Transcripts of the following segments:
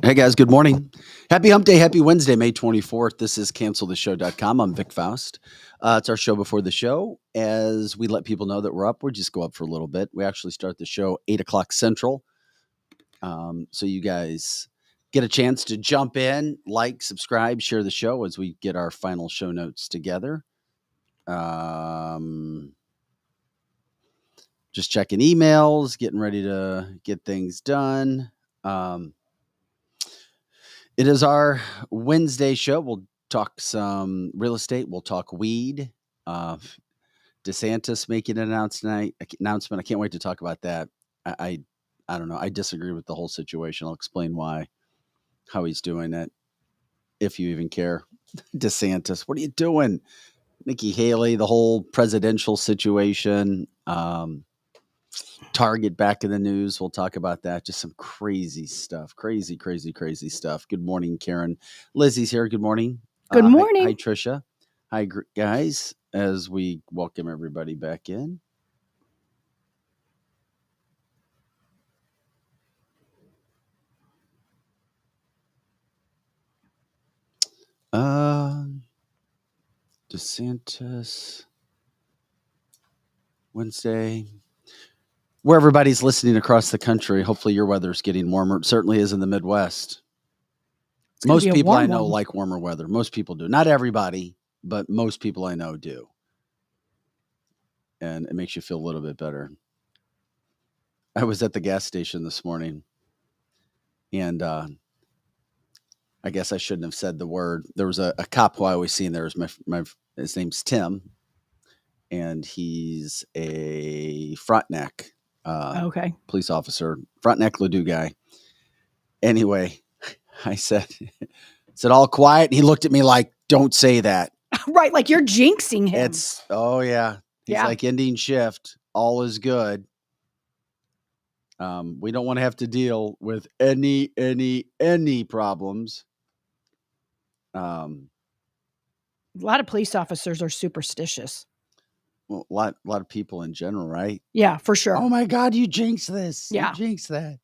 Hey guys, good morning. Happy Hump Day. Happy Wednesday, May 24th. This is canceltheshow.com. I'm Vic Faust. It's our show before the show. As we let people know that we're up, we just go up for a little bit. We actually start the show 8 o'clock Central. So you guys get a chance to jump in, like, subscribe, share the show as we get our final show notes together. Just checking emails, getting ready to get things done. It is our Wednesday show. We'll talk some real estate. We'll talk weed. DeSantis making an announcement. I can't wait to talk about that. I don't know. I disagree with the whole situation. I'll explain why, how he's doing it, if you even care. DeSantis, what are you doing? Nikki Haley, the whole presidential situation. Target back in the news. We'll talk about that. Just some crazy stuff. Crazy stuff. Good morning, Karen. Lizzie's here. Good morning. Good morning. Hi, Trisha. Hi, guys, as we welcome everybody back in. DeSantis, Wednesday. Where everybody's listening across the country, hopefully your weather's getting warmer. It certainly is in the Midwest. Most people I know like warmer weather. Most people do. Not everybody, but most people I know do. And it makes you feel a little bit better. I was at the gas station this morning, and I guess I shouldn't have said the word. There was a cop who I always see in there. His name's Tim, and he's a Frontenac police officer, Frontenac Ladue guy. Anyway, I said all quiet. And he looked at me like, don't say that. Right, like you're jinxing him. He's like ending shift. All is good. We don't want to have to deal with any problems. A lot of police officers are superstitious. Well, a lot of people in general, right? Yeah, for sure. Oh my God, you jinx this. Yeah. You jinx that.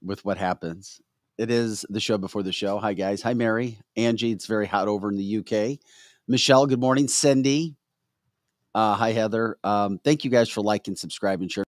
With what happens. It is the show before the show. Hi, guys. Hi, Mary. Angie, it's very hot over in the UK. Michelle, good morning. Cindy. Hi, Heather. Thank you guys for liking, subscribing, sharing.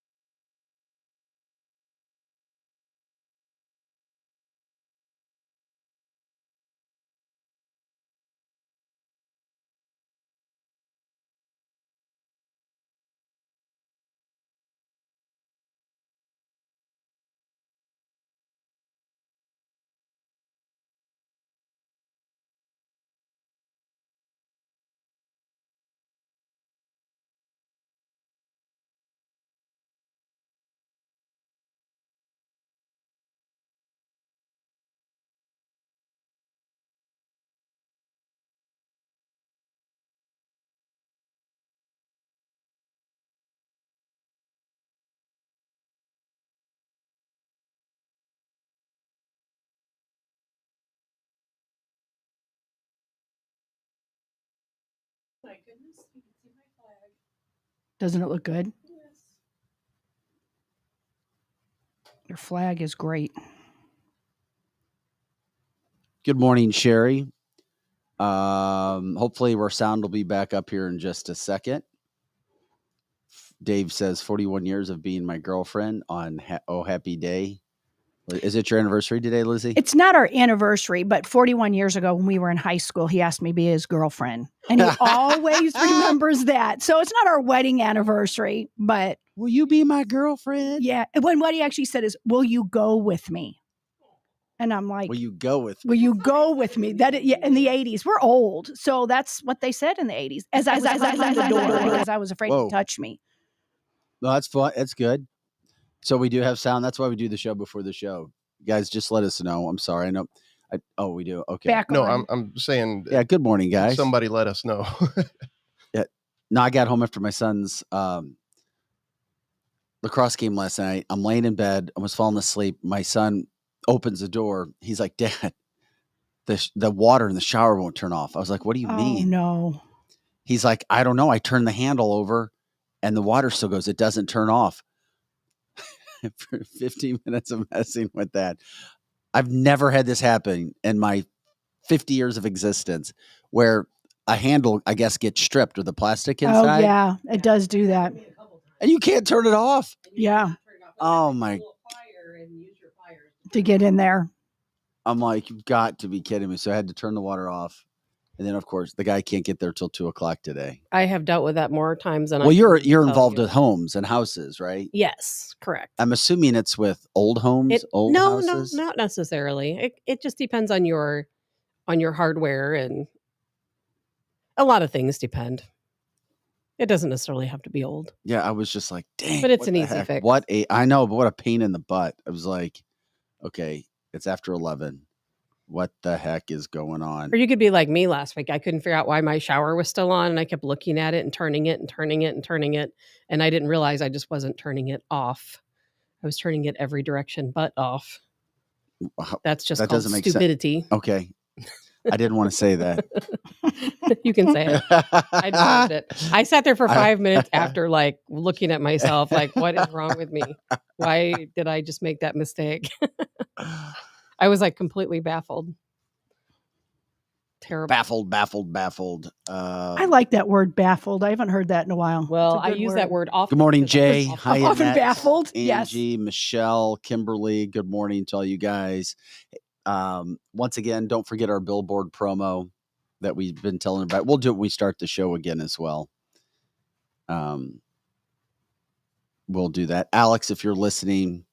My goodness, you can see my flag. Doesn't it look good? Yes. Your flag is great. Good morning, Sherry. Hopefully our sound will be back up here in just a second. Dave says 41 years of being my girlfriend on happy day. Is it your anniversary today, Lizzie? It's not our anniversary, but 41 years ago when we were in high school, he asked me to be his girlfriend. And he always remembers that. So it's not our wedding anniversary, but... Will you be my girlfriend? Yeah. And what he actually said is, will you go with me? And I'm like... Will you go with me? Will you go with me? That in the 80s. We're old. So that's what they said in the 80s. As I was afraid to touch me. No, that's fun. That's good. So we do have sound. That's why we do the show before the show. You guys, just let us know. I'm sorry. I know. We do. Okay. No, I'm saying. Yeah. Good morning, guys. Somebody let us know. Yeah. No, I got home after my son's lacrosse game last night. I'm laying in bed. I was falling asleep. My son opens the door. He's like, "Dad, the water in the shower won't turn off." I was like, "What do you mean?" Oh, no. He's like, "I don't know. I turned the handle over and the water still goes. It doesn't turn off." for 15 minutes of messing with that. I've never had this happen in my 50 years of existence where a handle, I guess, gets stripped or the plastic inside. Oh, yeah. It does do that. And you can't turn it off. Yeah. Oh, my. To get in there. I'm like, you've got to be kidding me. So I had to turn the water off. And then, of course, the guy can't get there till 2:00 today. I have dealt with that more times than Well, you're tell involved you. with homes and houses, right? Yes, correct. I'm assuming it's with old homes, old houses. No, not necessarily. It just depends on your hardware, and a lot of things depend. It doesn't necessarily have to be old. Yeah, I was just like, dang. But it's what an the easy heck? fix. I know, but what a pain in the butt. I was like, okay, it's after 11. What the heck is going on? Or you could be like me last week. I couldn't figure out why my shower was still on, and I kept looking at it and turning it and turning it and turning it, and I didn't realize I just wasn't turning it off. I was turning it every direction but off. That's just That called doesn't make sense. stupidity. Okay. I didn't want to say that. You can say it. I deserved it. I sat there for 5 minutes after, like, looking at myself, like, what is wrong with me? Why did I just make that mistake? I was like completely baffled. Terrible. Baffled. I like that word baffled. I haven't heard that in a while. Well, It's a I good use word. that word often. Good morning, because I'm Jay. often- Hi, Often Annette, baffled. Yes. Angie, Michelle, Kimberly. Good morning to all you guys. Once again, don't forget our billboard promo that we've been telling about. We'll do it when we start the show again as well. We'll do that. Alex, if you're listening,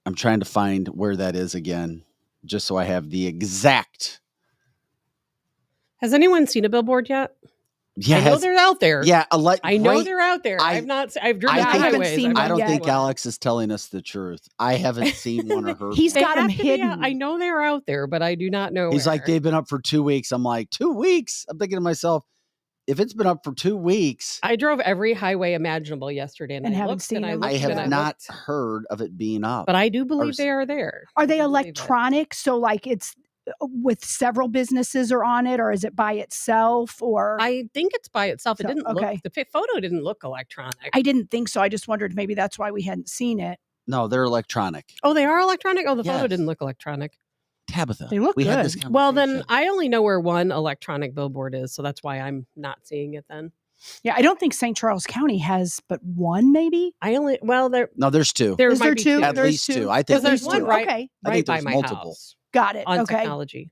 I'm trying to find where that is again, just so I have the exact. Has anyone seen a billboard yet? Yeah, I know they're out there. yeah. I know they're out there. I've driven I the haven't highways. seen I've I one don't yet. think Alex is telling us the truth. I haven't seen one or heard. He's They got them have to be out. hidden. I know they're out there, but I do not know. He's like, where. they've been up for 2 weeks. I'm like, 2 weeks? I'm thinking to myself, if it's been up for 2 weeks, I drove every highway imaginable yesterday, and And I haven't looked seen and I them? looked I have and not looked. heard of it being up. But I do believe s- they are there. Are they I believe it. electronic? So like it's with several businesses are on it, or is it by itself? Or I think it's by itself. It So, didn't okay. look. The photo didn't look electronic. I didn't think so. I just wondered maybe that's why we hadn't seen it. No, they're electronic. Oh, they are electronic. Oh, the photo Yes. didn't look electronic. Tabitha, They look we had good. this Well, then conversation. I only know where one electronic billboard is, so that's why I'm not seeing it. Then Yeah, I don't think St. Charles County has but one, maybe. there No, there's two. there Is might there be two? At There's least two. two. I think Because there's there's one two. right- Okay, I right think by there's my multiple. house got it. on Okay. technology.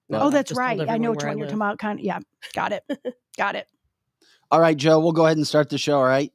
No, Oh, I've that's just told right. I know everyone which where one you're live. talking about. Kind of, yeah, got it. Got it. All right, Joe, we'll go ahead and start the show. All right.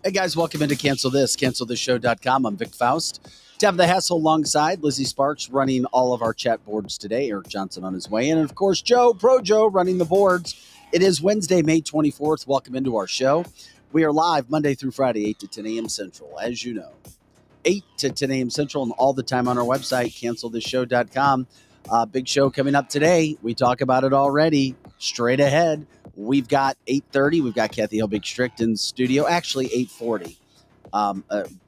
Hey guys, welcome into cancelthisshow.com. I'm Vic Faust. Tab the Hassle alongside Lizzie Sparks running all of our chat boards today. Eric Johnson on his way in. And of course, Pro Joe running the boards. It is Wednesday, May 24th. Welcome into our show. We are live Monday through Friday, 8 to 10 a.m. Central, as you know. 8 to 10 a.m. Central and all the time on our website, cancelthisshow.com. Big show coming up today. We talk about it already. Straight ahead. We've got 8:30. We've got Kathy Helbig Strick in studio. Actually, 8:40.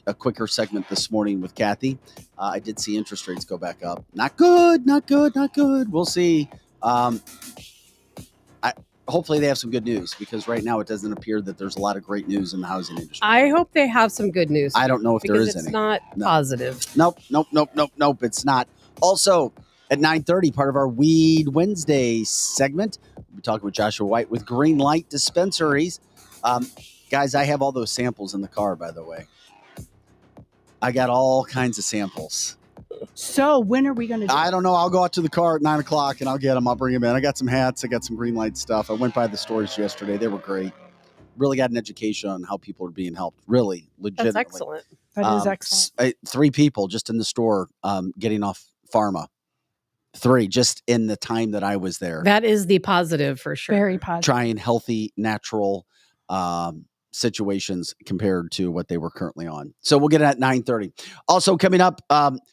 A quicker segment this morning with Kathy. I did see interest rates go back up. Not good. We'll see. Hopefully they have some good news, because right now it doesn't appear that there's a lot of great news in the housing industry. I hope they have some good news. I don't know if there because is it's any. not No. positive. Nope. It's not. Also, at 9:30, part of our Weed Wednesday segment, we'll be talking with Joshua White with Greenlight Dispensaries. Guys, I have all those samples in the car, by the way. I got all kinds of samples. So when are we going to do I don't know. I'll go out to the car at 9 o'clock and I'll get them. I'll bring them in. I got some hats. I got some Greenlight stuff. I went by the stores yesterday. They were great. Really got an education on how people are being helped. Really, legitimately. That's excellent. That is excellent. 3 people just in the store getting off pharma. 3 just in the time that I was there. That is the positive for sure. Very positive. Trying healthy, natural situations compared to what they were currently on. So we'll get it at 9:30. Also coming up,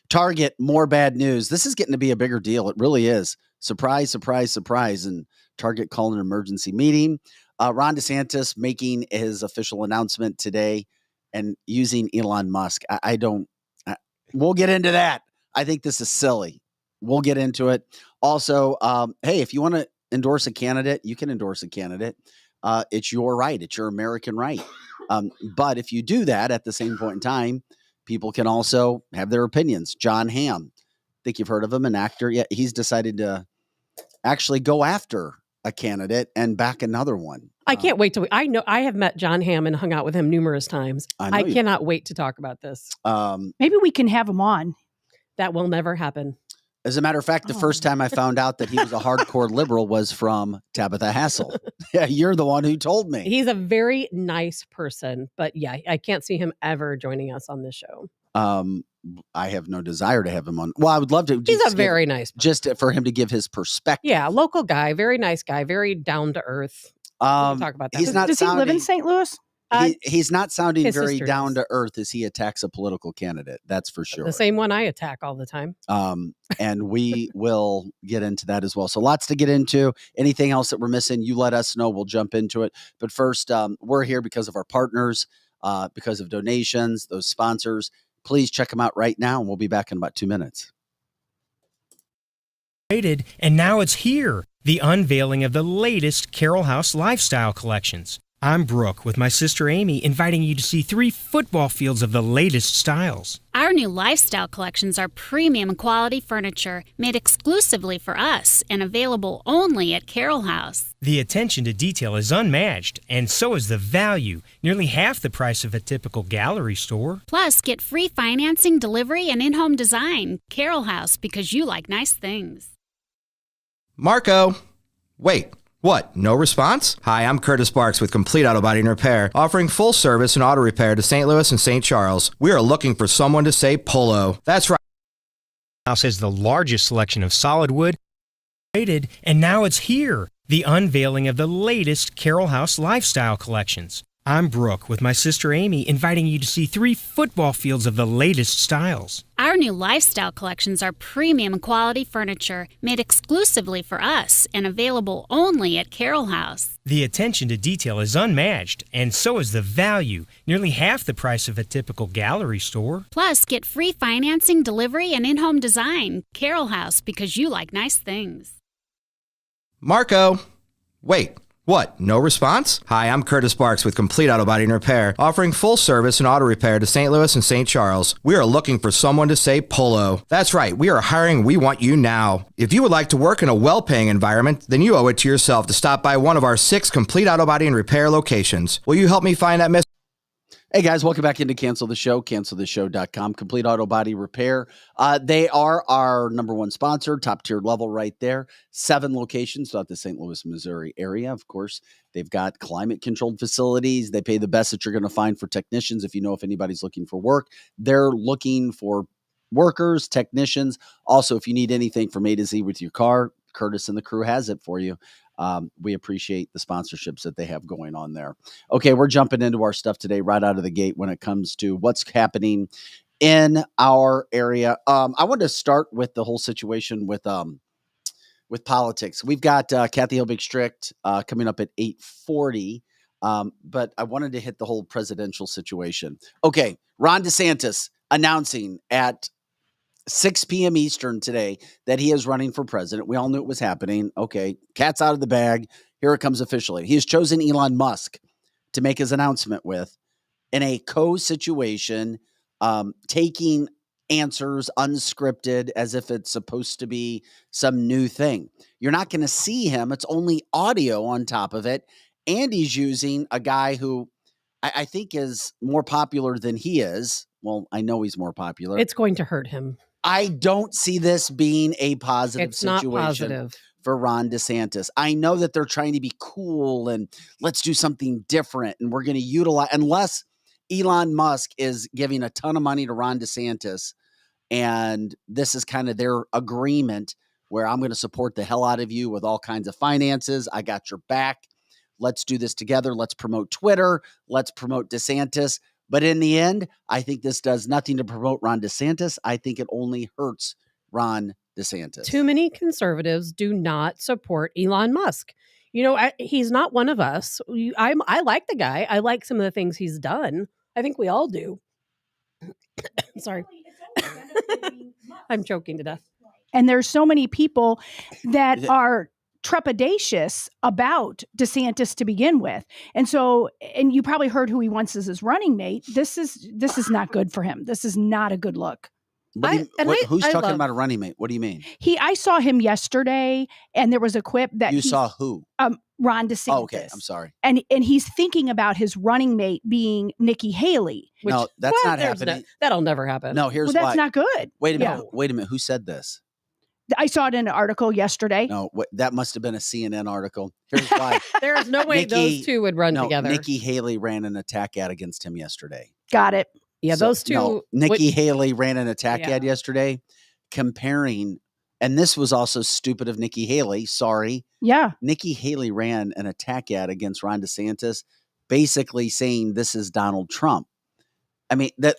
Target, more bad news. This is getting to be a bigger deal. It really is. Surprise, surprise, surprise. And Target calling an emergency meeting. Ron DeSantis making his official announcement today and using Elon Musk. We'll get into that. I think this is silly. We'll get into it. Also, hey, if you want to endorse a candidate, you can endorse a candidate. It's your right. It's your American right. But if you do that at the same point in time, people can also have their opinions. John Hamm, I think you've heard of him, an actor. Yeah, he's decided to actually go after a candidate and back another one. I can't wait till I have met John Hamm and hung out with him numerous times. I cannot wait to talk about this. Maybe we can have him on. That will never happen. As a matter of fact, the first time I found out that he was a hardcore liberal was from Tabitha Hassel. Yeah, you're the one who told me. He's a very nice person, but yeah, I can't see him ever joining us on this show. I have no desire to have him on. Well, I would love to. He's a very nice person. Just for him to give his perspective. Yeah, local guy, very nice guy, very down to earth. We'll talk about that. Does he live in St. Louis? He's not sounding very down to earth as he attacks a political candidate. That's for sure. The same one I attack all the time. And we will get into that as well. So lots to get into. Anything else that we're missing, you let us know. We'll jump into it. But first, we're here because of our partners, because of donations, those sponsors. Please check them out right now, and we'll be back in about 2 minutes. And now it's here, the unveiling of the latest Carroll House lifestyle collections. I'm Brooke with my sister Amy, inviting you to see 3 football fields of the latest styles. Our new lifestyle collections are premium quality furniture made exclusively for us and available only at Carroll House. The attention to detail is unmatched, and so is the value, nearly half the price of a typical gallery store. Plus, get free financing, delivery, and in-home design. Carroll House, because you like nice things. Marco, wait. What? No response? Hi, I'm Curtis Sparks with Complete Auto Body and Repair, offering full service and auto repair to St. Louis and St. Charles. We are looking for someone to say polo. That's right. House has the largest selection of solid wood, and now it's here, the unveiling of the latest Carroll House lifestyle collections. I'm Brooke with my sister Amy, inviting you to see 3 football fields of the latest styles. Our new lifestyle collections are premium quality furniture made exclusively for us and available only at Carroll House. The attention to detail is unmatched, and so is the value, nearly half the price of a typical gallery store. Plus, get free financing, delivery, and in-home design. Carroll House, because you like nice things. Marco, wait. What? No response? Hi, I'm Curtis Sparks with Complete Auto Body and Repair, offering full service and auto repair to St. Louis and St. Charles. We are looking for someone to say polo. That's right, we are hiring. We want you now. If you would like to work in a well-paying environment, then you owe it to yourself to stop by one of our 6 Complete Auto Body and Repair locations. Will you help me find that Miss? Hey guys, welcome back into Cancel the Show, canceltheshow.com, Complete Auto Body Repair. They are our number 1 sponsor, top tier level right there. 7 locations throughout the St. Louis, Missouri area. Of course, they've got climate controlled facilities. They pay the best that you're going to find for technicians. If anybody's looking for work, they're looking for workers, technicians. Also, if you need anything from A to Z with your car, Curtis and the crew has it for you. We appreciate the sponsorships that they have going on there. Okay, we're jumping into our stuff today right out of the gate when it comes to what's happening in our area. I wanted to start with the whole situation with politics. We've got Kathy Helbig Strick coming up at 8:40, but I wanted to hit the whole presidential situation. Okay, Ron DeSantis announcing at 6 p.m. Eastern today that he is running for president. We all knew it was happening. Okay, cat's out of the bag. Here it comes officially. He has chosen Elon Musk to make his announcement with in a co-situation, taking answers unscripted as if it's supposed to be some new thing. You're not going to see him. It's only audio on top of it. And he's using a guy who I think is more popular than he is. Well, I know he's more popular. It's going to hurt him. I don't see this being a positive situation not positive for Ron DeSantis. I know that they're trying to be cool and let's do something different. And we're going to utilize, unless Elon Musk is giving a ton of money to Ron DeSantis, and this is kind of their agreement where I'm going to support the hell out of you with all kinds of finances. I got your back. let's do this together. Let's promote Twitter. Let's promote DeSantis. But in the end, I think this does nothing to promote Ron DeSantis. I think it only hurts Ron DeSantis. Too many conservatives do not support Elon Musk. He's not one of us. I like the guy. I like some of the things he's done. I think we all do. Sorry. I'm choking to death. And there's so many people that are trepidatious about DeSantis to begin with. And you probably heard who he wants as his running mate. This is not good for him. This is not a good look. Who's talking about a running mate? What do you mean? I saw him yesterday, and there was a quip that you saw who? Ron DeSantis. Oh, okay, I'm sorry. And he's thinking about his running mate being Nikki Haley. No, that's not happening. That'll never happen. No, here's that's why. Not good. Wait a minute. Who said this? I saw it in an article yesterday. No, that must have been a CNN article. Here's why. There's no way those two would run together. Nikki Haley ran an attack ad against him yesterday. Got it. Yeah, those two. No, Nikki Haley ran an attack ad yesterday comparing, and this was also stupid of Nikki Haley. Sorry. Yeah. Nikki Haley ran an attack ad against Ron DeSantis, basically saying this is Donald Trump. I mean, that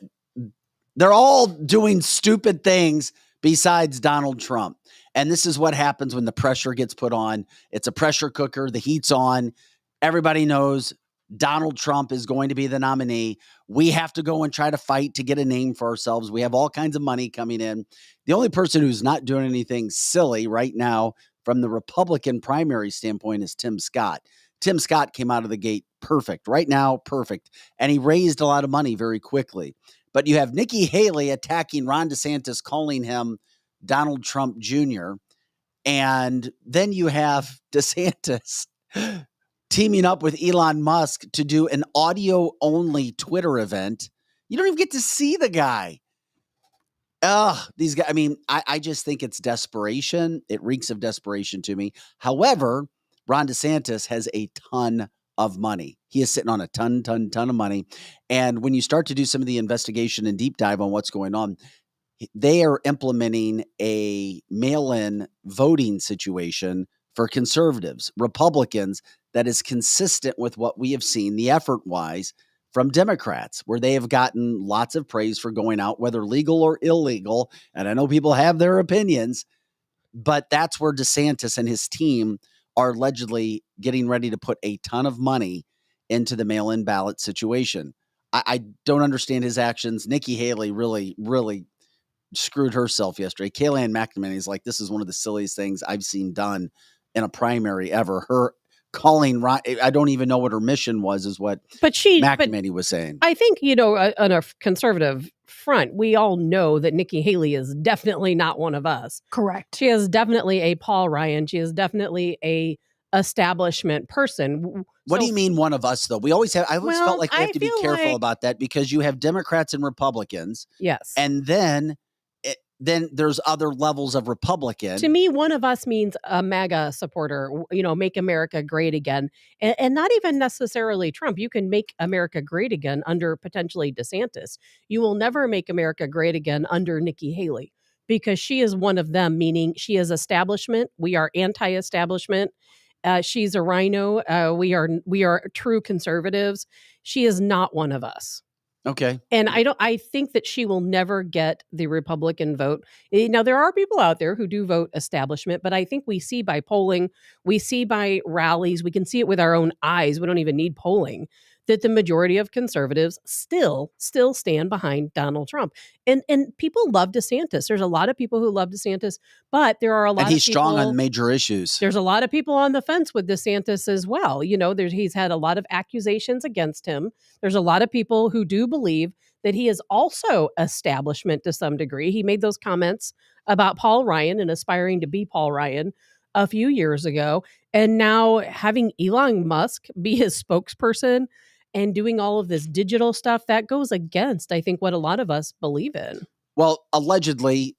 they're all doing stupid things besides Donald Trump. And this is what happens when the pressure gets put on. It's a pressure cooker. The heat's on. Everybody knows Donald Trump is going to be the nominee. We have to go and try to fight to get a name for ourselves. We have all kinds of money coming in. The only person who's not doing anything silly right now from the Republican primary standpoint is Tim Scott. Tim Scott came out of the gate perfect. Right now, perfect. And he raised a lot of money very quickly. But you have Nikki Haley attacking Ron DeSantis, calling him Donald Trump Jr. And then you have DeSantis teaming up with Elon Musk to do an audio-only Twitter event. You don't even get to see the guy. These guys, I mean, I just think it's desperation. It reeks of desperation to me. However, Ron DeSantis has a ton of money. He is sitting on a ton of money. And when you start to do some of the investigation and deep dive on what's going on, they are implementing a mail-in voting situation for conservatives, Republicans, that is consistent with what we have seen, the effort-wise, from Democrats, where they have gotten lots of praise for going out, whether legal or illegal. And I know people have their opinions, but that's where DeSantis and his team are allegedly getting ready to put a ton of money into the mail-in ballot situation. I don't understand his actions. Nikki Haley really screwed herself yesterday. Kellyanne McEnany is like, this is one of the silliest things I've seen done in a primary ever. Her calling, I don't even know what her mission was, is what McEnany was saying. I think, on a conservative front, we all know that Nikki Haley is definitely not one of us. Correct. She is definitely a Paul Ryan. She is definitely a establishment person. What do you mean one of us, though? I always felt like we have to be careful about that, because you have Democrats and Republicans. Yes. And then there's other levels of Republican. To me, one of us means a MAGA supporter, make America great again. And not even necessarily Trump. You can make America great again under potentially DeSantis. You will never make America great again under Nikki Haley, because she is one of them, meaning she is establishment. We are anti-establishment. She's a rhino. We are true conservatives. She is not one of us. Okay. And I think that she will never get the Republican vote. Now, there are people out there who do vote establishment, but I think we see by polling, we see by rallies, we can see it with our own eyes. We don't even need polling, that the majority of conservatives still stand behind Donald Trump. And people love DeSantis. There's a lot of people who love DeSantis, but there are a lot of people. And he's strong on major issues. There's a lot of people on the fence with DeSantis as well. He's had a lot of accusations against him. There's a lot of people who do believe that he is also establishment to some degree. He made those comments about Paul Ryan and aspiring to be Paul Ryan a few years ago. And now having Elon Musk be his spokesperson and doing all of this digital stuff, that goes against, I think, what a lot of us believe in. Well, allegedly,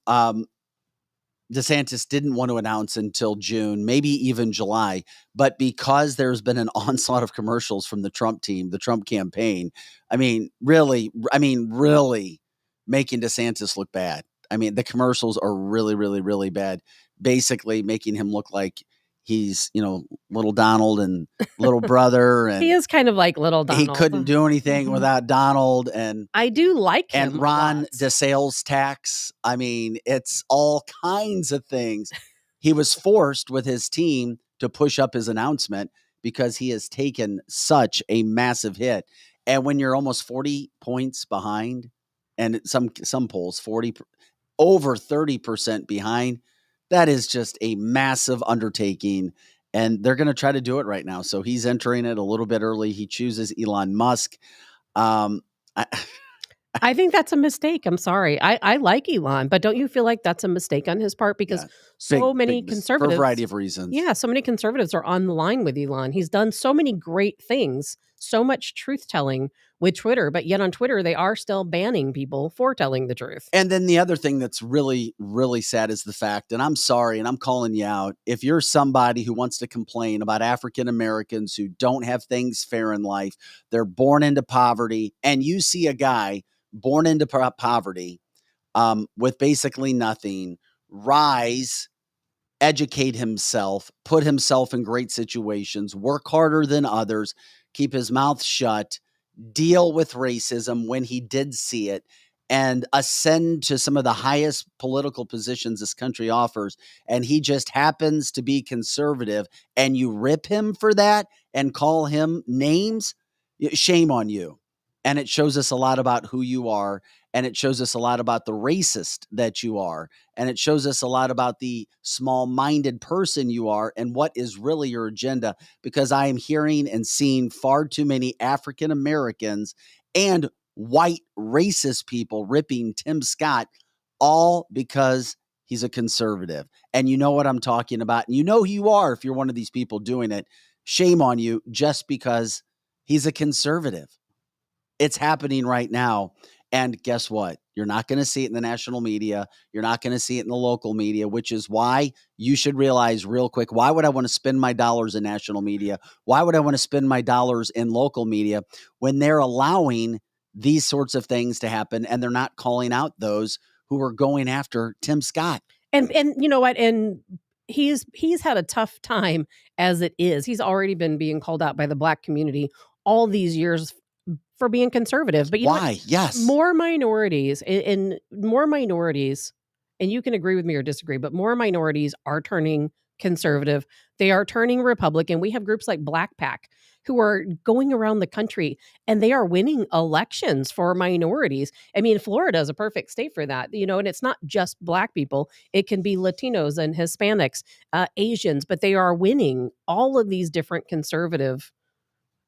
DeSantis didn't want to announce until June, maybe even July. But because there's been an onslaught of commercials from the Trump team, the Trump campaign, really making DeSantis look bad. I mean, the commercials are really, really, really bad, basically making him look like He's, little Donald and little brother. And He is kind of like little Donald. he couldn't do anything Mhm. without Donald. And I do like him. and a Ron lot. DeSales tax. I mean, it's all kinds of things. He was forced with his team to push up his announcement because he has taken such a massive hit. And when you're almost 40 points behind, and some polls over 30% behind, that is just a massive undertaking. And they're going to try to do it right now. So he's entering it a little bit early. He chooses Elon Musk. I think that's a mistake. I'm sorry. I like Elon, but don't you feel like that's a mistake on his part? Because many conservatives, for a variety of reasons. Yeah, so many conservatives are on the line with Elon. He's done so many great things, so much truth telling with Twitter, but yet on Twitter, they are still banning people for telling the truth. And then the other thing that's really, really sad is the fact, and I'm sorry, and I'm calling you out, if you're somebody who wants to complain about African Americans who don't have things fair in life, they're born into poverty, and you see a guy born into poverty with basically nothing, rise, educate himself, put himself in great situations, work harder than others, keep his mouth shut, deal with racism when he did see it, and ascend to some of the highest political positions this country offers. And he just happens to be conservative, and you rip him for that and call him names. Shame on you. And it shows us a lot about who you are. And it shows us a lot about the racist that you are. And it shows us a lot about the small-minded person you are and what is really your agenda. Because I am hearing and seeing far too many African Americans and white racist people ripping Tim Scott, all because he's a conservative. And you know what I'm talking about. And you know who you are if you're one of these people doing it. Shame on you just because he's a conservative. It's happening right now. And guess what? You're not going to see it in the national media. You're not going to see it in the local media, which is why you should realize real quick, why would I want to spend my dollars in national media? Why would I want to spend my dollars in local media when they're allowing these sorts of things to happen and they're not calling out those who are going after Tim Scott? And you know what? And he's had a tough time as it is. He's already been being called out by the Black community all these years for being conservative. But why? Yes. More minorities, and you can agree with me or disagree, but more minorities are turning conservative. They are turning Republican. We have groups like Black PAC who are going around the country and they are winning elections for minorities. I mean, Florida is a perfect state for that, and it's not just Black people. It can be Latinos and Hispanics, Asians, but they are winning all of these different conservative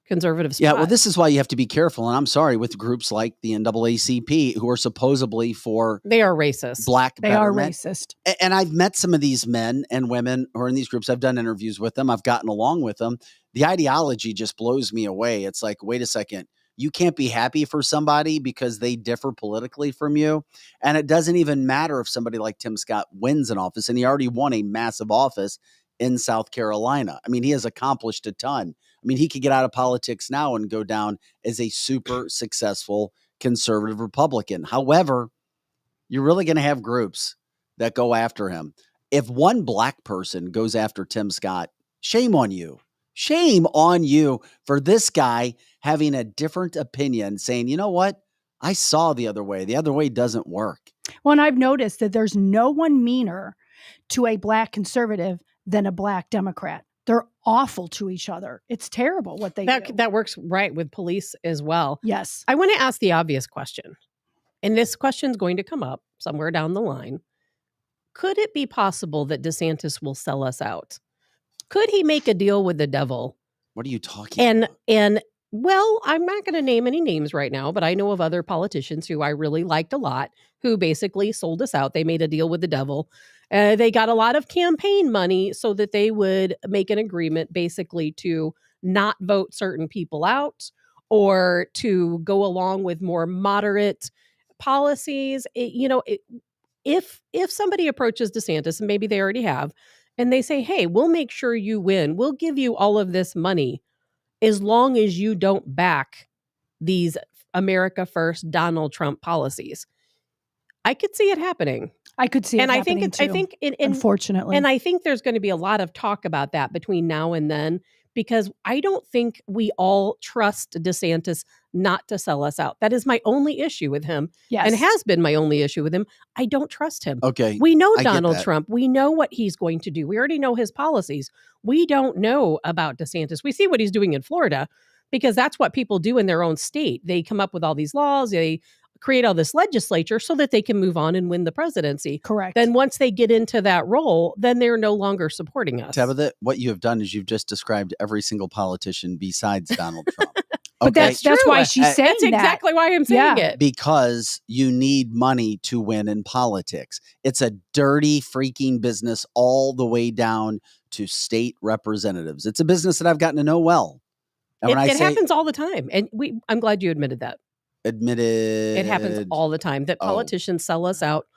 spots. Yeah, well, this is why you have to be careful. And I'm sorry, with groups like the NAACP, who are supposedly for they are racist. Black They betterment. are racist. And I've met some of these men and women who are in these groups. I've done interviews with them. I've gotten along with them. The ideology just blows me away. It's like, wait a second. You can't be happy for somebody because they differ politically from you. And it doesn't even matter if somebody like Tim Scott wins an office, and he already won a massive office in South Carolina. I mean, he has accomplished a ton. I mean, he could get out of politics now and go down as a super successful conservative Republican. However, you're really going to have groups that go after him. If one Black person goes after Tim Scott, shame on you. Shame on you for this guy having a different opinion, saying, you know what? I saw the other way. The other way doesn't work. Well, and I've noticed that there's no one meaner to a Black conservative than a Black Democrat. They're awful to each other. It's terrible what they do. That works right with police as well. Yes. I want to ask the obvious question, and this question's going to come up somewhere down the line. Could it be possible that DeSantis will sell us out? Could he make a deal with the devil? What are you talking about? And well, I'm not going to name any names right now, but I know of other politicians who I really liked a lot who basically sold us out. They made a deal with the devil. They got a lot of campaign money so that they would make an agreement basically to not vote certain people out or to go along with more moderate policies. If somebody approaches DeSantis, and maybe they already have, and they say, hey, we'll make sure you win. We'll give you all of this money as long as you don't back these America First Donald Trump policies. I could see it happening. I could see it And I think happening too, unfortunately. And I think there's going to be a lot of talk about that between now and then, because I don't think we all trust DeSantis not to sell us out. That is my only issue with him, yes. and has been my only issue with him. I don't trust him. Okay. We know I get Donald that. Trump. We know what he's going to do. We already know his policies. We don't know about DeSantis. We see what he's doing in Florida, because that's what people do in their own state. They come up with all these laws. They create all this legislature so that they can move on and win the presidency. Correct. Then once they get into that role, then they're no longer supporting us. Tabitha, what you have done is you've just described every single politician besides Donald Trump. But that's why she's saying That's exactly why I'm saying it. Because you need money to win in politics. It's a dirty freaking business all the way down to state representatives. It's a business that I've gotten to know well. And when It happens all the time. And I'm glad you admitted that. It happens all the time that politicians sell us out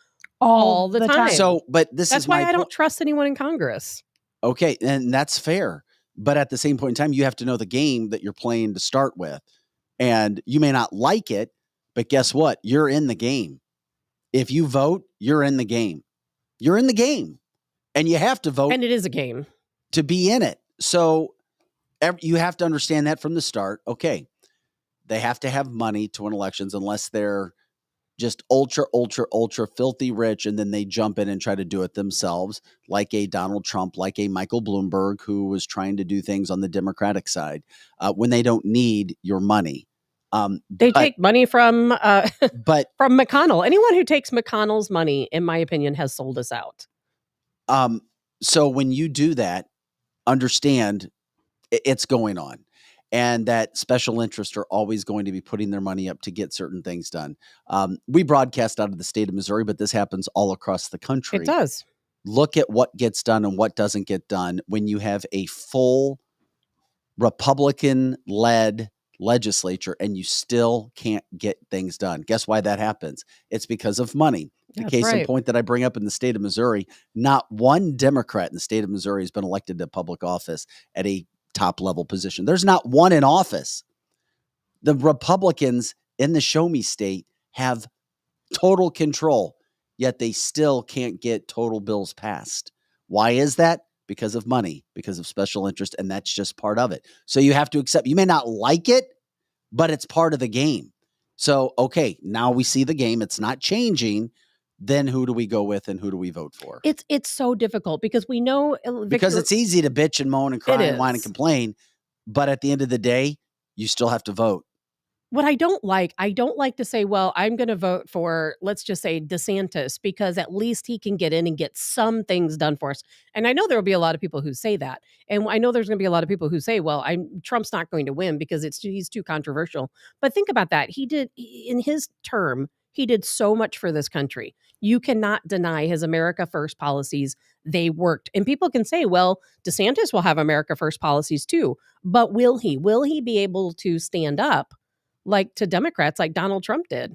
all the time. So, but that's why I don't trust anyone in Congress. Okay, and that's fair. But at the same point in time, you have to know the game that you're playing to start with. And you may not like it, but guess what? You're in the game. If you vote, you're in the game. You're in the game. And you have to vote. And it is a game. To be in it. So you have to understand that from the start. Okay. They have to have money to win elections unless they're just ultra filthy rich, and then they jump in and try to do it themselves, like a Donald Trump, like a Michael Bloomberg, who was trying to do things on the Democratic side when they don't need your money. They take money from but from McConnell. Anyone who takes McConnell's money, in my opinion, has sold us out. So when you do that, understand it's going on. And that special interests are always going to be putting their money up to get certain things done. We broadcast out of the state of Missouri, but this happens all across the country. It does. Look at what gets done and what doesn't get done when you have a full Republican-led legislature and you still can't get things done. Guess why that happens? It's because of money. The case in point that I bring up in the state of Missouri, not one Democrat in the state of Missouri has been elected to public office at a top level position. There's not one in office. The Republicans in the show me state have total control, yet they still can't get total bills passed. Why is that? Because of money, because of special interest, and that's just part of it. So you have to accept, you may not like it, but it's part of the game. So, okay, now we see the game. It's not changing. Then who do we go with and who do we vote for? It's so difficult because we know because it's easy to bitch and moan and cry and whine and complain, but at the end of the day, you still have to vote. What I don't like to say, well, I'm going to vote for, let's just say DeSantis, because at least he can get in and get some things done for us. And I know there will be a lot of people who say that. And I know there's going to be a lot of people who say, well, Trump's not going to win because he's too controversial. But think about that. In his term, he did so much for this country. You cannot deny his America First policies. They worked. And people can say, well, DeSantis will have America First policies too. But will he? Will he be able to stand up like to Democrats like Donald Trump did?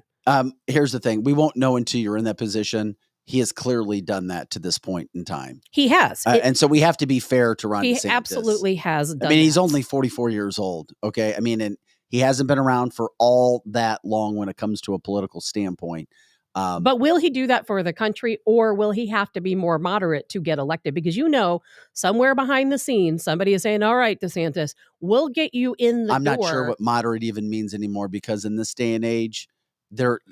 Here's the thing. We won't know until you're in that position. He has clearly done that to this point in time. He has. And so we have to be fair to Ron DeSantis. He absolutely has done he's only 44 years old. Okay. And he hasn't been around for all that long when it comes to a political standpoint. But will he do that for the country, or will he have to be more moderate to get elected? Because somewhere behind the scenes, somebody is saying, all right, DeSantis, we'll get you in the door. I'm not sure what moderate even means anymore, because in this day and age,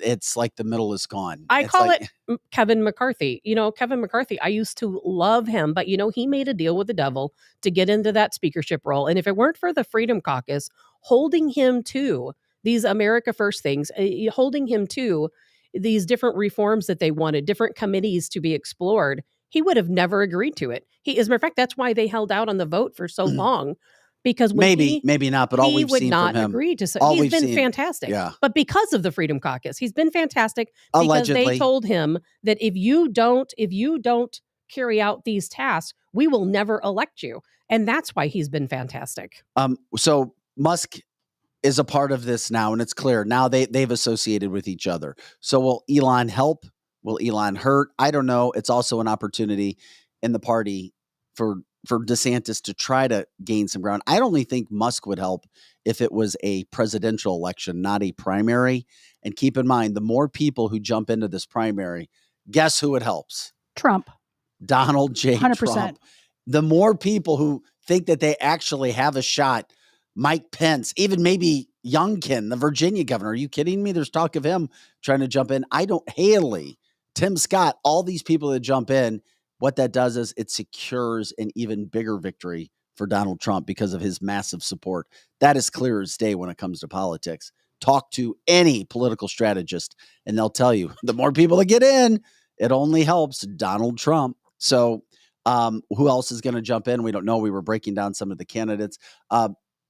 it's like the middle is gone. I call it Kevin McCarthy. Kevin McCarthy, I used to love him, but he made a deal with the devil to get into that speakership role. And if it weren't for the Freedom Caucus holding him to these America First things, holding him to these different reforms that they wanted, different committees to be explored, he would have never agreed to it. As a matter of fact, that's why they held out on the vote for so long. Because maybe not, but all we've seen from him, he would not agree to. He's been fantastic. Yeah. But because of the Freedom Caucus, he's been fantastic because Allegedly. They told him that if you don't carry out these tasks, we will never elect you, and that's why he's been fantastic. So Musk is a part of this now, and it's clear now they've associated with each other. So will Elon help? Will Elon hurt? I don't know. It's also an opportunity in the party for DeSantis to try to gain some ground. I only think Musk would help if it was a presidential election, not a primary. And keep in mind, the more people who jump into this primary, guess who it helps? Trump. Donald J. 100%. Trump. The more people who think that they actually have a shot, Mike Pence, even maybe Youngkin, the Virginia governor. Are you kidding me? There's talk of him trying to jump in. Haley, Tim Scott, all these people that jump in, what that does is it secures an even bigger victory for Donald Trump because of his massive support. That is clear as day when it comes to politics. Talk to any political strategist and they'll tell you the more people that get in, it only helps Donald Trump. So who else is going to jump in? We don't know. We were breaking down some of the candidates.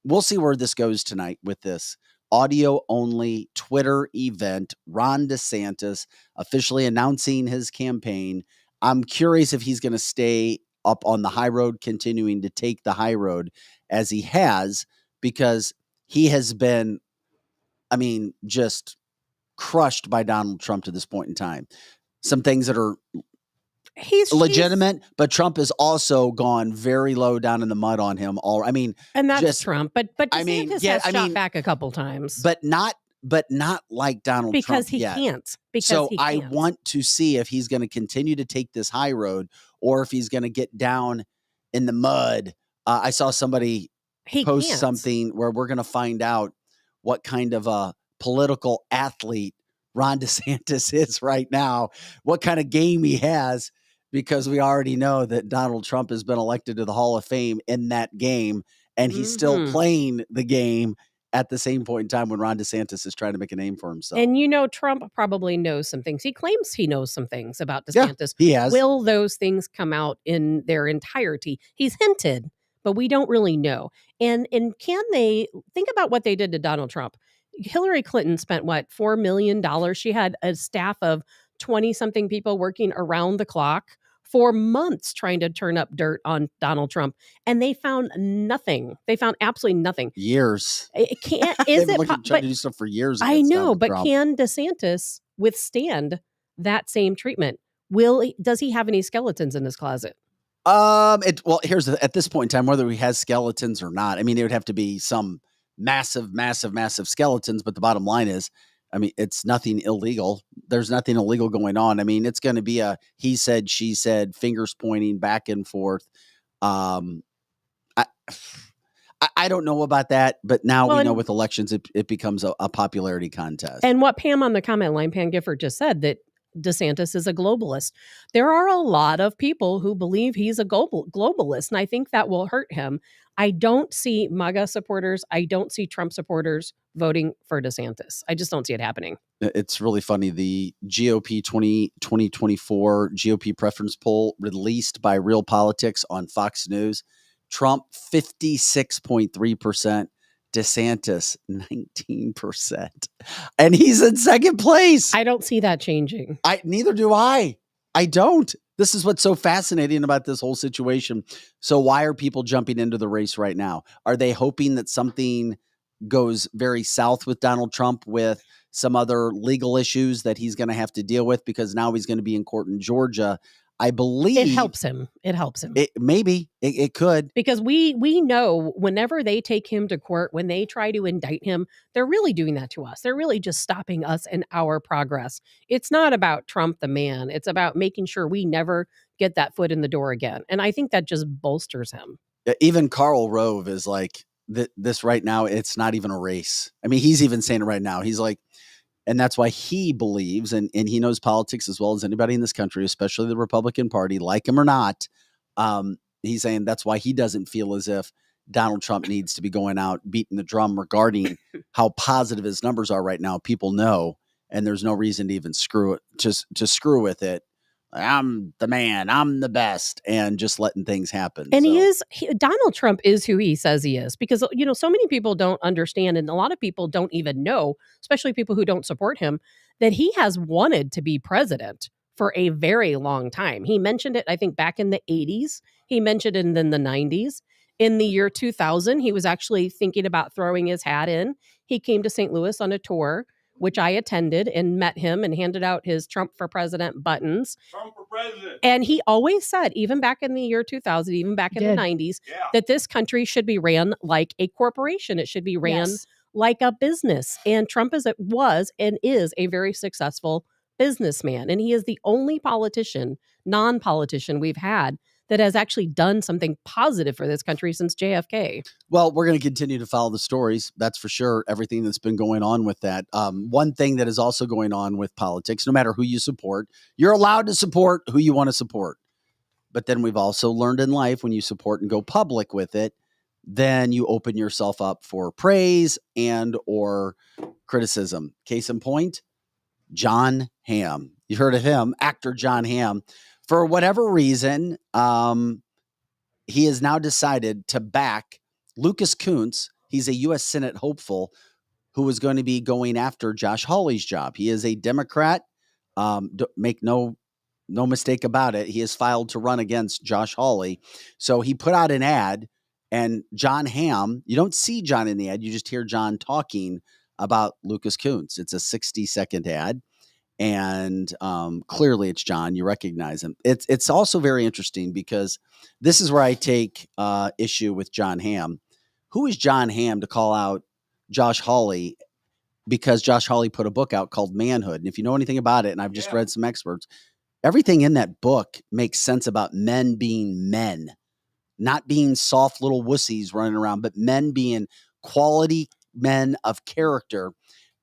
We'll see where this goes tonight with this audio-only Twitter event. Ron DeSantis officially announcing his campaign. I'm curious if he's going to stay up on the high road, continuing to take the high road as he has, because he has been, just crushed by Donald Trump to this point in time. Some things that are legitimate, but Trump has also gone very low down in the mud on him. And that's Trump, but DeSantis has shot back a couple times, but not like Donald Trump because he can't. I want to see if he's going to continue to take this high road or if he's going to get down in the mud. I saw somebody post something where we're going to find out what kind of a political athlete Ron DeSantis is right now, what kind of game he has, because we already know that Donald Trump has been elected to the Hall of Fame in that game, and he's still playing the game at the same point in time when Ron DeSantis is trying to make a name for himself. And Trump probably knows some things. He claims he knows some things about DeSantis. Yeah, he has. Will those things come out in their entirety? He's hinted, but we don't really know. And can they think about what they did to Donald Trump? Hillary Clinton spent $4 million. She had a staff of 20-something people working around the clock for months trying to turn up dirt on Donald Trump, and they found nothing. They found absolutely nothing. Years. It can't. Trying to do stuff for years. I know, but Trump. Can DeSantis withstand that same treatment? Does he have any skeletons in his closet? At this point in time, whether he has skeletons or not, it would have to be some massive skeletons. But the bottom line is, it's nothing illegal. There's nothing illegal going on. It's going to be a he said, she said, fingers pointing back and forth. I don't know about that, but now we know with elections, it becomes a popularity contest. And what Pam on the comment line, Pam Gifford, just said, that DeSantis is a globalist. There are a lot of people who believe he's a globalist, and I think that will hurt him. I don't see MAGA supporters. I don't see Trump supporters voting for DeSantis. I just don't see it happening. It's really funny. The GOP 2024 GOP preference poll released by Real Politics on Fox News. Trump 56.3%. DeSantis 19%. And he's in second place. I don't see that changing. Neither do I. I don't. This is what's so fascinating about this whole situation. So why are people jumping into the race right now? Are they hoping that something goes very south with Donald Trump with some other legal issues that he's going to have to deal with because now he's going to be in court in Georgia? I believe it helps him. It could. Because we know whenever they take him to court, when they try to indict him, they're really doing that to us. They're really just stopping us in our progress. It's not about Trump the man. It's about making sure we never get that foot in the door again. And I think that just bolsters him. Even Karl Rove is like, this right now, it's not even a race. He's even saying it right now. He's like, and that's why he believes, and he knows politics as well as anybody in this country, especially the Republican Party, like him or not. He's saying that's why he doesn't feel as if Donald Trump needs to be going out, beating the drum regarding how positive his numbers are right now. People know, and there's no reason to even screw with it. I'm the man, I'm the best, and just letting things happen. And Donald Trump is who he says he is, because, so many people don't understand, and a lot of people don't even know, especially people who don't support him, that he has wanted to be president for a very long time. He mentioned it, I think, back in the 80s. He mentioned it in the 90s. In the year 2000, he was actually thinking about throwing his hat in. He came to St. Louis on a tour which I attended and met him and handed out his Trump for President buttons. Trump for president. And he always said, even back in the year 2000, even back in the 90s, that this country should be ran like a corporation. It should be ran like a business. And Trump was and is a very successful businessman. And he is the only non-politician we've had that has actually done something positive for this country since JFK. Well, we're going to continue to follow the stories. That's for sure. Everything that's been going on with that. One thing that is also going on with politics, no matter who you support, you're allowed to support who you want to support. But then we've also learned in life, when you support and go public with it, then you open yourself up for praise and or criticism. Case in point, Jon Hamm. You heard of him, actor Jon Hamm. For whatever reason, he has now decided to back Lucas Kunce. He's a U.S. Senate hopeful who is going to be going after Josh Hawley's job. He is a Democrat. Make no mistake about it. He has filed to run against Josh Hawley. So he put out an ad, and Jon Hamm, you don't see John in the ad. You just hear John talking about Lucas Kunce. It's a 60-second ad. And clearly it's John. You recognize him. It's also very interesting because this is where I take issue with Jon Hamm. Who is Jon Hamm to call out Josh Hawley? Because Josh Hawley put a book out called Manhood. And if you know anything about it, and I've just read some experts, everything in that book makes sense about men being men, not being soft little wussies running around, but men being quality men of character.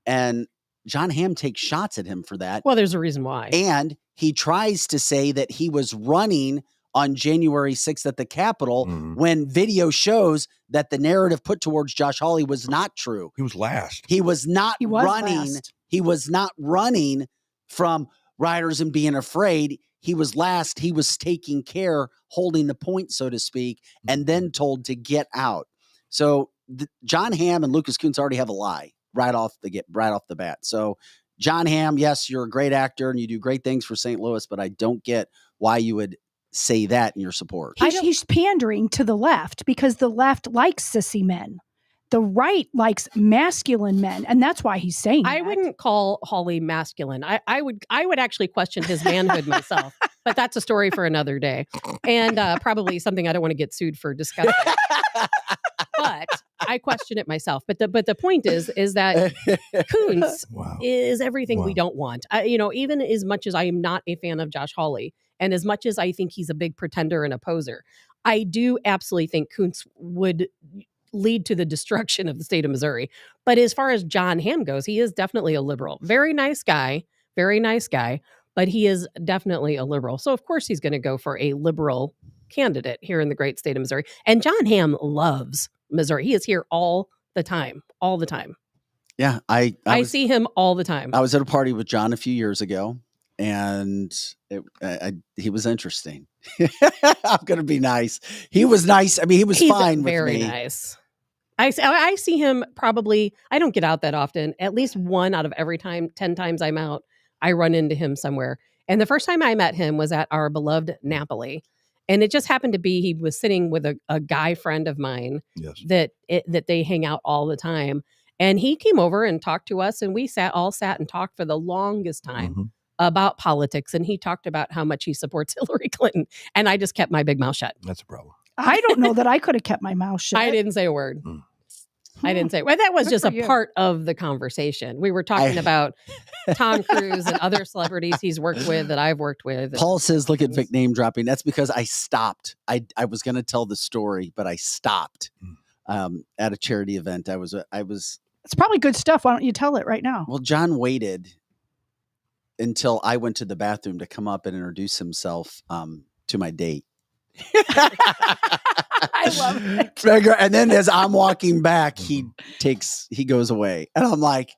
And Jon Hamm takes shots at him for that. Well, there's a reason why. And he tries to say that he was running on January 6th at the Capitol when video shows that the narrative put towards Josh Hawley was not true. He was last. He was not running. Last. He was not running from rioters and being afraid. He was last. He was taking care, holding the point, so to speak, and then told to get out. So Jon Hamm and Lucas Kunce already have a lie right off the bat. So Jon Hamm, yes, you're a great actor and you do great things for St. Louis, but I don't get why you would say that in your support. He's pandering to the left because the left likes sissy men. The right likes masculine men, and that's why he's saying I that. wouldn't call Hawley masculine. I would actually question his manhood myself, but that's a story for another day, and probably something I don't want to get sued for discussing. But I question it myself. But the point is that Kunce is everything we don't want. Even as much as I am not a fan of Josh Hawley, and as much as I think he's a big pretender and a poser, I do absolutely think Kunce would lead to the destruction of the state of Missouri. But as far as Jon Hamm goes, he is definitely a liberal. Very nice guy, but he is definitely a liberal. So of course he's going to go for a liberal candidate here in the great state of Missouri. And Jon Hamm loves Missouri. He is here all the time. Yeah, I see him all the time. I was at a party with John a few years ago, and he was interesting. I'm going to be nice. He was nice. I mean, he was fine with me. Very nice. I see him probably, I don't get out that often. At least one out of every 10 times I'm out, I run into him somewhere. And the first time I met him was at our beloved Napoli. And it just happened to be he was sitting with a guy friend of mine that they hang out all the time. And he came over and talked to us, and we all sat and talked for the longest time about politics. And he talked about how much he supports Hillary Clinton. And I just kept my big mouth shut. That's a problem. I don't know that I could have kept my mouth shut. I didn't say a word. I didn't say. Well, that was just a part of the conversation. We were talking about Tom Cruise and other celebrities he's worked with that I've worked with. Paul says, "Look at Vic name dropping." That's because I stopped. I was going to tell the story, but I stopped at a charity event. I was. It's probably good stuff. Why don't you tell it right now? Well, John waited until I went to the bathroom to come up and introduce himself to my date. I love it. And then as I'm walking back, he goes away. And I'm like,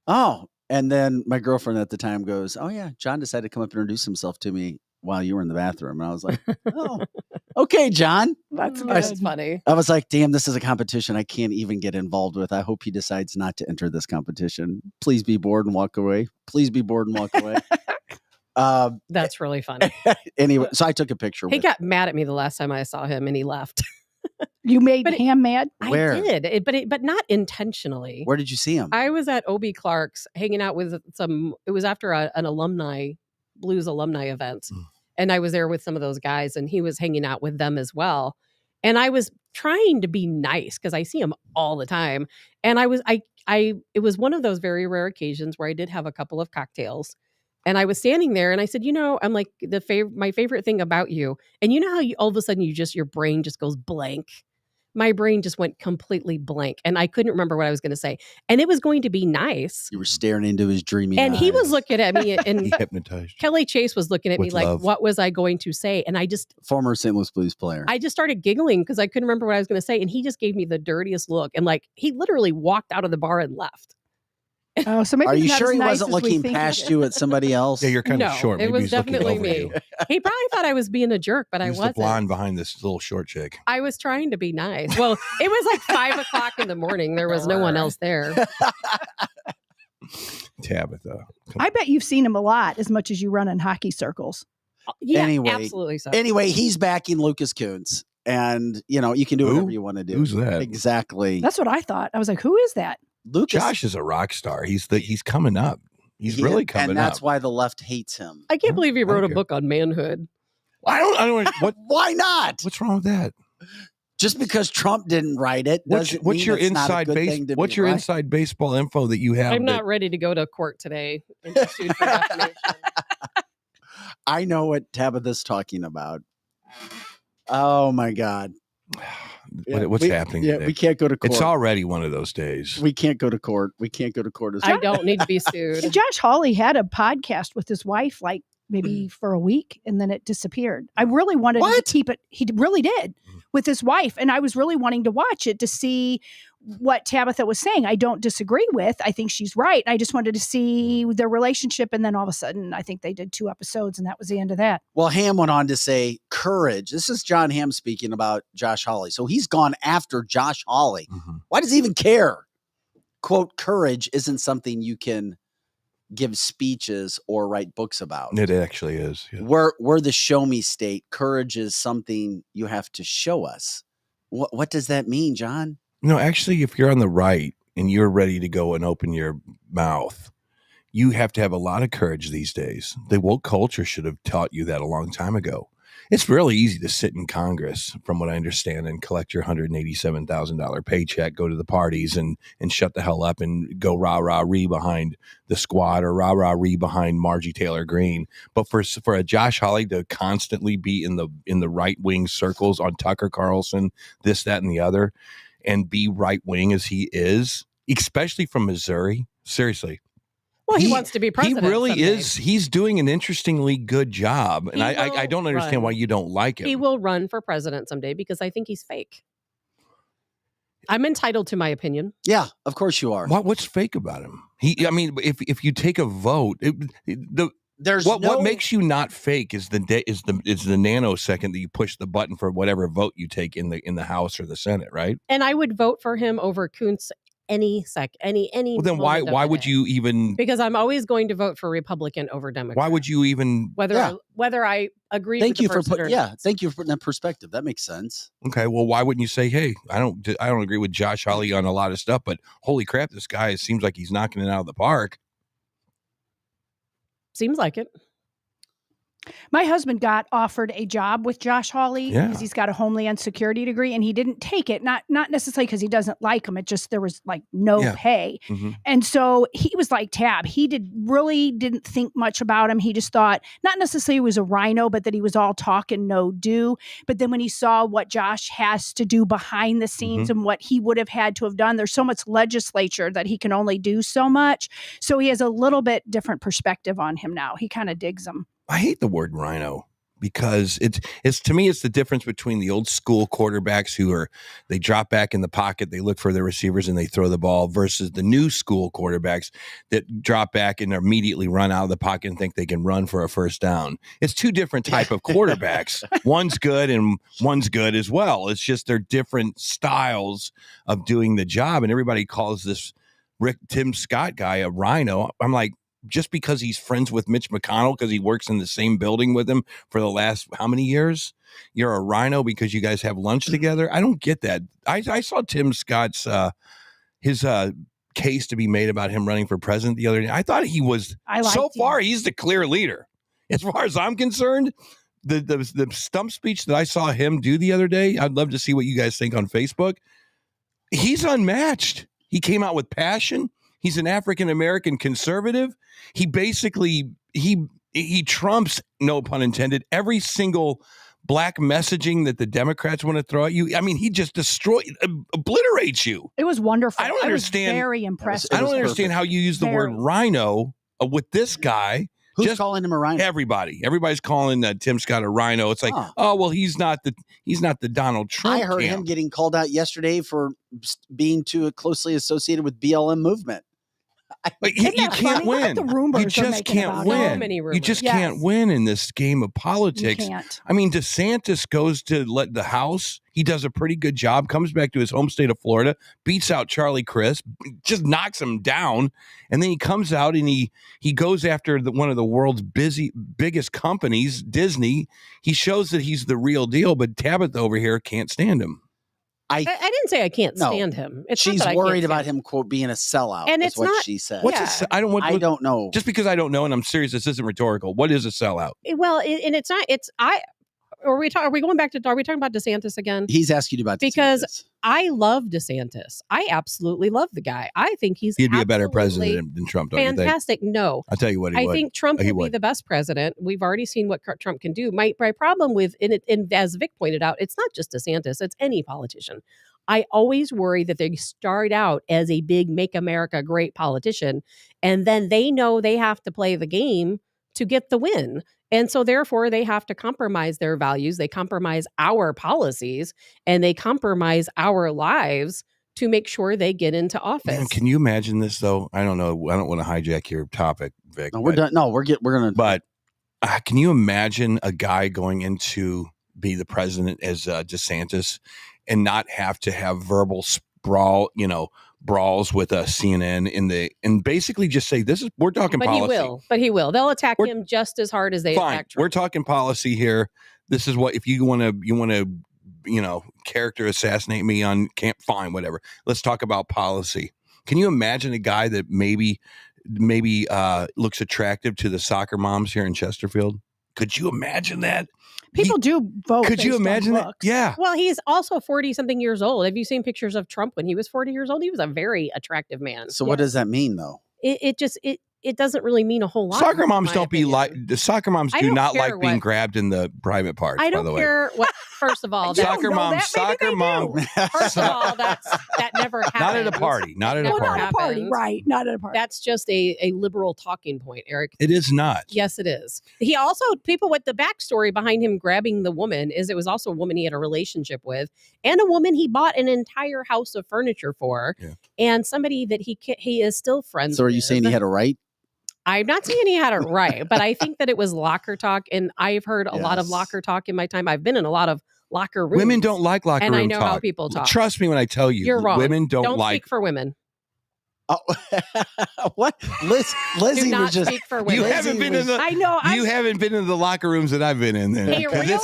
oh. And then my girlfriend at the time goes, oh yeah, John decided to come up and introduce himself to me while you were in the bathroom. And I was like, oh, okay, John. That's funny. I was like, damn, this is a competition I can't even get involved with. I hope he decides not to enter this competition. Please be bored and walk away. Please be bored and walk away. That's really funny. Anyway, so I took a picture. He got mad at me the last time I saw him and he left. You made But it- Hamm mad? Where? I did, but not intentionally. Where did you see him? I was at OB Clark's hanging out with it was after an blues alumni event. And I was there with some of those guys and he was hanging out with them as well. And I was trying to be nice because I see him all the time. And it was one of those very rare occasions where I did have a couple of cocktails. And I was standing there and I said, I'm like my favorite thing about you. And you know how all of a sudden your brain just goes blank. My brain just went completely blank and I couldn't remember what I was going to say. And it was going to be nice. You were staring into his dreamy And eyes. he was looking at me and He hypnotized. Kelly Chase was looking at me With like, love. what was I going to say? And Former St. Louis Blues player. I just started giggling because I couldn't remember what I was going to say. And he just gave me the dirtiest look. And like, he literally walked out of the bar and left. Oh, so maybe Are you he's not sure as he nice wasn't as we looking think he past is. you at somebody else? Yeah, you're kind No, of short. it Maybe was he's looking definitely over me. you. He probably thought I was being a jerk, but I He's the wasn't. blonde behind this little short chick. I was trying to be nice. Well, it was like 5:00 in the morning. There was no one else there. Tabitha. I bet you've seen him a lot, as much as you run in hockey circles. Yeah, Anyway. absolutely so. Anyway, he's backing Lucas Kuntz. And, you can do Who? whatever you want to do. Who's that? Exactly. That's what I thought. I was like, who is that? Lucas. Josh is a rock star. He's coming up. He's really coming and that's up. why the left hates him. I can't believe he wrote a Thank you. book on manhood. I don't what Why not? what's wrong with that? Just because Trump didn't write it doesn't What's mean your it's not a inside good base? thing to What's be your right. inside baseball info that you have? I'm that- not ready to go to court today and be sued for defamation. I know what Tabitha's talking about. Oh my God. What's happening Yeah, today? we can't go to court. It's already one of those days. We can't go to court. We can't go to court. As I don't need to be sued. Josh Hawley had a podcast with his wife, like maybe for a week, and then it disappeared. I really wanted What? to keep it. He really did with his wife. And I was really wanting to watch it to see what Tabitha was saying. I don't disagree with. I think she's right. I just wanted to see their relationship. And then all of a sudden, I think they did 2 episodes and that was the end of that. Well, Hamm went on to say courage. This is John Hamm speaking about Josh Hawley. So he's gone after Josh Hawley. Mhm. Why does he even care? Quote, courage isn't something you can give speeches or write books about. It actually is. Yeah. We're the show me state. Courage is something you have to show us. What does that mean, John? No, actually, if you're on the right and you're ready to go and open your mouth, you have to have a lot of courage these days. The woke culture should have taught you that a long time ago. It's really easy to sit in Congress, from what I understand, and collect your $187,000 paycheck, go to the parties and shut the hell up and go rah-rah-ree behind the squad or rah-rah-ree behind Margie Taylor Greene. But for a Josh Hawley to constantly be in the right-wing circles on Tucker Carlson, this, that, and the other, and be right-wing as he is, especially from Missouri, seriously. Well, he wants to be president. He really someday. is. He's doing an interestingly good job. And He I don't will understand run. why you don't like him. He will run for president someday because I think he's fake. I'm entitled to my opinion. Yeah, of course you are. What's fake about him? If you take a vote, There's what makes you not fake is the nanosecond that you push the button for whatever vote you take in the House or the Senate, right? And I would vote for him over Kuntz any. Well, then why moment of the would day. you even? Because I'm always going to vote for Republican over Democrat. Why would you even? whether I agree Thank with you the for person or putting not. thank you for putting that perspective. That makes sense. Okay, well, why wouldn't you say, hey, I don't agree with Josh Hawley on a lot of stuff, but holy crap, this guy seems like he's knocking it out of the park. Seems like it. My husband got offered a job with Josh Hawley Yeah. because he's got a Homeland Security degree and he didn't take it. Not necessarily because he doesn't like him. It just, there was like no Yeah. pay. Mhm. And so he was like Tab. He didn't think much about him. He just thought not necessarily he was a rhino, but that he was all talk and no do. But then when he saw what Josh has to do behind the scenes and what he would have had to have done, there's so much legislature that he can only do so much. So he has a little bit different perspective on him now. He kind of digs him. I hate the word rhino because it's to me, it's the difference between the old school quarterbacks they drop back in the pocket, they look for their receivers and they throw the ball versus the new school quarterbacks that drop back and immediately run out of the pocket and think they can run for a first down. It's two different type of quarterbacks. One's good and one's good as well. It's just they're different styles of doing the job. And everybody calls this Tim Scott guy a rhino. I'm like, just because he's friends with Mitch McConnell because he works in the same building with him for the last how many years? You're a rhino because you guys have lunch together. I don't get that. I saw Tim Scott's his case to be made about him running for president the other day. I thought he was so far he's the clear leader. As far as I'm concerned, the stump speech that I saw him do the other day, I'd love to see what you guys think on Facebook. He's unmatched. He came out with passion. He's an African-American conservative. He basically, he trumps, no pun intended, every single black messaging that the Democrats want to throw at you. I mean, he just obliterates you. It was wonderful. I don't understand. Very impressed. I don't understand how you use the word rhino with this guy. Who's calling him a rhino? Everybody's calling Tim Scott a rhino. It's like, oh well, he's not the Donald Trump. I heard him getting called out yesterday for being too closely associated with BLM movement. But you can't win. You just can't win. You just can't win in this game of politics. You can't. I mean, DeSantis goes to let the House. He does a pretty good job, comes back to his home state of Florida, beats out Charlie Crist, just knocks him down. And then he comes out and he goes after one of the world's biggest companies, Disney. He shows that he's the real deal, but Tabitha over here can't stand him. I didn't say I can't stand him. She's worried about him, quote, being a sellout. And it's what she said. I don't know. Just because I don't know, and I'm serious, this isn't rhetorical. What is a sellout? Well, and it's not. Are we talking about DeSantis again? He's asking you about DeSantis. Because I love DeSantis. I absolutely love the guy. I think he'd be a better president than Trump. Don't fantastic. You think? No, I'll tell you what. I think Trump would be the best president. We've already seen what Trump can do. My problem with and as Vic pointed out, it's not just DeSantis. It's any politician. I always worry that they start out as a big make America great politician, and then they know they have to play the game to get the win. And so therefore they have to compromise their values. They compromise our policies and they compromise our lives to make sure they get into office. Man, can you imagine this though? I don't know. I don't want to hijack your topic, Vic. No, we're done. No, we're going to. But can you imagine a guy going into be the president as DeSantis and not have to have verbal brawls with CNN and basically just say we're talking policy. But he will. They'll attack him just as hard as they attack Trump. We're talking policy here. This is what if you want to character assassinate me on fine, whatever. Let's talk about policy. Can you imagine a guy that maybe looks attractive to the soccer moms here in Chesterfield? Could you imagine that? People do vote. Could you imagine that? Yeah. Well, he's also 40-something years old. Have you seen pictures of Trump when he was 40 years old? He was a very attractive man. So what does that mean, though? It doesn't really mean a whole lot. Soccer moms the soccer moms do not like being grabbed in the private parts. I don't care what. First of all, soccer mom. First of all, that never happens. Not at a party. Not at a party. Right? Not at a party. That's just a liberal talking point, Eric. It is not. Yes, it is. He also with the backstory behind him grabbing the woman is it was also a woman he had a relationship with and a woman he bought an entire house of furniture for, and somebody that he is still friends with. So are you saying he had a right? I'm not saying he had it right, but I think that it was locker talk, and I've heard a lot of locker talk in my time. I've been in a lot of locker rooms. Women don't like locker room talk. And I know how people talk. Trust me when I tell you. You're wrong. Women don't speak for women. Oh, what? Lizzie Do not was just. Speak for women. You haven't been in the. I know. You haven't been in the locker rooms that I've been in. Then a real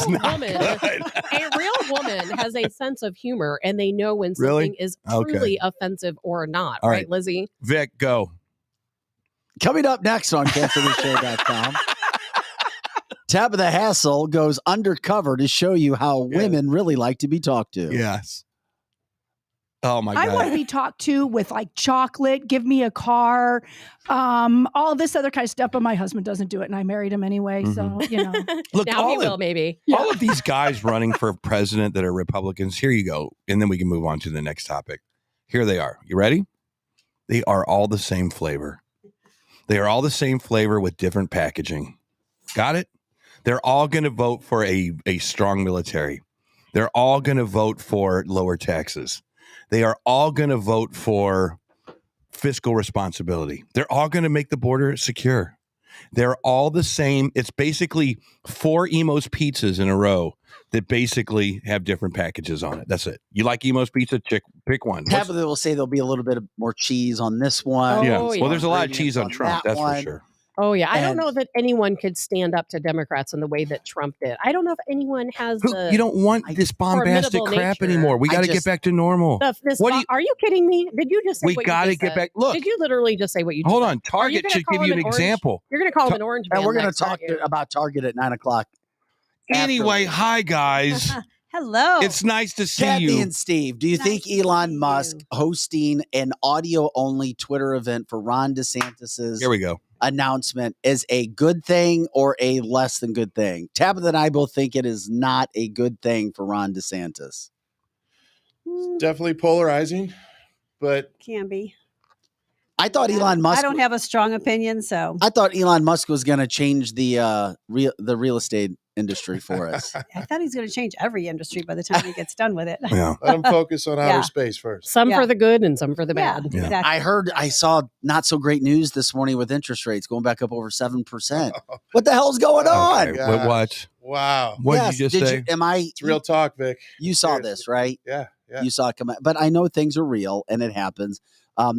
woman has a sense of humor, and they know when something is truly offensive or not. All right, Lizzie? Vic, go. Coming up next on CancelTheShow.com, Tabitha Hassel goes undercover to show you how women really like to be talked to. Yes. Oh my God. I want to be talked to with like chocolate, give me a car, all this other kind of stuff, but my husband doesn't do it and I married him anyway. So, Look, now he will maybe. All of these guys running for president that are Republicans, here you go. And then we can move on to the next topic. Here they are. You ready? They are all the same flavor. They are all the same flavor with different packaging. Got it? They're all going to vote for a strong military. They're all going to vote for lower taxes. They are all going to vote for fiscal responsibility. They're all going to make the border secure. They're all the same. It's basically 4 Emo's pizzas in a row that basically have different packages on it. That's it. You like Emo's pizza? Pick one. Tabitha will say there'll be a little bit of more cheese on this one. Well, there's a lot of cheese on Trump. That's for sure. Oh, yeah. I don't And- know that anyone could stand up to Democrats in the way that Trump did. I don't know if anyone has the. You don't want this bombastic formidable crap nature. anymore. We I got to get just- back to normal. Are you kidding me? Did you just say We what got you to just get said? back. Look, Did you literally just say what you just hold said? on. Target should give you an example. You're going to call him an orange man. And we're going to next, talk aren't you? about Target at 9:00. Anyway, hi guys. Hello. It's nice to see Kathy you. and Steve, do you Nice think to Elon see Musk you. hosting an audio-only Twitter event for Ron DeSantis's Here we go. announcement is a good thing or a less than good thing? Tabitha and I both think it is not a good thing for Ron DeSantis. Definitely polarizing, but Can be. I thought Elon Musk. I don't have a strong opinion, so I thought Elon Musk was going to change the real estate industry for us. I thought he's going to change every industry by the time he gets done with it. Yeah. let them focus on Yeah. outer space first. Some Yeah. for the good and some for the Yeah, bad. Yeah. exactly. I saw not so great news this morning with interest rates going back up over 7%. What the hell's going on? Okay, gosh. what? Wow. What Yes, did you just say? It's real talk, Vic. You saw Seriously. this, right? Yeah. You saw it come out. But I know things are real and it happens,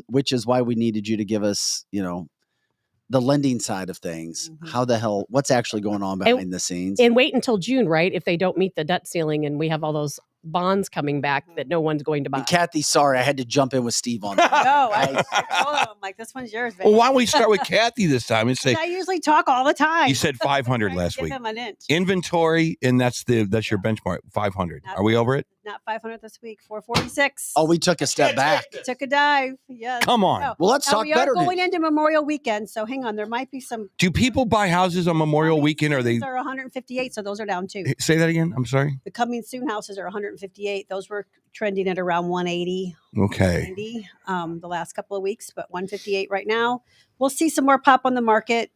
which is why we needed you to give us, the lending side of things. Mhm. How the hell, what's actually going on behind the scenes? And wait until June, right? If they don't meet the debt ceiling and we have all those bonds coming back that no one's going to buy. And Kathy, sorry, I had to jump in with Steve on that. No, I told him, I'm like, this one's yours, baby. Well, why don't we start with Kathy this time and say I usually talk all the time. you said 500 last Give week. him an inch. Inventory, and that's your benchmark. 500. Are we over it? Not 500 this week. 446. Oh, we took a step back. Took a dive. Yes. Come on. No. Well, let's Now, talk we are better going news. into Memorial Weekend, so hang on. There might be some. Do people buy houses on Memorial Weekend? Or they These are 158, so those are down too. say that again? I'm sorry. The coming soon houses are 158. Those were trending at around 180, Okay. 90 the last couple of weeks, but 158 right now. We'll see some more pop on the market.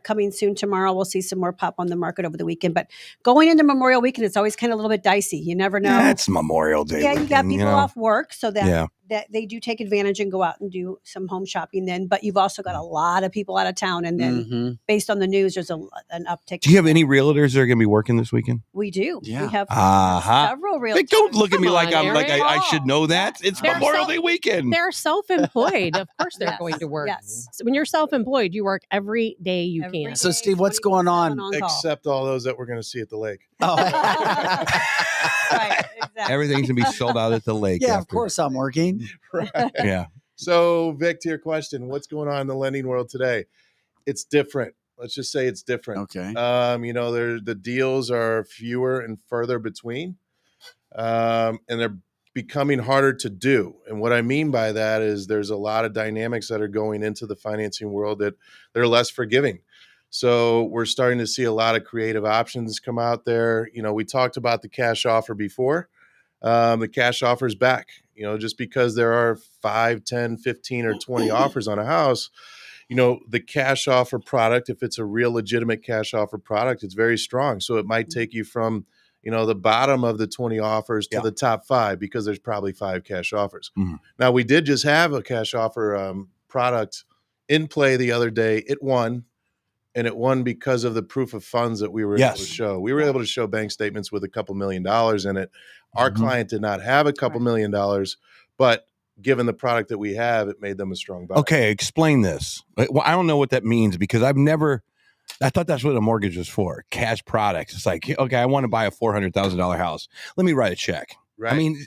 Coming soon tomorrow. We'll see some more pop on the market over the weekend. But going into Memorial Weekend, it's always kind of a little bit dicey. You never know. Yeah, it's Memorial Day. Yeah, you got weekend, people off work, so that Yeah. that they do take advantage and go out and do some home shopping then. But you've also got a lot of people out of town, and then Mhm. based on the news, there's an uptick. Do you have any realtors that are going to be working this weekend? We do. Yeah. We have Uh-huh. several real. Like, don't look at me Come like on, I'm like Aaron. I should know that. It's They're Memorial so- Day weekend. They're self-employed. Of course they're Yes. going to work. Yes. So when you're self-employed, you work every day you Every can. So, day, Steve, what's going on? 24/7 call. Except all those that we're going to see at the lake. Oh. Right, exactly. Everything's going to be sold out at the lake. Yeah, of after. course I'm working. Right. Yeah. So, Vic, to your question, what's going on in the lending world today? It's different. Let's just say it's different. Okay. The deals are fewer and further between, and they're becoming harder to do. And what I mean by that is there's a lot of dynamics that are going into the financing world that they're less forgiving. So we're starting to see a lot of creative options come out there. We talked about the cash offer before. The cash offer is back. Just because there are 5, 10, 15, or 20 offers on a house, the cash offer product, if it's a real legitimate cash offer product, it's very strong. So it might take you from, the bottom of the 20 offers to the top 5 because there's probably 5 cash offers. Mhm. Now, we did just have a cash offer product in play the other day. It won. And it won because of the proof of funds that we were able to show. We were able to show bank statements with a couple $1 million in it. Our client did not have a couple $1 million, but given the product that we have, it made them a strong buyer. Okay, explain this. Well, I don't know what that means because I thought that's what a mortgage was for. Cash products. It's like, okay, I want to buy a $400,000 house. Let me write a check. Right? I mean,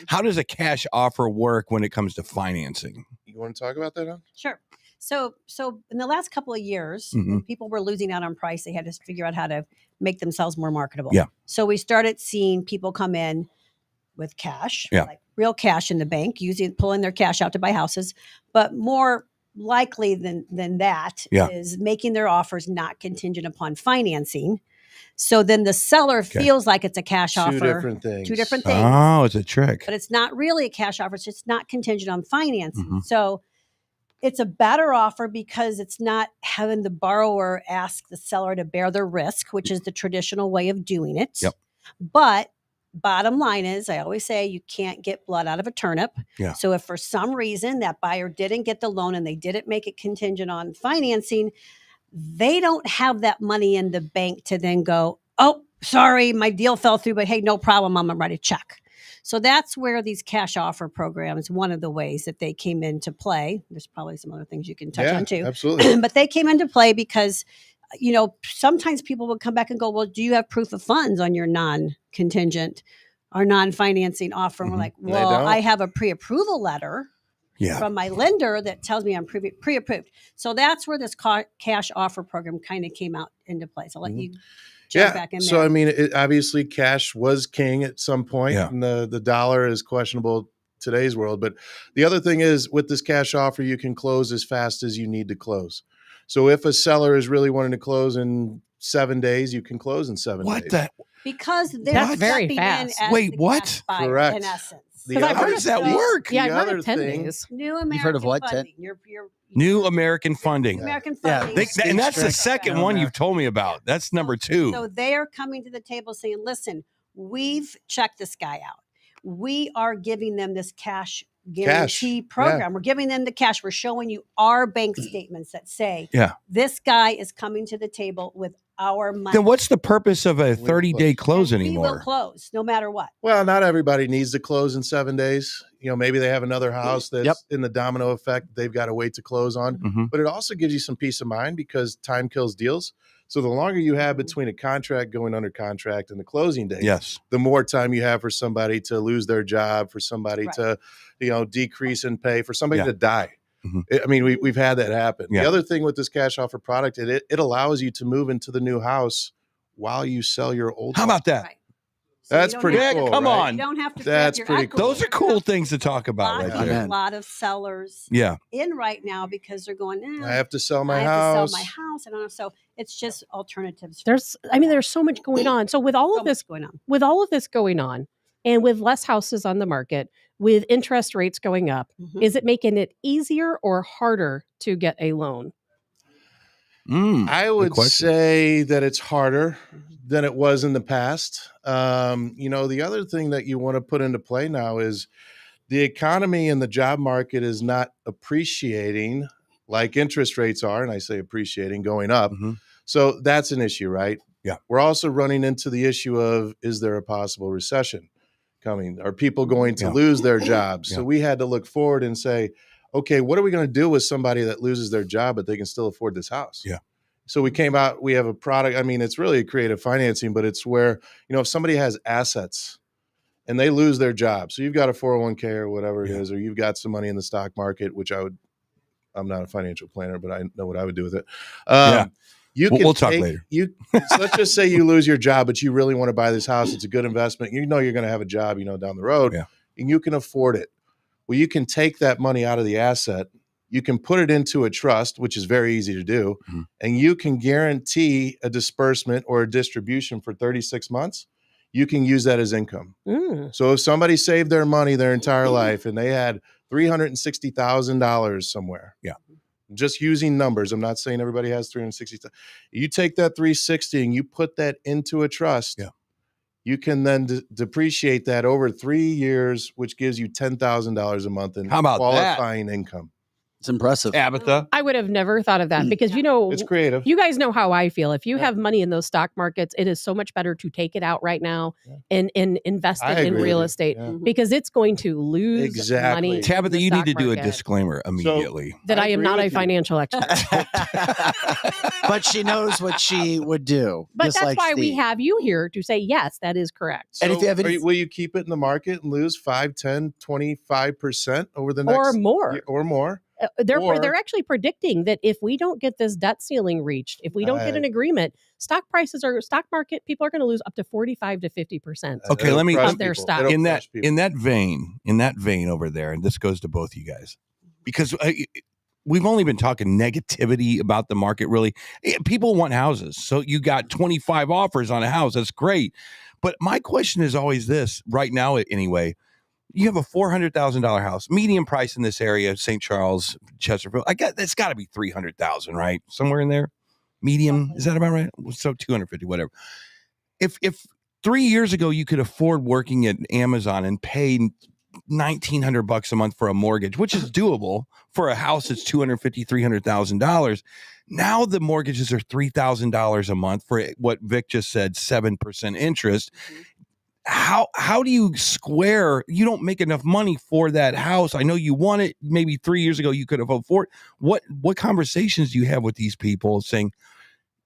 how does a cash offer work when it comes to financing? You want to talk about that, huh? Sure. So in the last couple of years, Mhm. when people were losing out on price, they had to figure out how to make themselves more marketable. Yeah. So we started seeing people come in with cash, Yeah. like real cash in the bank, pulling their cash out to buy houses. But more likely than that Yeah. is making their offers not contingent upon financing. So then the seller feels like it's a cash offer. Two different things. Two different things. Oh, it's a trick. But it's not really a cash offer. It's just not contingent on financing. Mhm. So it's a better offer because it's not having the borrower ask the seller to bear the risk, which is the traditional way of doing it. Yep. But bottom line is, I always say you can't get blood out of a turnip. Yeah. So if for some reason that buyer didn't get the loan and they didn't make it contingent on financing, they don't have that money in the bank to then go, oh, sorry, my deal fell through, but hey, no problem, I'm going to write a check. So that's where these cash offer programs, one of the ways that they came into play. There's probably some other things you can touch on too. Absolutely. But they came into play because, sometimes people would come back and go, well, do you have proof of funds on your non-contingent or non-financing offer? And we're like, They well, don't. I have a pre-approval letter from my lender that tells me I'm pre-approved. So that's where this cash offer program kind of came out into play. So I'll let you jump back in there. So, I mean, obviously cash was king at some point, Yeah. and the dollar is questionable today's world. But the other thing is, with this cash offer, you can close as fast as you need to close. So if a seller is really wanting to close in 7 days, you can close in 7 What days. the? Because they're That's very stepping fast. in as Wait, the what? cash buyer, Correct. in essence. The Because I've How other does that thing- work? Yeah, the I've heard other of 10 thing- days. New American heard of what, funding. Ted? Your New American funding. American Yeah, funding. big- And that's the Strick. second Yeah. one you've told me about. That's number 2. So they are coming to the table saying, listen, we've checked this guy out. We are giving them this cash guarantee program. We're giving them the cash. We're showing you our bank statements that say, this guy is coming to the table with our money. Then what's the purpose of a We 30-day close And we will anymore? close no matter what. Well, not everybody needs to close in 7 days. Maybe they have another house that's in the domino effect they've got to wait to close on. Mhm. But it also gives you some peace of mind because time kills deals. So the longer you have between a contract going under contract and the closing date, Yes. the more time you have for somebody to lose their job, for somebody Right. to, decrease in pay, for somebody Yeah. to die. Mhm. I mean, we've had that happen. Yeah. The other thing with this cash offer product, it allows you to move into the new house while you sell your old How house. about that? Right. So That's you don't pretty have to- cool. Come right? on. You don't have to That's grab your pretty equity. cool. Those are cool things to talk about right There's there. a lot of sellers Yeah. in right now because they're going, I have to sell I my have house. to sell my house. I don't know. So it's just alternatives. There's so much going on. So with all So of this much going on. going on, and with less houses on the market, with interest rates going up, Mhm. is it making it easier or harder to get a loan? I would question. say that it's harder than it was in the past. The other thing that you want to put into play now is the economy and the job market is not appreciating like interest rates are. And I say appreciating, going up. Mhm. So that's an issue, right? Yeah. We're also running into the issue of, is there a possible recession coming? Are people going to Yeah. lose their jobs? Yeah. So we had to look forward and say, okay, what are we going to do with somebody that loses their job, but they can still afford this house? Yeah. So we came out, we have a product. I mean, it's really a creative financing, but it's where, if somebody has assets and they lose their job, so you've got a 401k or whatever it Yeah. is, or you've got some money in the stock market, which I'm not a financial planner, but I know what I would do with it. Yeah. We'll talk take- later. So let's just say you lose your job, but you really want to buy this house. It's a good investment. You're going to have a job, down the road, Yeah. and you can afford it. Well, you can take that money out of the asset. You can put it into a trust, which is very easy to do, Mhm. and you can guarantee a disbursement or a distribution for 36 months. You can use that as income. So if somebody saved their money their entire life and they had $360,000 somewhere, just using numbers, I'm not saying everybody has 360. You take that 360 and you put that into a trust. Yeah. You can then depreciate that over 3 years, which gives you $10,000 a month in How about that? qualifying income. It's impressive. Tabitha. I would have never thought of that because, It's creative. you guys know how I feel. If you Yeah. have money in those stock markets, it is so much better to take it out right now and invest I it in agree real with you. estate Yeah. because it's going to lose Exactly. money. in Tabitha, the you need stock to do a market. disclaimer immediately. That I am agree not with a you. financial expert. But she knows what she would do. But just that's like why we Steve. have you here to say, yes, that is correct. And if you have any- will you keep it in the market and lose 5, 10, 25% over the next Or more. year or more? They're Or- actually predicting that if we don't get this debt ceiling reached, if we don't get an agreement, stock market people are going to lose up to 45 to 50%. Okay, It'll let me- crush Of their people. stock. It'll in that crush people. in that vein over there, and this goes to both you guys, because we've only been talking negativity about the market. Really, people want houses, so you got 25 offers on a house. That's great, but my question is always this: right now, anyway, you have a $400,000 house, median price in this area, St. Charles, Chesterfield. I got it's got to be 300,000, right? Somewhere in there, medium. Is that about right? So 250, whatever. If 3 years ago you could afford working at Amazon and pay $1,900 a month for a mortgage, which is doable for a house that's $250,000, $300,000. Now the mortgages are $3,000 a month for what Vic just said, 7% interest. how do you square? You don't make enough money for that house. I know you want it. Maybe 3 years ago you could have afforded. What conversations do you have with these people saying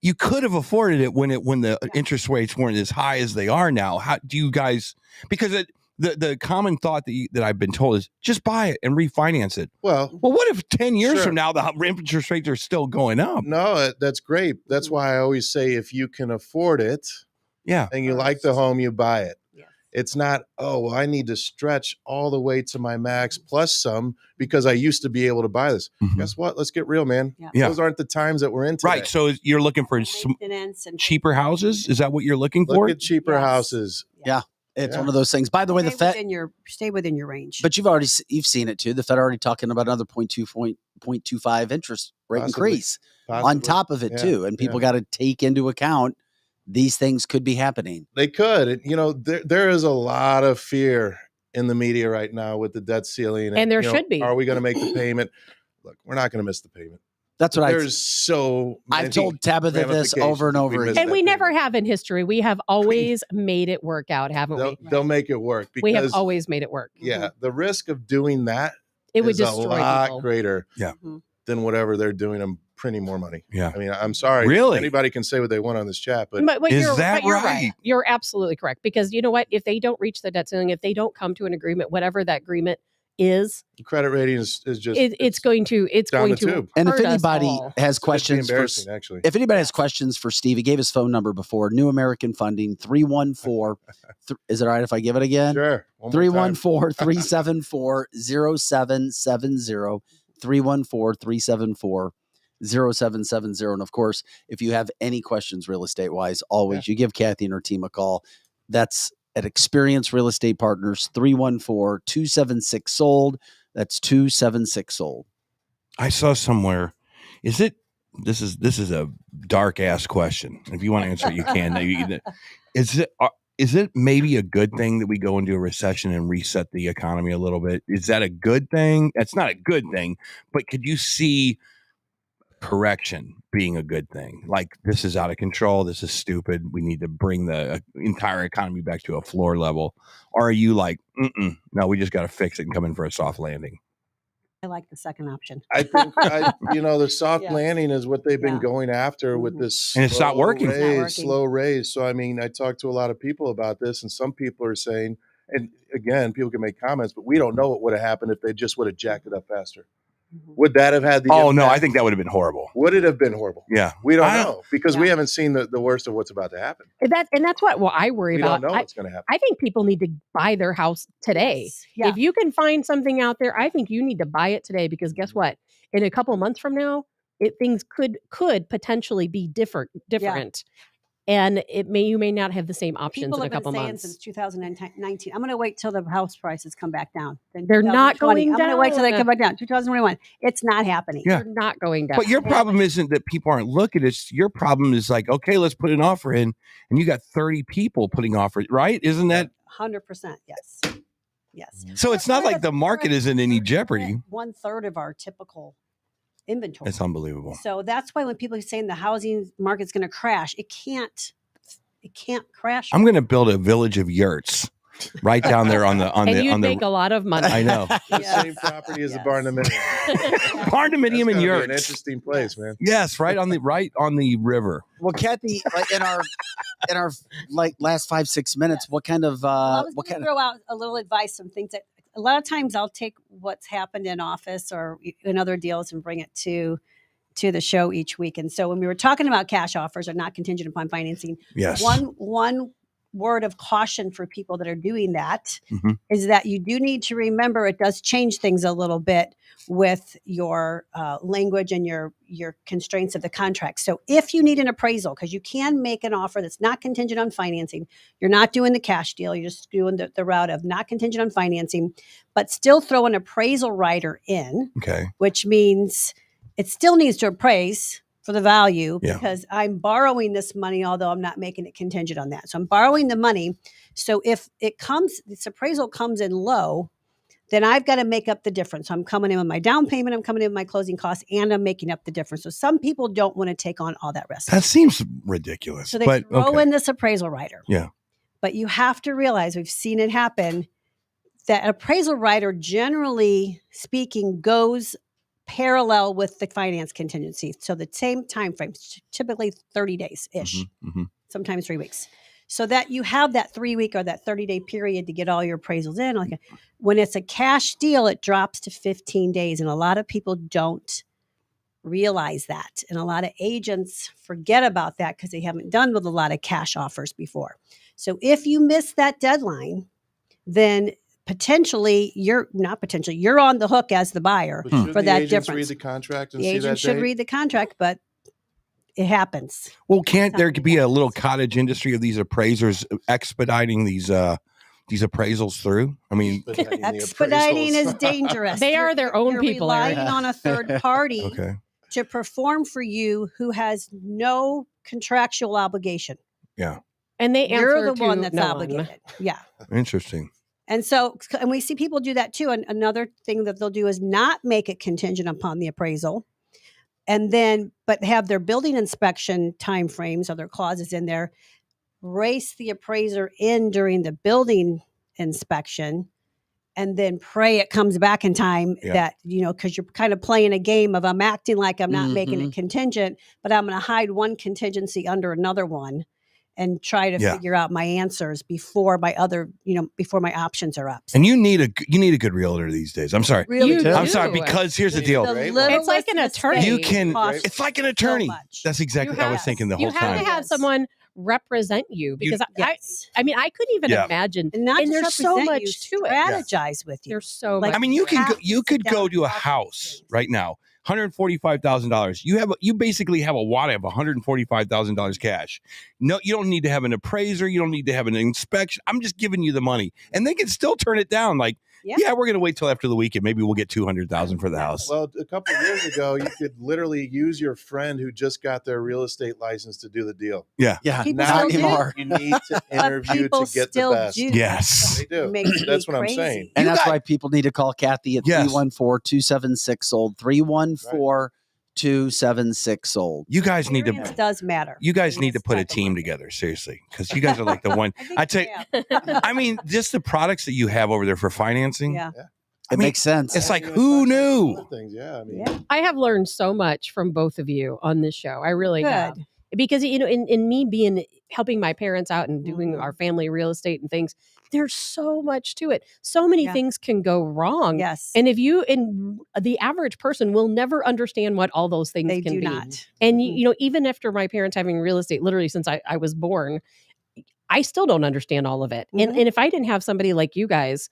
you could have afforded it when the interest rates weren't as high as they are now? How do you guys? Because the common thought that I've been told is just buy it and refinance it. Well, what if 10 years sure. from now the interest rates are still going up? No, that's great. That's why I always say if you can afford it, and you like the home, you buy it. Yes. It's not, oh, well, I need to stretch all the way to my max plus some because I used to be able to buy this. Mhm. Guess what? Let's get real, man. Yeah. Those aren't the times that we're in today. Right. So you're looking for Maintenance and cheaper houses? Is that what you're looking for? Look at cheaper houses. Yeah. It's one of those things. By the way, the Fed, stay within your range. but you've seen it too. The Fed already talking about another 0.25 interest rate increase on top of it too. And people got to take into account these things could be happening. They could. There is a lot of fear in the media right now with the debt ceiling. And there should be. Are we going to make the payment? Look, we're not going to miss the payment. That's what I've told Tabitha this over and over again. And we never have in history. We have always made it work out, haven't we? They'll make it work. Because, we have always made it work. Yeah. The risk of doing that would is destroy a lot people. greater than whatever they're doing. I'm printing more money. Yeah. I mean, I'm sorry. Really? Anybody can say what they want on this chat, but is that right? You're absolutely correct. Because you know what? If they don't reach the debt ceiling, if they don't come to an agreement, whatever that agreement is, the credit rating is just it's going to and if hurt us anybody all. has questions if anybody has questions for Steve, he gave his phone number before. New American Funding 314 is it all right if I give it again? Sure. 314-374-0770 314-374-0770. And of course, if you have any questions real estate wise, always you give Kathy and her team a call. That's at Experience Real Estate Partners, 314-276-SOLD. That's 276-SOLD. I saw somewhere, this is a dark ass question. If you want to answer it, you can. Is it maybe a good thing that we go into a recession and reset the economy a little bit? Is that a good thing? That's not a good thing, but could you see correction being a good thing? Like, this is out of control. This is stupid. We need to bring the entire economy back to a floor level. Or are you like, no, we just got to fix it and come in for a soft landing? I like the second option. I think the soft landing is what they've been going after with this, and it's not working. Slow raise. So I mean, I talked to a lot of people about this, and some people are saying, and again, people can make comments, but we don't know what would have happened if they just would have jacked it up faster. Would that have had the impact? No, I think that would have been horrible. Would it have been horrible? Yeah. We don't know because we haven't seen the worst of what's about to happen. And that's what I worry about. We don't know what's going to happen. I think people need to buy their house today. Yes. Yeah. If you can find something out there, I think you need to buy it today, because guess what? In a couple months from now, things could potentially be different. And you may not have the same options People in a couple have been months. saying since 2019, I'm going to wait till the house prices come back down. They're not going down. I'm going to wait till they come back down. 2021. It's not happening. Yeah. They're not going down. But your problem isn't that people aren't looking. It's your problem is like, okay, let's put an offer in, and you got 30 people putting offers, right? Isn't that 100%? Yes. Yes. So it's not like the market is in any jeopardy. 1/3 of our typical inventory. It's unbelievable. So that's why when people are saying the housing market's going to crash, it can't crash. I'm going to build a village of yurts right down there on and make a lot of money. I know. The same property as the Barnuminium. Barnuminium and yurts. An interesting place, man. Yes, right on the river. Well, Kathy, in our last 5-6 minutes, what kind of I was going to throw out a little advice, some things that a lot of times I'll take what's happened in office or in other deals and bring it to the show each week. And so when we were talking about cash offers are not contingent upon financing, yes, one word of caution for people that are doing that is that you do need to remember it does change things a little bit with your language and your constraints of the contract. So if you need an appraisal, because you can make an offer that's not contingent on financing, you're not doing the cash deal, you're just doing the route of not contingent on financing, but still throw an appraisal rider in, which means it still needs to appraise for the value because I'm borrowing this money, although I'm not making it contingent on that. So I'm borrowing the money. So if this appraisal comes in low, then I've got to make up the difference. So I'm coming in with my down payment, I'm coming in with my closing costs, and I'm making up the difference. So some people don't want to take on all that risk. That seems ridiculous. So they throw in this appraisal rider. Yeah. But you have to realize, we've seen it happen, that an appraisal writer, generally speaking, goes parallel with the finance contingency. So the same time frame, typically 30 days-ish, sometimes 3 weeks. So that you have that 3 week or that 30-day period to get all your appraisals in. Like when it's a cash deal, it drops to 15 days. And a lot of people don't realize that. And a lot of agents forget about that because they haven't done with a lot of cash offers before. So if you miss that deadline, then potentially you're on the hook as the buyer for that difference. Read the contract and the see agent that should date? read the contract, but it happens. Well, can't there be a little cottage industry of these appraisers expediting these appraisals through? I mean, Expediting is dangerous. They are their own You're people, relying Eric. on a third party okay. to perform for you who has no contractual obligation. Yeah. And they answer You're the to one that's no obligated. Yeah. Interesting. And we see people do that too. And another thing that they'll do is not make it contingent upon the appraisal, but have their building inspection timeframes or their clauses in there, race the appraiser in during the building inspection, and then pray it comes back in time that, because you're kind of playing a game of I'm acting like I'm not making it contingent, but I'm going to hide one contingency under another one and try to figure out my answers before my options are up. And you need a good realtor these days. I'm sorry. Really I'm sorry, because here's the deal. It's like an attorney. It's like an attorney. That's exactly what I was thinking the whole time. You have to have someone represent you, because I mean, I couldn't even imagine. And there's so much to it. Strategize with you. There's so much. I mean, you could go to a house right now, $145,000. You basically have a wad of $145,000 cash. No, you don't need to have an appraiser. You don't need to have an inspection. I'm just giving you the money, and they can still turn it down. Like, we're going to wait till after the weekend. Maybe we'll get $200,000 for the house. Well, a couple of years ago, you could literally use your friend who just got their real estate license to do the deal. Yeah. Not anymore. You need to interview to get the best. Yes. They do. That's what I'm saying. And that's why people need to call Kathy at 314-276-OLD. 314-276-OLD. You guys need to. Does matter. You guys need to put a team together, seriously, because you guys are like the one. I tell you, I mean, just the products that you have over there for financing. Yeah. It makes sense. It's like, who knew? I have learned so much from both of you on this show. I really have. Because, in me helping my parents out and doing our family real estate and things, there's so much to it. So many things can go wrong. Yes. And the average person will never understand what all those things can be. Not. And, even after my parents having real estate, literally since I was born, I still don't understand all of it. And if I didn't have somebody like you guys,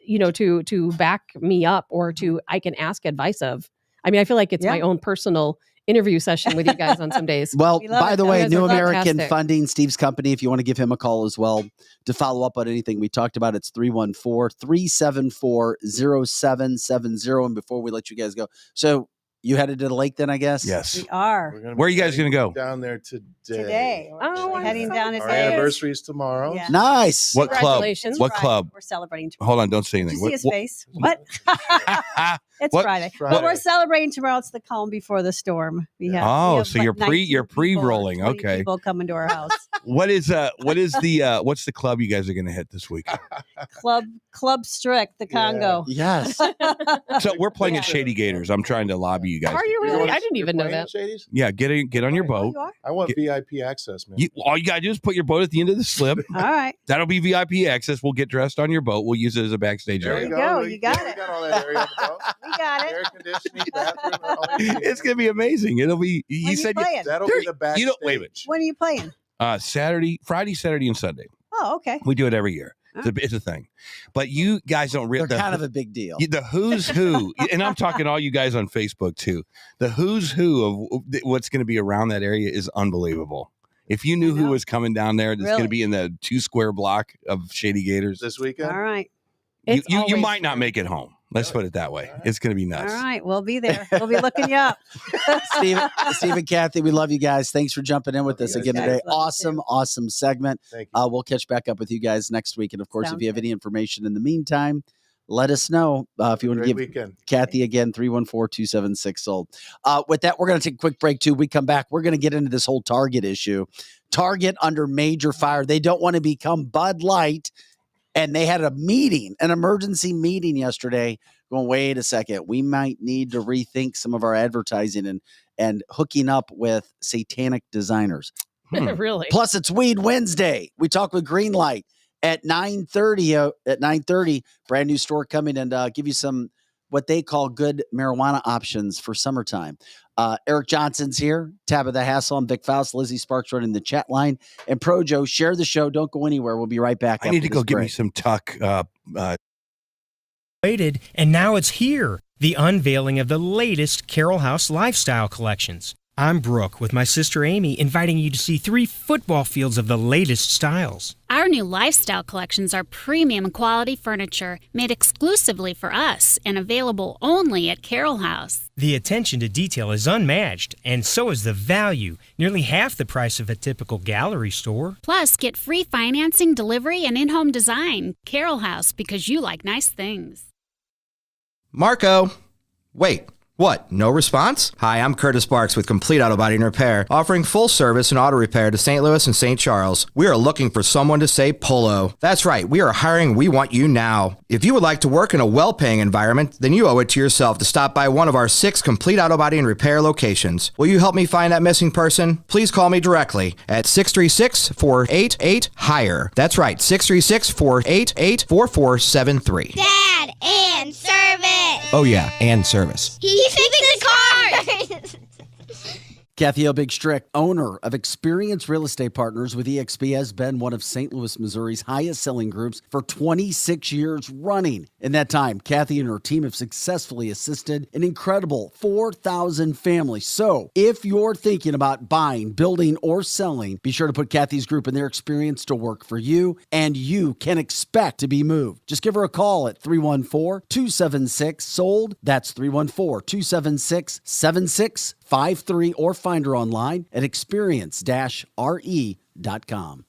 to back me up or I can ask advice of, I mean, I feel like it's my own personal interview session with you guys on some days. Well, by the way, New American fantastic. Funding, Steve's company, if you want to give him a call as well to follow up on anything we talked about, it's 314-374-0770. And before we let you guys go, so you headed to the lake then, I guess? Yes. We are. Where are you guys going to go? Down there Today. Oh, heading down today. Our anniversary is tomorrow. Yeah. Nice. What club? Congratulations. What club? We're celebrating tomorrow. Hold on, don't say Did anything. you see his face? What? It's What? Friday. Friday. But we're celebrating tomorrow. It's the calm before the storm. We have So like you're 19 pre-rolling. people or 20 Okay. People coming to our house. What's the club you guys are going to hit this week? Club Strick, the Congo. Yes. So we're playing at Shady Gators. I'm trying to lobby you guys. Are you really? I didn't You're even know playing that. at Shady's? Yeah, get on your boat. You are? I want VIP access, man. All you got to do is put your boat at the end of the slip. All right. That'll be VIP access. We'll get dressed on your boat. We'll use it as a backstage There area. you go. You got We it. got all that area on the boat. We got Air it. conditioning, bathroom. all that. It's gonna be amazing. It'll be. When He you said playing? That'll be the backstage. wait a minute. When are you playing? Friday, Saturday, and Sunday. Oh, okay. We do it every year. It's a thing. But you guys don't They're realize kind of a big deal. the who's who, and I'm talking all you guys on Facebook too. The who's who of what's going to be around that area is unbelievable. If you knew who was coming down there, that's going to be in the 2 square block of Shady Gators This weekend? All right. You might not make it home. Let's put it that way. It's going to be nuts. All right. We'll be there. We'll be looking you up. Steve and Kathy, we love you guys. Thanks for jumping in with us again today. Awesome segment. Thank you. We'll catch back up with you guys next week. And of course, Sounds if you have any information in the meantime, let us know if you want to Great give weekend. Kathy again, 314-276-SOLD. With that, we're going to take a quick break too. We come back. We're going to get into this whole Target issue. Target under major fire. They don't want to become Bud Light. And they had a meeting, an emergency meeting yesterday going, wait a second, we might need to rethink some of our advertising and hooking up with satanic designers. Really? Plus, it's Weed Wednesday. We talk with Greenlight at 9:30. At 9:30, brand new store coming and give you some what they call good marijuana options for summertime. Eric Johnson's here. Tabitha Hassel and Vic Faust. Lizzie Sparks running the chat line. And Projo, share the show. Don't go anywhere. We'll be right back. I need to go get me some tuck. Waited, and now it's here. The unveiling of the latest Carroll House lifestyle collections. I'm Brooke with my sister Amy, inviting you to see 3 football fields of the latest styles. Our new lifestyle collections are premium quality furniture made exclusively for us and available only at Carroll House. The attention to detail is unmatched, and so is the value, nearly half the price of a typical gallery store. Plus, get free financing, delivery, and in-home design. Carroll House, because you like nice things. Marco, wait. What? No response? Hi, I'm Curtis Sparks with Complete Auto Body and Repair, offering full service and auto repair to St. Louis and St. Charles. We are looking for someone to say polo. That's right, we are hiring. We want you now. If you would like to work in a well-paying environment, then you owe it to yourself to stop by one of our 6 Complete Auto Body and Repair locations. Will you help me find that missing person? Please call me directly at 636-488-HIRE. That's right, 636-488-4473. Dad, and service. Oh yeah, and service. He fixes cars. Kathy Helbig Strick, owner of Experience Real Estate Partners with EXP, has been one of St. Louis, Missouri's highest selling groups for 26 years running. In that time, Kathy and her team have successfully assisted an incredible 4,000 families. So if you're thinking about buying, building, or selling, be sure to put Kathy's group and their experience to work for you, and you can expect to be moved. Just give her a call at 314-276-SOLD. That's 314-276-7653, or find her online at experience-re.com.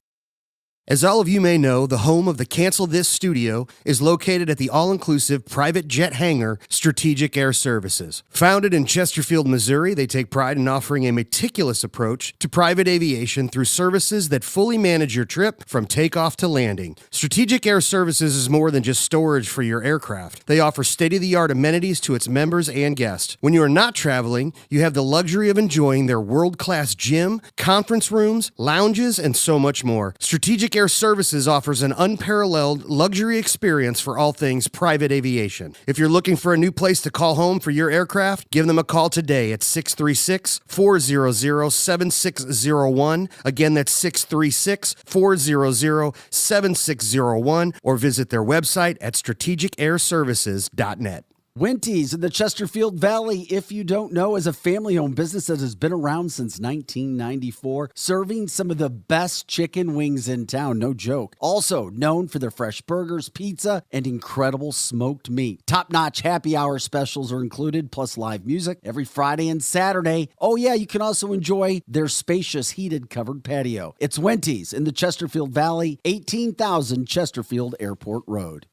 As all of you may know, the home of the Cancel This studio is located at the all-inclusive private jet hangar, Strategic Air Services. Founded in Chesterfield, Missouri, they take pride in offering a meticulous approach to private aviation through services that fully manage your trip from takeoff to landing. Strategic Air Services is more than just storage for your aircraft. They offer state-of-the-art amenities to its members and guests. When you are not traveling, you have the luxury of enjoying their world-class gym, conference rooms, lounges, and so much more. Strategic Air Services offers an unparalleled luxury experience for all things private aviation. If you're looking for a new place to call home for your aircraft, give them a call today at 636-400-7601. Again, that's 636-400-7601, or visit their website at strategicairservices.net. Winties in the Chesterfield Valley, if you don't know, is a family-owned business that has been around since 1994, serving some of the best chicken wings in town, no joke. Also known for their fresh burgers, pizza, and incredible smoked meat. Top-notch happy hour specials are included, plus live music every Friday and Saturday. Oh yeah, you can also enjoy their spacious heated covered patio. It's Winties in the Chesterfield Valley, 18,000 Chesterfield Airport Road.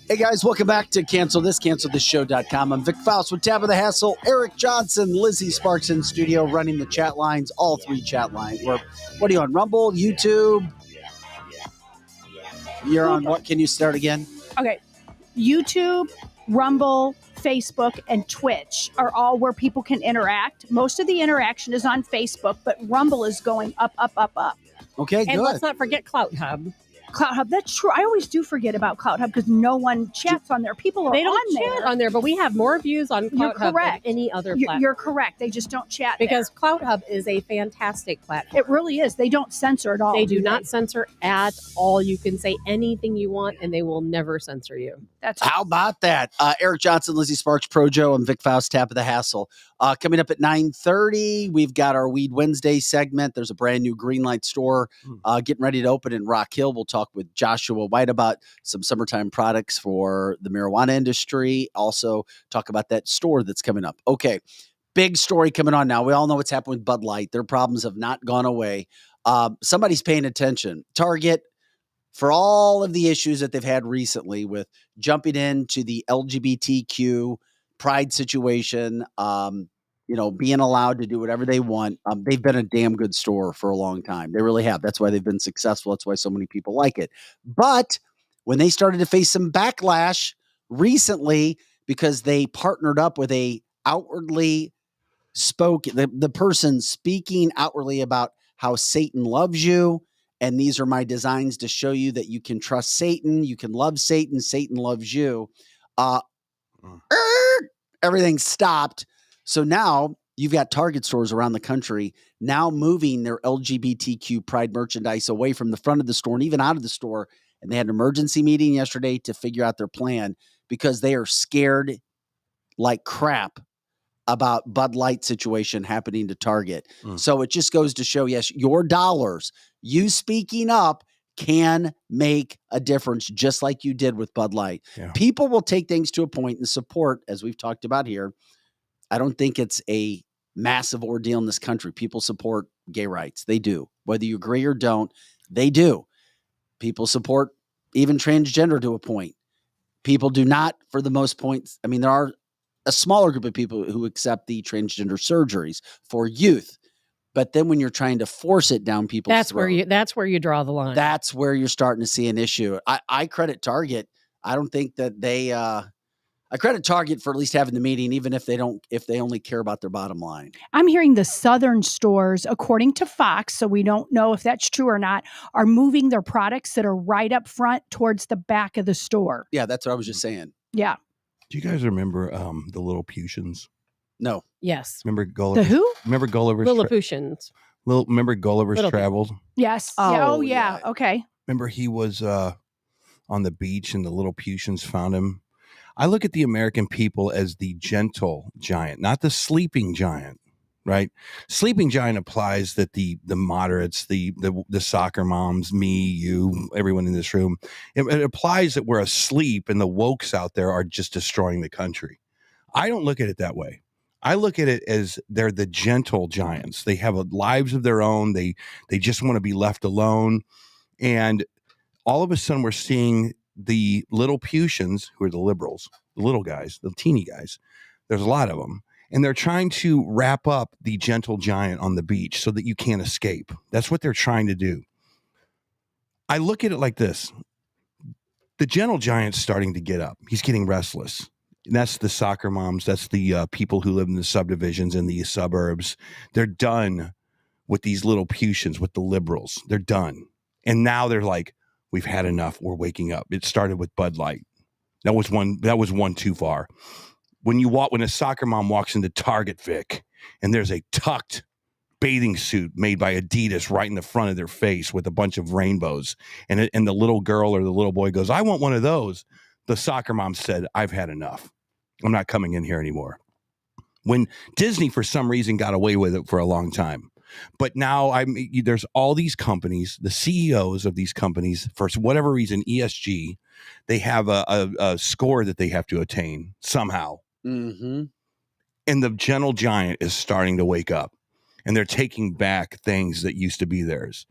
Hey guys, welcome back to cancelthisshow.com. I'm Vic Faust with Tabitha Hassel, Eric Johnson, Lizzie Sparks in studio running the chat lines, all 3 chat lines. What are you on, Rumble, YouTube? You're on what? Can you start again? Okay. YouTube, Rumble, Facebook, and Twitch are all where people can interact. Most of the interaction is on Facebook, but Rumble is going up, up, up, up. Okay, And good. let's not forget Clout Hub. Cloud Hub. That's true. I always do forget about Cloud Hub because no one chats on there. People are They don't on chat there. on there, but we have more views on You're Cloud Hub than correct. any other platform. You're correct. They just don't chat because Cloud Hub is a fantastic platform. It really is. They don't censor at all. They do not censor at all. You can say anything you want, and they will never censor you. That's How about that? Eric Johnson, Lizzie Sparks, Projo, and Vic Faust, Tap of the Hassle. Coming up at 9:30, we've got our Weed Wednesday segment. There's a brand new Greenlight store getting ready to open in Rock Hill. We'll talk with Joshua White about some summertime products for the marijuana industry. Also talk about that store that's coming up. Okay, big story coming on now. We all know what's happened with Bud Light. Their problems have not gone away. Somebody's paying attention. Target, for all of the issues that they've had recently with jumping into the LGBTQ pride situation, being allowed to do whatever they want. They've been a damn good store for a long time. They really have. That's why they've been successful. That's why so many people like it. But when they started to face some backlash recently because they partnered up with a outwardly the person speaking outwardly about how Satan loves you, and these are my designs to show you that you can trust Satan, you can love Satan, Satan loves you. Everything stopped. So now you've got Target stores around the country now moving their LGBTQ pride merchandise away from the front of the store and even out of the store. And they had an emergency meeting yesterday to figure out their plan because they are scared like crap about Bud Light situation happening to Target. So it just goes to show, yes, your dollars, you speaking up can make a difference, just like you did with Bud Light. Yeah. People will take things to a point and support, as we've talked about here. I don't think it's a massive ordeal in this country. People support gay rights. They do. Whether you agree or don't, they do. People support even transgender to a point. People do not, for the most points. I mean, there are a smaller group of people who accept the transgender surgeries for youth. But then when you're trying to force it down people's throat, that's where you draw the line. That's where you're starting to see an issue. I credit Target. I don't think that they I credit Target for at least having the meeting, even if they only care about their bottom line. I'm hearing the southern stores, according to Fox, so we don't know if that's true or not, are moving their products that are right up front towards the back of the store. Yeah, that's what I was just saying. Yeah. Do you guys remember the Lilliputians? No. Yes. Remember Gulliver's? The who? Remember Gulliver's? Lilliputians. Remember Gulliver's Travels? Yes. Oh, yeah. Okay. Remember he was on the beach and the Lilliputians found him? I look at the American people as the gentle giant, not the sleeping giant, right? Sleeping giant applies that the moderates, the soccer moms, me, you, everyone in this room, it applies that we're asleep and the wokes out there are just destroying the country. I don't look at it that way. I look at it as they're the gentle giants. They have lives of their own. They just want to be left alone. And all of a sudden we're seeing the Lilliputians, who are the liberals, the little guys, the teeny guys. There's a lot of them. And they're trying to wrap up the gentle giant on the beach so that you can't escape. That's what they're trying to do. I look at it like this. The gentle giant's starting to get up. He's getting restless. And that's the soccer moms. That's the people who live in the subdivisions in the suburbs. They're done with these Lilliputians, with the liberals. They're done. And now they're like, we've had enough. We're waking up. It started with Bud Light. That was one too far. When a soccer mom walks into Target, Vic, and there's a tucked bathing suit made by Adidas right in the front of their face with a bunch of rainbows, and the little girl or the little boy goes, I want one of those. The soccer mom said, I've had enough. I'm not coming in here anymore. When Disney, for some reason, got away with it for a long time. But now there's all these companies, the CEOs of these companies, for whatever reason, ESG, they have a score that they have to attain somehow. Mm-hmm. And the gentle giant is starting to wake up. And they're taking back things that used to be theirs.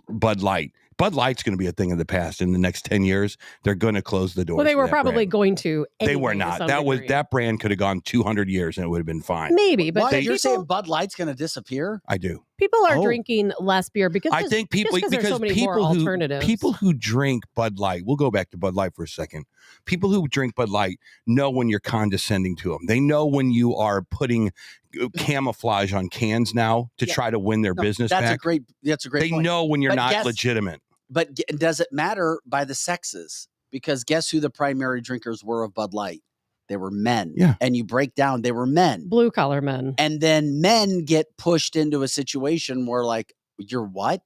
Bud Light. Bud Light's going to be a thing of the past. In the next 10 years, they're going to close the doors. Well, they were probably going to. They were not. That brand could have gone 200 years and it would have been fine. Maybe, but you're saying Bud Light's going to disappear? I do. People are drinking less beer because I think people because there's so many more alternatives. People who drink Bud Light, we'll go back to Bud Light for a second. People who drink Bud Light know when you're condescending to them. They know when you are putting camouflage on cans now to try to win their business back. That's a great They point. know when you're not legitimate. but does it matter by the sexes? Because guess who the primary drinkers were of Bud Light? They were men. Yeah. And you break down, they were men. Blue collar men. And then men get pushed into a situation where like, you're what?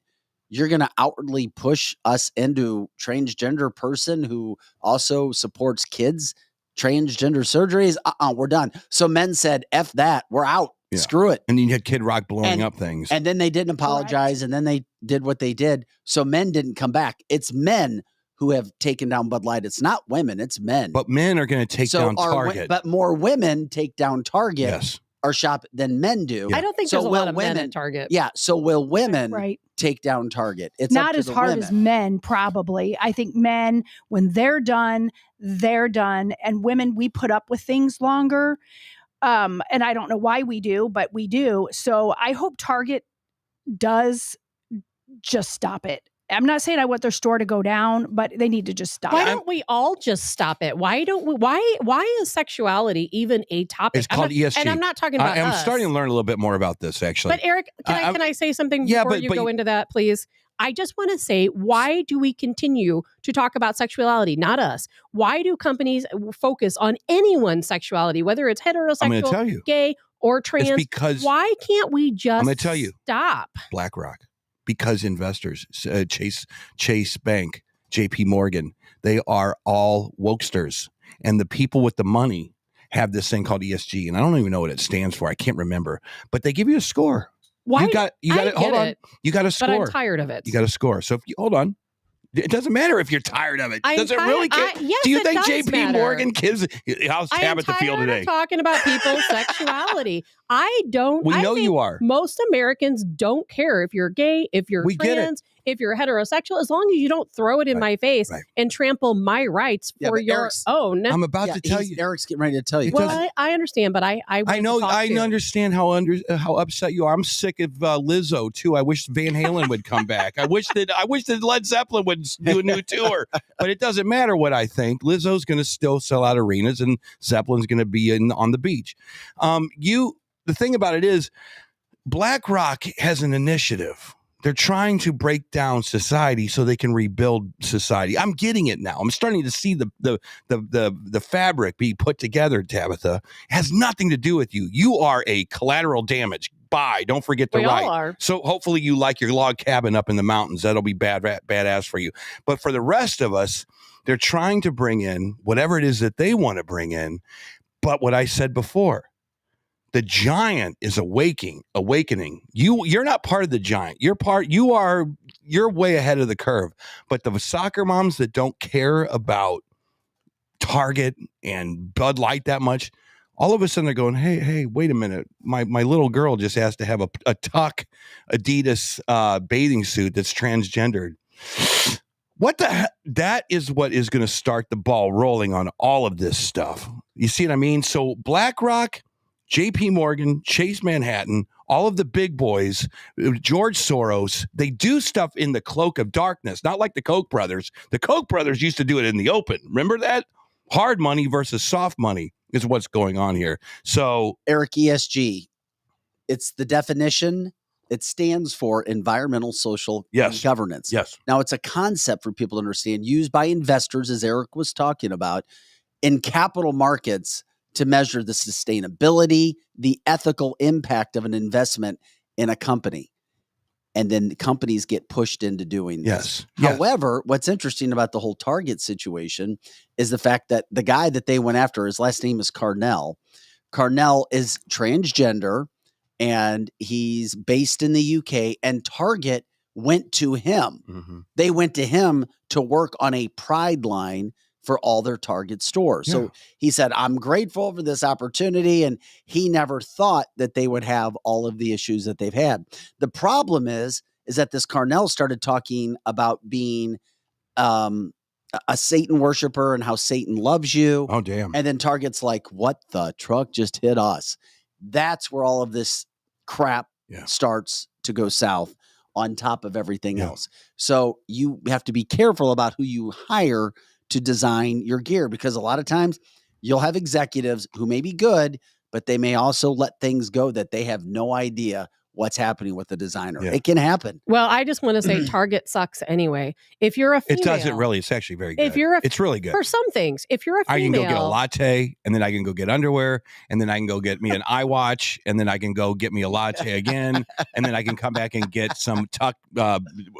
You're going to outwardly push us into transgender person who also supports kids, transgender surgeries? We're done. So men said, F that, we're out. Yeah. Screw it. And then you had Kid Rock blowing up things. And then they didn't apologize. And then they did what they did. So men didn't come back. It's men who have taken down Bud Light. It's not women, it's men. But men are going to take down Target. But more women take down Target Yes. or shop than men do. I don't think So there's a will lot of men women- at Target. Yeah. So will women Right. take down Target? It's up Not to as the hard women. as men, probably. I think men, when they're done, they're done. And women, we put up with things longer. And I don't know why we do, but we do. So I hope Target does just stop it. I'm not saying I want their store to go down, but they need to just stop Why it. don't we all just stop it? Why don't we? Why is sexuality even a topic? It's called ESG. And I'm not talking about I'm us. starting to learn a little bit more about this, actually. But Eric, can I say something Yeah, before but- you but go into that, please? I just want to say, why do we continue to talk about sexuality, not us? Why do companies focus on anyone's sexuality, whether it's I'm going to heterosexual, tell you. gay, or trans? It's because why can't we just I'm going to tell you. stop? BlackRock. Because investors, Chase Bank, JP Morgan, they are all wokesters. And the people with the money have this thing called ESG. And I don't even know what it stands for. I can't remember. But they give you a score. Why? You got I it. Hold get on. it, You got a but score. I'm tired of it. You got a score. So if you hold on. It doesn't matter if you're tired of it. Does it really care? Yes, Do you it think does JP matter. Morgan kids? How's I am Tabitha tired feel today? of talking about people's sexuality. I don't. We I know think you are. Most Americans don't care if you're gay, if you're We get it. trans, if you're heterosexual, as long as you don't throw it in my face and trample my rights Yeah, for but your Eric's- own. I'm about to tell you. Eric's getting ready to tell you. Well, I understand, but I know. I know. understand how upset you are. I'm sick of Lizzo too. I wish Van Halen would come back. I wish that Led Zeppelin would do a new tour. But it doesn't matter what I think. Lizzo's going to still sell out arenas, and Zeppelin's going to be on the beach. The thing about it is, BlackRock has an initiative. They're trying to break down society so they can rebuild society. I'm getting it now. I'm starting to see the fabric be put together, Tabitha. It has nothing to do with you. You are a collateral damage. Bye. Don't forget to We write. all are. So hopefully you like your log cabin up in the mountains. That'll be badass for you. But for the rest of us, they're trying to bring in whatever it is that they want to bring in. But what I said before, the giant is awakening. You're not part of the giant. You're way ahead of the curve. But the soccer moms that don't care about Target and Bud Light that much, all of a sudden they're going, hey, wait a minute. My little girl just has to have a tuck Adidas bathing suit that's transgendered. What the heck? That is what is going to start the ball rolling on all of this stuff. You see what I mean? So BlackRock, JP Morgan, Chase Manhattan, all of the big boys, George Soros, they do stuff in the cloak of darkness, not like the Koch brothers. The Koch brothers used to do it in the open. Remember that? Hard money versus soft money is what's going on here. So, Eric, ESG, it's the definition. It stands for environmental, social, and governance. Yes. Now, it's a concept for people to understand, used by investors, as Eric was talking about, in capital markets to measure the sustainability, the ethical impact of an investment in a company. And then the companies get pushed into doing this. However, what's interesting about the whole Target situation is the fact that the guy that they went after, his last name is Carnell. Carnell is transgender and he's based in the UK, and Target went to him. Mm-hmm. They went to him to work on a pride line for all their Target stores. So he said, I'm grateful for this opportunity. And he never thought that they would have all of the issues that they've had. The problem is that this Carnell started talking about being a Satan worshiper and how Satan loves you. Oh, damn. And then Target's like, what the truck just hit us? That's where all of this crap starts to go south on top of everything else. So you have to be careful about who you hire to design your gear, because a lot of times you'll have executives who may be good, but they may also let things go that they have no idea what's happening with the designer. Yeah. It can happen. Well, I just want to say Target sucks anyway. If you're a female, It doesn't really. It's actually very good. If you're it's really good. For some things, if you're a female, I can go get a latte, and then I can go get underwear, and then I can go get me an iWatch, and then I can go get me a latte again, and then I can come back and get some tuck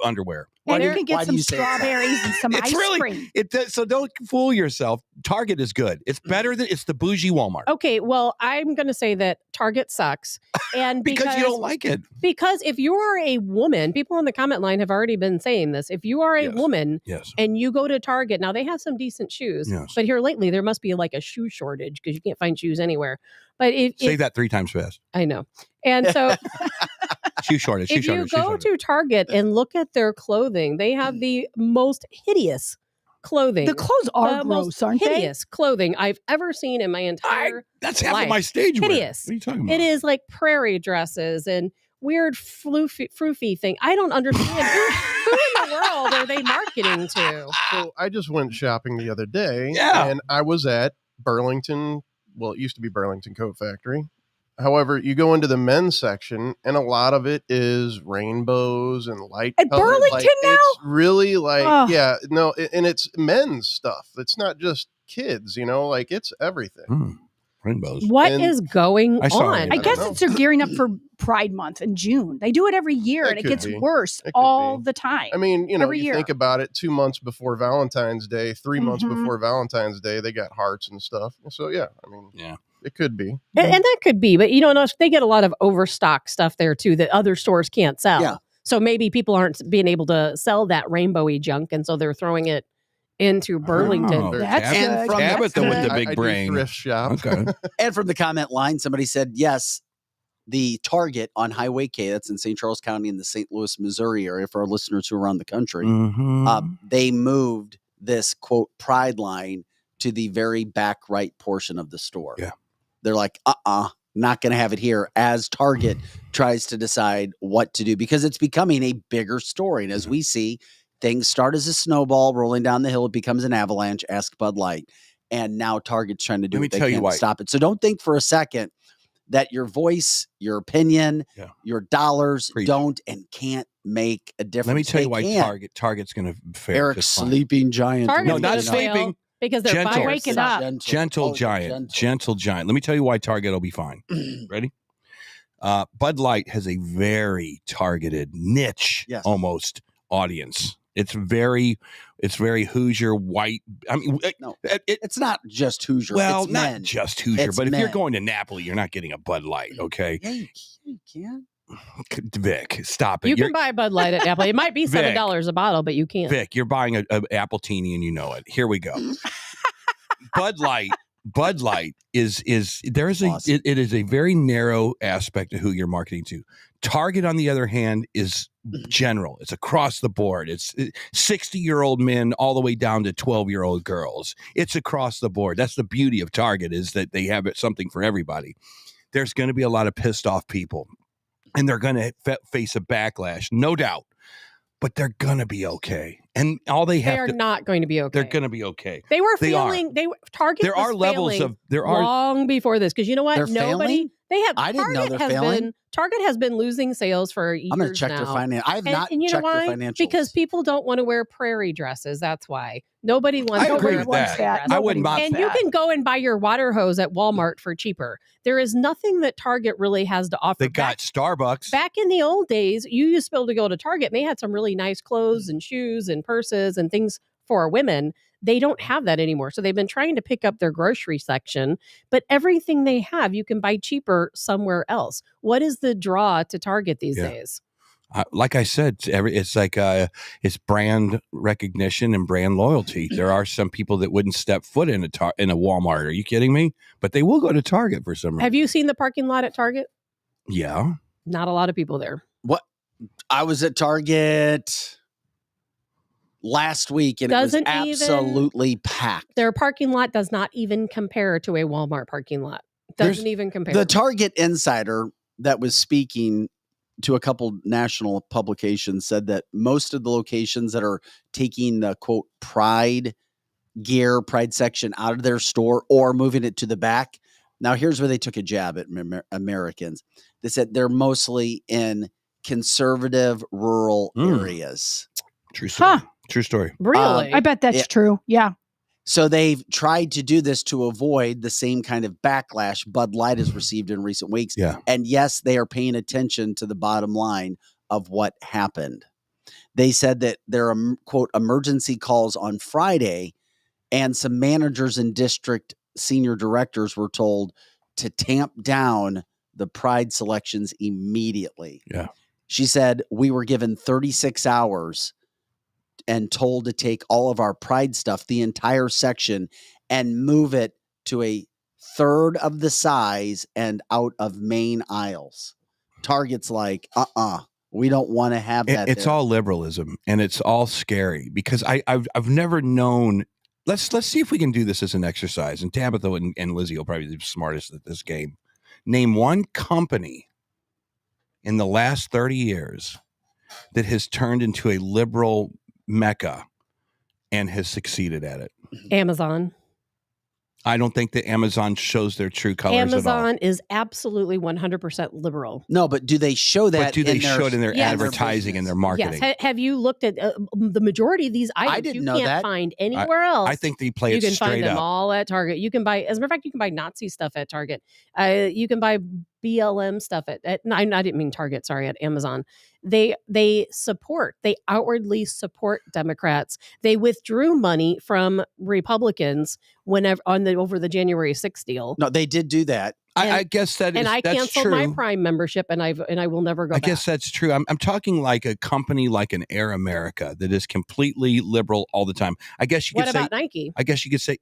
underwear. And you can get some strawberries and some ice cream. So don't fool yourself. Target is good. It's better than it's the bougie Walmart. Okay, well, I'm going to say that Target sucks, and because you don't like it. Because if you are a woman, people on the comment line have already been saying this. If you are a woman, and you go to Target, now they have some decent shoes, but here lately there must be like a shoe shortage because you can't find shoes anywhere. But say that 3 times fast. I know, and so. Shoe shortage. If you go to Target and look at their clothing, they have the most hideous clothing. The clothes are the gross, most aren't they? hideous clothing I've ever seen in my entire That's half life. of my stage wear. Hideous. What are you talking about? It is like prairie dresses and weird floofy thing. I don't understand. Who in the world are they marketing to? So I just went shopping the other day, Yeah. and I was at Burlington. Well, it used to be Burlington Coat Factory. However, you go into the men's section, and a lot of it is rainbows and light. At colored. Burlington now? It's really like, Oh. and it's men's stuff. It's not just kids, like it's everything. Rainbows. What is going I saw on? I guess it's they're gearing up for Pride Month in June. They do it every year, and it could gets be. worse It could all be. the time. I mean, every you year. think about it, 2 months before Valentine's Day, 3 months Mhm. before Valentine's Day, they got hearts and stuff. So, yeah, I mean, it could be. And that could be, but they get a lot of overstock stuff there too that other stores can't sell. Yeah. So maybe people aren't being able to sell that rainbowy junk, and so they're throwing it into Burlington. Oh, That's Tabitha- good. Tabitha with That's the big I brain. do thrift shop. Okay. And from the comment line, somebody said, yes, the Target on Highway K, that's in St. Charles County in the St. Louis, Missouri area for our listeners who are around the country, Mhm. they moved this, quote, Pride line to the very back right portion of the store. Yeah. They're like, not going to have it here as Target tries to decide what to do because it's becoming a bigger story. And as we see, things start as a snowball rolling down the hill. It becomes an avalanche. Ask Bud Light. And now Target's trying to do Let me it. They tell you can't why. stop it. So don't think for a second that your voice, your opinion, your dollars don't and can't make a difference. Let me tell you why They can't. Target's going to fare. Eric's just fine. sleeping giant. Target's No, not gonna fail sleeping. because they're Gentle. buyers. Waking up. Gentle giant. Gentle giant. Let me tell you why Target will be fine. Ready? Bud Light has a very targeted niche, almost audience. It's very Hoosier white. I mean, No, it's not just Hoosier. well, it's not men. just Hoosier, It's but if you're men. going to Napoli, you're not getting a Bud Light. Okay, Yeah, you can. Vic, stop it. You You're- can buy Bud Light at Apple. It might be Vic. $7 a bottle, but you can't. Vic, you're buying a apple teeny and you know it. Here we go. Bud Light is there is Awesome. it is a very narrow aspect of who you're marketing to. Target, on the other hand, is general. It's across the board. It's 60-year-old men all the way down to 12-year-old girls. It's across the board. That's the beauty of Target, is that they have something for everybody. There's going to be a lot of pissed off people, and they're going to face a backlash, no doubt. But they're going to be okay. And all they They have are to not going to be okay. they're going to be okay. They were They are. failing. Target. There was are levels failing of there are long before this, because you know what? They're Nobody. failing? They have. I didn't know Target they're has failing. been. Target has been losing sales for years I'm going to check now. their finance. I have not And you know checked their why? financials. Because people don't want to wear prairie dresses. That's why. Nobody wants I to agree wear with a that. prairie dress. I wouldn't mind And you can go and buy your water hose at Walmart for cheaper. There is nothing that Target really has to offer. they got Starbucks. Back in the old days, you used to be able to go to Target and they had some really nice clothes and shoes and purses and things for women. They don't have that anymore. So they've been trying to pick up their grocery section, but everything they have, you can buy cheaper somewhere else. What is the draw to Target these days? Like I said, it's like it's brand recognition and brand loyalty. There are some people that wouldn't step foot in a Walmart. Are you kidding me? But they will go to Target for some reason. Have you seen the parking lot at Target? Yeah. Not a lot of people there. What? I was at Target last week and Doesn't it was absolutely packed. Their parking lot does not even compare to a Walmart parking lot. Doesn't even compare. The Target insider that was speaking to a couple national publications said that most of the locations that are taking the quote pride section out of their store or moving it to the back Now, here's where they took a jab at Americans. They said they're mostly in conservative rural areas. True story. True story. Really? I bet that's true. Yeah. So they've tried to do this to avoid the same kind of backlash Bud Light has received in recent weeks. Yeah. And yes, they are paying attention to the bottom line of what happened. They said that there are, quote, emergency calls on Friday, and some managers and district senior directors were told to tamp down the Pride selections immediately. Yeah. She said, we were given 36 hours and told to take all of our Pride stuff, the entire section, and move it to a third of the size and out of main aisles. Target's like, we don't want to have that. It's all liberalism, and it's all scary because I've never known. Let's see if we can do this as an exercise. And Tabitha and Lizzie will probably be the smartest at this game. Name one company in the last 30 years that has turned into a liberal mecca and has succeeded at it. Amazon. I don't think that Amazon shows their true colors at all. Amazon is absolutely 100% liberal. No, but do they show that? But do they show it in their Yes. advertising and their marketing? Yes. Have you looked at the majority of these items? didn't you know can't that. find anywhere else. I think they play you it can straight find them up. all at Target. You can buy, as a matter of fact, you can buy Nazi stuff at Target. You can buy BLM stuff at I didn't mean Target, sorry, at Amazon. They outwardly support Democrats. They withdrew money from Republicans whenever over the January 6th deal. No, they did do that. I guess that is And I that's canceled true. my Prime membership, and I will never go I back. guess that's true. I'm talking like a company like an Air America that is completely liberal all the time. I guess you could What say about Nike? I guess you could say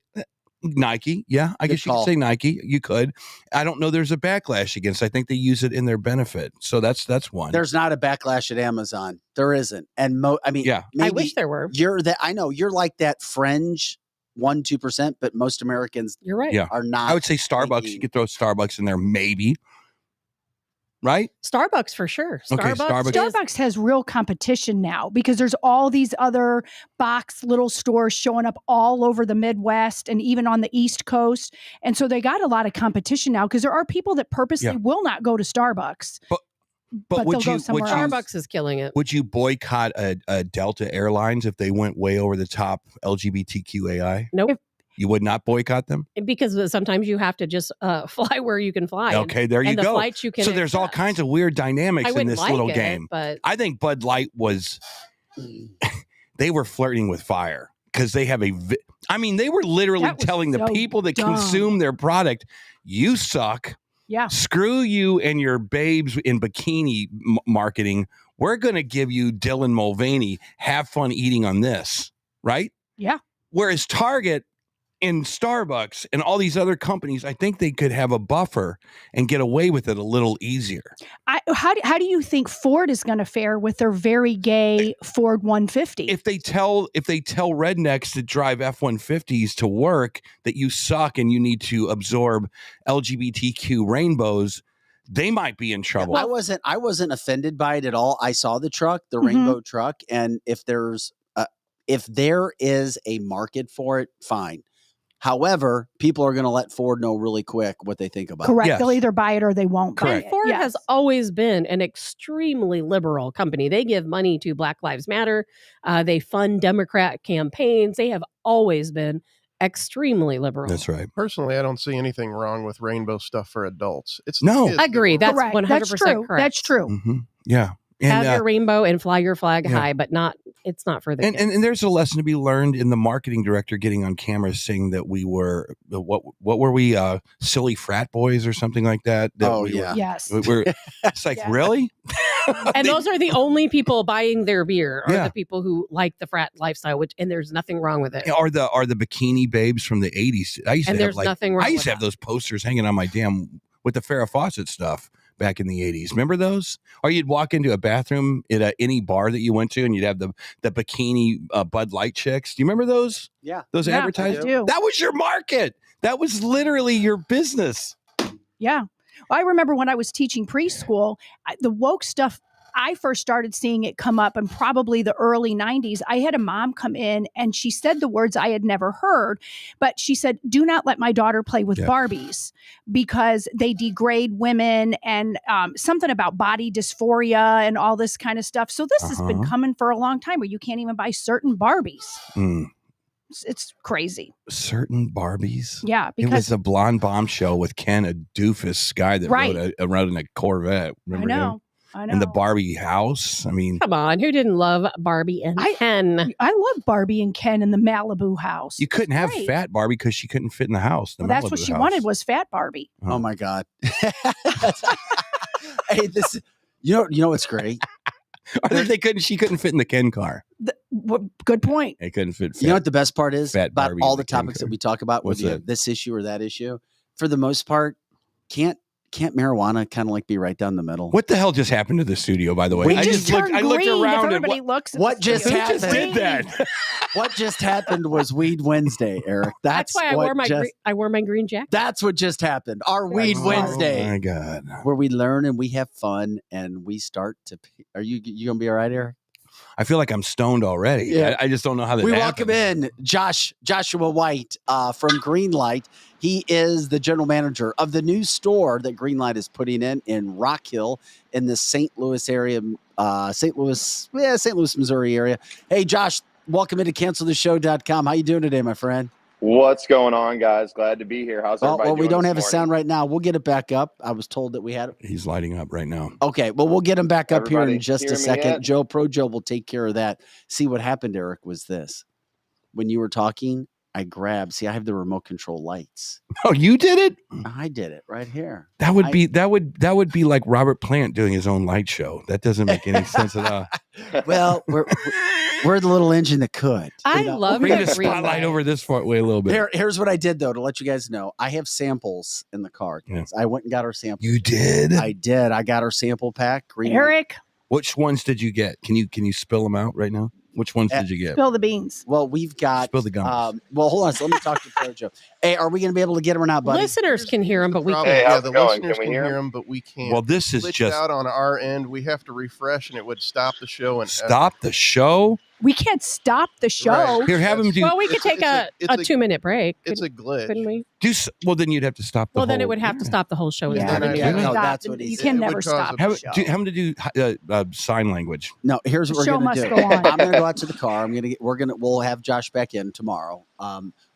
Nike. Yeah, I Good guess you call. could say Nike. You could. I don't know. There's a backlash against. I think they use it in their benefit. So that's one. There's not a backlash at Amazon. There isn't. And Yeah. maybe I wish there were. You're that. I know you're like that fringe 1-2%, but most Americans You're right. Yeah. are not. I would say Starbucks. thinking- You could throw Starbucks in there, maybe. Right? Starbucks for sure. Okay, Starbucks. Starbucks has real competition now because there's all these other box little stores showing up all over the Midwest and even on the East Coast. And so they got a lot of competition now because there are people that purposely will not go to Starbucks. But would they'll go you somewhere else. Starbucks is killing it. would you boycott a Delta Airlines if they went way over the top LGBTQAI? Nope. You would not boycott them? Because sometimes you have to just fly where you can fly. Okay, there you and the go. flights you can So there's all accept. kinds of weird dynamics I in wouldn't this like little it, game. but I think Bud Light was they were flirting with fire because they have they were literally That was telling the so people that dumb. consume their product, you suck. Yeah. Screw you and your babes in bikini marketing. We're going to give you Dylan Mulvaney. Have fun eating on this, right? Yeah. Whereas Target and Starbucks and all these other companies, I think they could have a buffer and get away with it a little easier. How do you think Ford is going to fare with their very gay Ford 150? If they tell rednecks that drive F-150s to work that you suck and you need to absorb LGBTQ rainbows, they might be in trouble. I wasn't offended by it at all. I saw the truck, the rainbow truck, and if there is a market for it, fine. However, people are going to let Ford know really quick what they think about Correct. Yes. They'll either buy it or they won't. buy Correct. it. Ford Yes. has always been an extremely liberal company. They give money to Black Lives Matter. They fund Democrat campaigns. They have always been extremely liberal. That's right. Personally, I don't see anything wrong with rainbow stuff for adults. It's No. kids that Agree. want That's Correct. 100% That's true. correct. That's true. Mm-hmm. Yeah. And, Have your rainbow and fly your flag yeah. high, but it's not for the and, kids. and there's a lesson to be learned in the marketing director getting on camera saying that we were what were we silly frat boys or something like that. Oh, we yeah. Yes. We're it's like Yeah. really. And those are the only people buying their beer are Yeah. the people who like the frat lifestyle, and there's nothing wrong with it. Are the bikini babes from the 80s? I used And to there's have nothing wrong I used with to have that. those posters hanging on my damn with the Farrah Fawcett stuff back in the 80s. Remember those? Or you'd walk into a bathroom at any bar that you went to and you'd have the bikini Bud Light chicks. Do you remember those? Yeah. Those Yeah, I advertisements? do. That was your market. That was literally your business. Yeah. Well, I remember when I was teaching preschool, the woke stuff I first started seeing it come up in probably the early 90s, I had a mom come in and she said the words I had never heard, but she said, do not let my daughter play with Barbies because they degrade women and something about body dysphoria and all this kind of stuff. So this has been coming for a long time where you can't even buy certain Barbies. It's crazy. Certain Barbies? Yeah. It was a blonde bombshell with Ken, a doofus guy that rode in a Corvette. Remember him? I know. In the Barbie house. I mean, come on, who didn't love Barbie and Ken? I love Barbie and Ken in the Malibu house. You couldn't have fat Barbie because she couldn't fit in the house. Well, that's what she wanted was fat Barbie. Oh my God. Hey, this, you know what's great? She couldn't fit in the Ken car. Good point. It couldn't fit. You know what the best part is about Barbie all the topics that we talk about, whether you have this issue or that issue? For the most part, can't marijuana kind of like be right down the middle? What the hell just happened to the studio, by the way? I looked around and what just happened? Did that? What just happened was Weed Wednesday, Eric. That's why I wore my green jacket. That's what just happened. Our Weed Wednesday. Oh my God. Where we learn and we have fun and we start to. Are you gonna be all right, Eric? I feel like I'm stoned already. Yeah. I just don't know how that We happened. welcome in Joshua White from Greenlight. He is the general manager of the new store that Greenlight is putting in Rock Hill in the St. Louis area, St. Louis, Missouri area. Hey, Josh, welcome into canceltheshow.com. How you doing today, my friend? What's going on, guys? Glad to be here. How's everybody doing? Well, we don't have this a sound right now. We'll get it back up. I was told that we had it. He's lighting up right now. Okay, well, we'll get him back up here Everybody in just a hear me second. yet? Joe will take care of that. See, what happened, Eric, was this. When you were talking, I have the remote control lights. Oh, you did it? I did it right here. That would be like Robert Plant doing his own light show. That doesn't make any sense at all. Well, we're the little engine that could. I love Bring the that spotlight over this way a little bit. Here's what I did, though, to let you guys know. I have samples in the car. Yeah. I went and got our samples. You did? I did. I got our sample pack. Eric. Which ones did you get? Can you spill them out right now? Which ones did you get? Spill the beans. Well, we've got. Spill the gummies. Well, hold on. So let me talk to Pro Joe. Hey, are we going to be able to get them or not, buddy? Listeners can hear them, but we can't. Hey, how's the it going? listeners Can we can hear hear 'em? them, but we can't. Well, this is Glitched just out on our end. We have to refresh, and it would stop the show. And stop the show. We can't stop the show. Right. Here, have him do. Well, we could take a 2-minute break. It's a glitch. Couldn't we? Well, then you'd have to stop the Well, then it whole- would have to stop the whole show. Yeah, then you I- can't no, stop. that's what he You said. can It never would stop cause the show. Have him to do sign language. No, here's what The we're show going to must do. go on. I'm going to go out to the car. We'll have Josh back in tomorrow.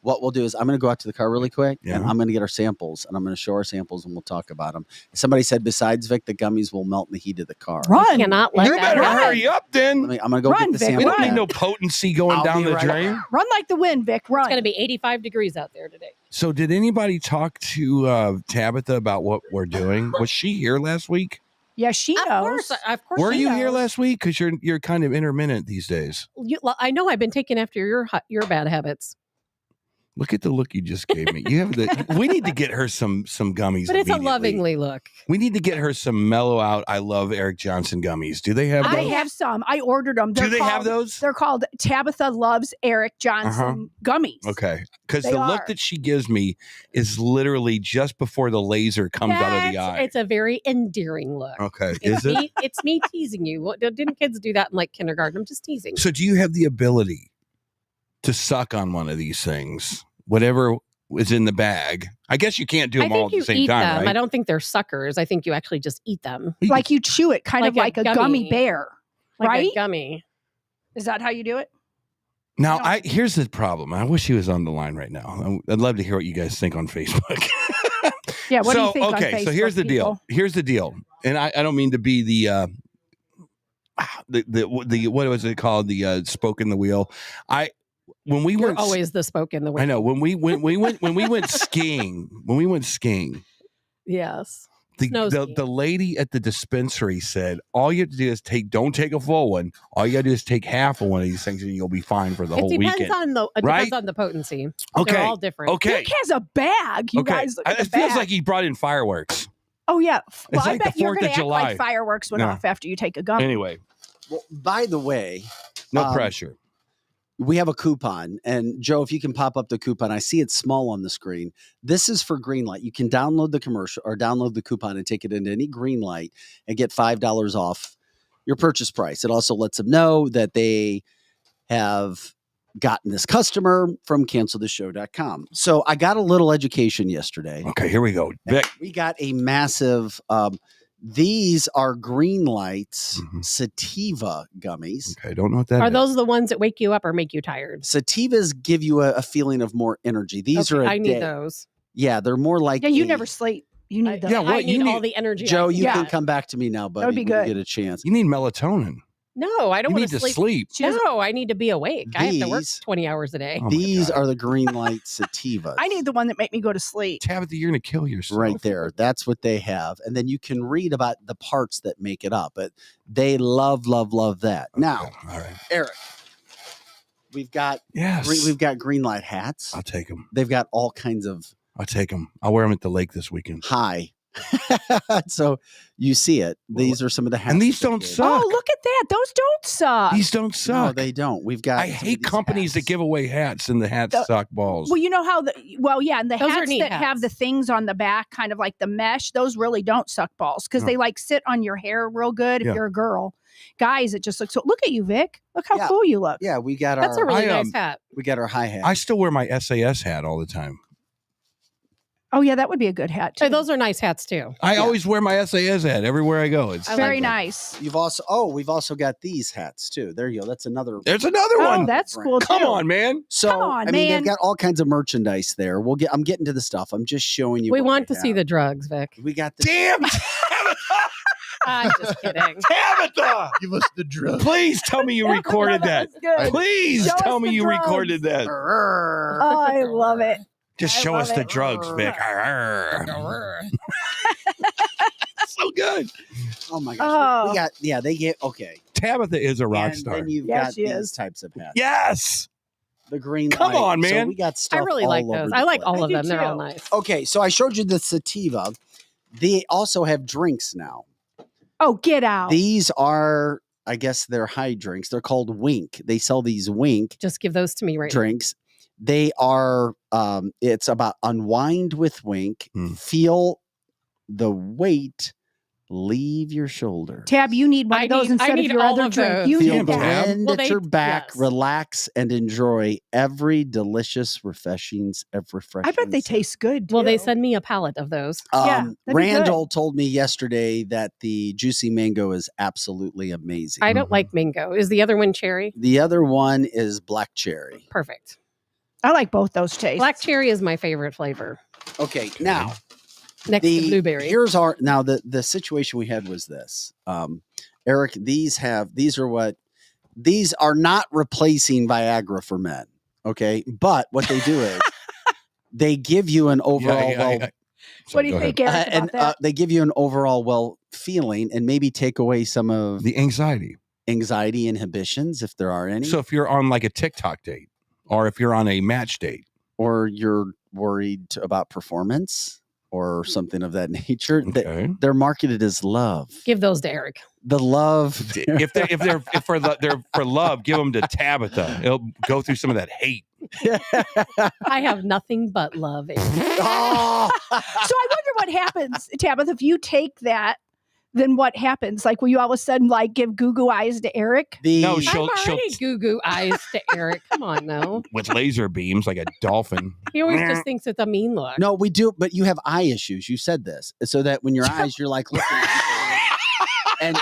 What we'll do is I'm going to go out to the car really quick, and I'm going to get our samples, and I'm going to show our samples, and we'll talk about them. Somebody said besides Vic, the gummies will melt in the heat of the car. Run. We cannot let You that better happen. hurry up, then. I'm going to go Run, get the Vic, sample. We don't run. need no potency going I'll down be the right drain. Run like the wind, Vic. Run. It's going to be 85 degrees out there today. So, did anybody talk to Tabitha about what we're doing? Was she here last week? Yeah, she knows. Of course. Were she you knows. here last week? Because you're kind of intermittent these days. I know I've been taking after your bad habits. Look at the look you just gave me. You have we need to get her some gummies. But it's a immediately. lovingly look. We need to get her some mellow out. I love Eric Johnson gummies. Do they have I those? have some. I ordered them. Do they have those? They're called Tabitha Loves Eric Johnson gummies. Okay. Because They the are. look that she gives me is literally just before the laser comes out of the eye. It's a very endearing look. Okay. It's Is it? me, it's me teasing you. Didn't kids do that in like kindergarten? I'm just teasing. So do you have the ability to suck on one of these things? Whatever is in the bag. I guess you can't do I them all think at the you same eat time, them. right? I don't think they're suckers. I think you actually just eat them. Like you chew it, kind of like a gummy bear, Like right? a gummy. Is that how you do it? Now, here's the problem. I wish he was on the line right now. I'd love to hear what you guys think on Facebook. Yeah, what do you think on okay, so Facebook, here's the deal. people? Here's the deal. And I don't mean to be the what was it called? The spoke in the wheel. When we You're went always the spoke in the wind. I know when we went skiing. When we went skiing, Yes. the lady at the dispensary said, all you have to do is don't take a full one. All you got to do is take half of one of these things, and you'll be fine for the whole weekend. It depends on the potency. Okay. They're all different. Okay. Vic has a bag. You guys look at the It feels bag. like he brought in fireworks. Oh yeah. Well, It's I like bet the you're 4th going of to act July. like fireworks went No. off after you take a gum. Anyway, Well, by the way, no pressure. we have a coupon, and Joe, if you can pop up the coupon, I see it's small on the screen. This is for Greenlight. You can download the commercial or download the coupon and take it into any Greenlight and get $5 off your purchase price. It also lets them know that they have gotten this customer from canceltheshow.com. So I got a little education yesterday. Okay, here we go. Vic. We got a massive, these are Greenlight's sativa gummies. Okay, I don't know what that Are is. those the ones that wake you up or make you tired? Sativas give you a feeling of more energy. These Okay, are I need day. those. Yeah, they're more like Yeah, you a- never sleep. You need those. Yeah, what I you need all need? the energy. Joe, I you can can get. come back to me now, buddy. That would be when good. you get a chance. You need melatonin. No, I don't You want need to sleep. No, I need to be awake. I have to work These- 20 hours a day. Oh my These God. are the Greenlight sativas. I need the one that make me go to sleep. Tabitha, you're going to kill yourself. right there. That's what they have. And then you can read about the parts that make it up. But they love that. Okay, Now, all right. Eric, we've got Yes. we've got Greenlight hats. I'll take them. They've got all kinds of I'll take them. I'll wear them at the lake this weekend. high. So you see it. These are some of the hats. And these that they don't gave. suck. Oh, look at that. Those don't suck. These don't No, suck. they don't. We've got. I some of hate these companies that hats. give away hats and the hats The- suck balls. Well, you know how and the Those are hats neat that have hats. the things on the back, kind of like the mesh, those really don't suck balls because No. they like sit on your hair real good if Yeah. you're a girl. Guys, it just looks so. Look at you, Vic. Look how Yeah. cool you look. Yeah, we got That's a our. really I, nice hat. We got our high hat. I still wear my SAS hat all the time. Oh yeah, that would be a good hat too. Hey, those are nice hats too. I always wear my SAS hat everywhere I go. It's I very like them. nice. We've also got these hats too. There you go. That's another. There's another Oh, one. that's cool Come too. on, man. So Come on, I mean, man. they've got all kinds of merchandise there. I'm getting to the stuff. I'm just showing you. We what want they to see have. the drugs, Vic. We got the. Damn, I'm just kidding. Tabitha. Give us the drug. Please tell me you recorded that. was good. Please Show tell us me the you drugs. recorded that. Oh, I love it. Just I show us love the it. drugs, Vic. So good. Oh my gosh. We got. Yeah, they get okay. Tabitha is a rock And star. then you've Yes, got she these is. types of hats. Yes. The green. Come light. on, So man. we got stuff. I really all like over those. the I like place. all of I them. do They're all too. nice. Okay, so I showed you the sativa. They also have drinks now. Oh, get out. These are, I guess, they're high drinks. They're called Wink. They sell these Wink Just give those to me right drinks. They are. It's about unwind with Wink. Feel the weight leave your shoulder. Tab, you need one I of those need- I instead of need your all other of drink. those. You Feel need the that. wind Well, at they- your back. yes. Relax and enjoy every delicious, refreshing. I bet they taste good. Well, they too. send me a pallet of those. Yeah, that'd be Randall told me yesterday that the juicy mango is absolutely amazing. I don't like mango. Is the other one cherry? The other one is black cherry. Perfect. I like both those tastes. Black cherry is my favorite flavor. Okay, now Next to blueberry. Here's our now the situation we had was this. Eric, these are not replacing Viagra for men. Okay, but what they do is they give you an overall What do you think, Eric, about that? they give you an overall well feeling and maybe take away some of the anxiety inhibitions if there are any. So if you're on like a TikTok date or if you're on a match date or you're worried about performance or something of that nature, they're marketed as love. Give those to Eric. The love. if they're for love, give them to Tabitha. It'll go through some of that hate. I have nothing but love. Eric. Oh. So I wonder what happens, Tabitha, if you take that. Then what happens? Like, will you all of a sudden like give goo goo eyes to Eric? No, I'm she'll already goo goo eyes to Eric. Come on, now. with laser beams like a dolphin. He always just thinks it's a mean look. No, we do, but you have eye issues. You said this, so that when your eyes, you're like looking at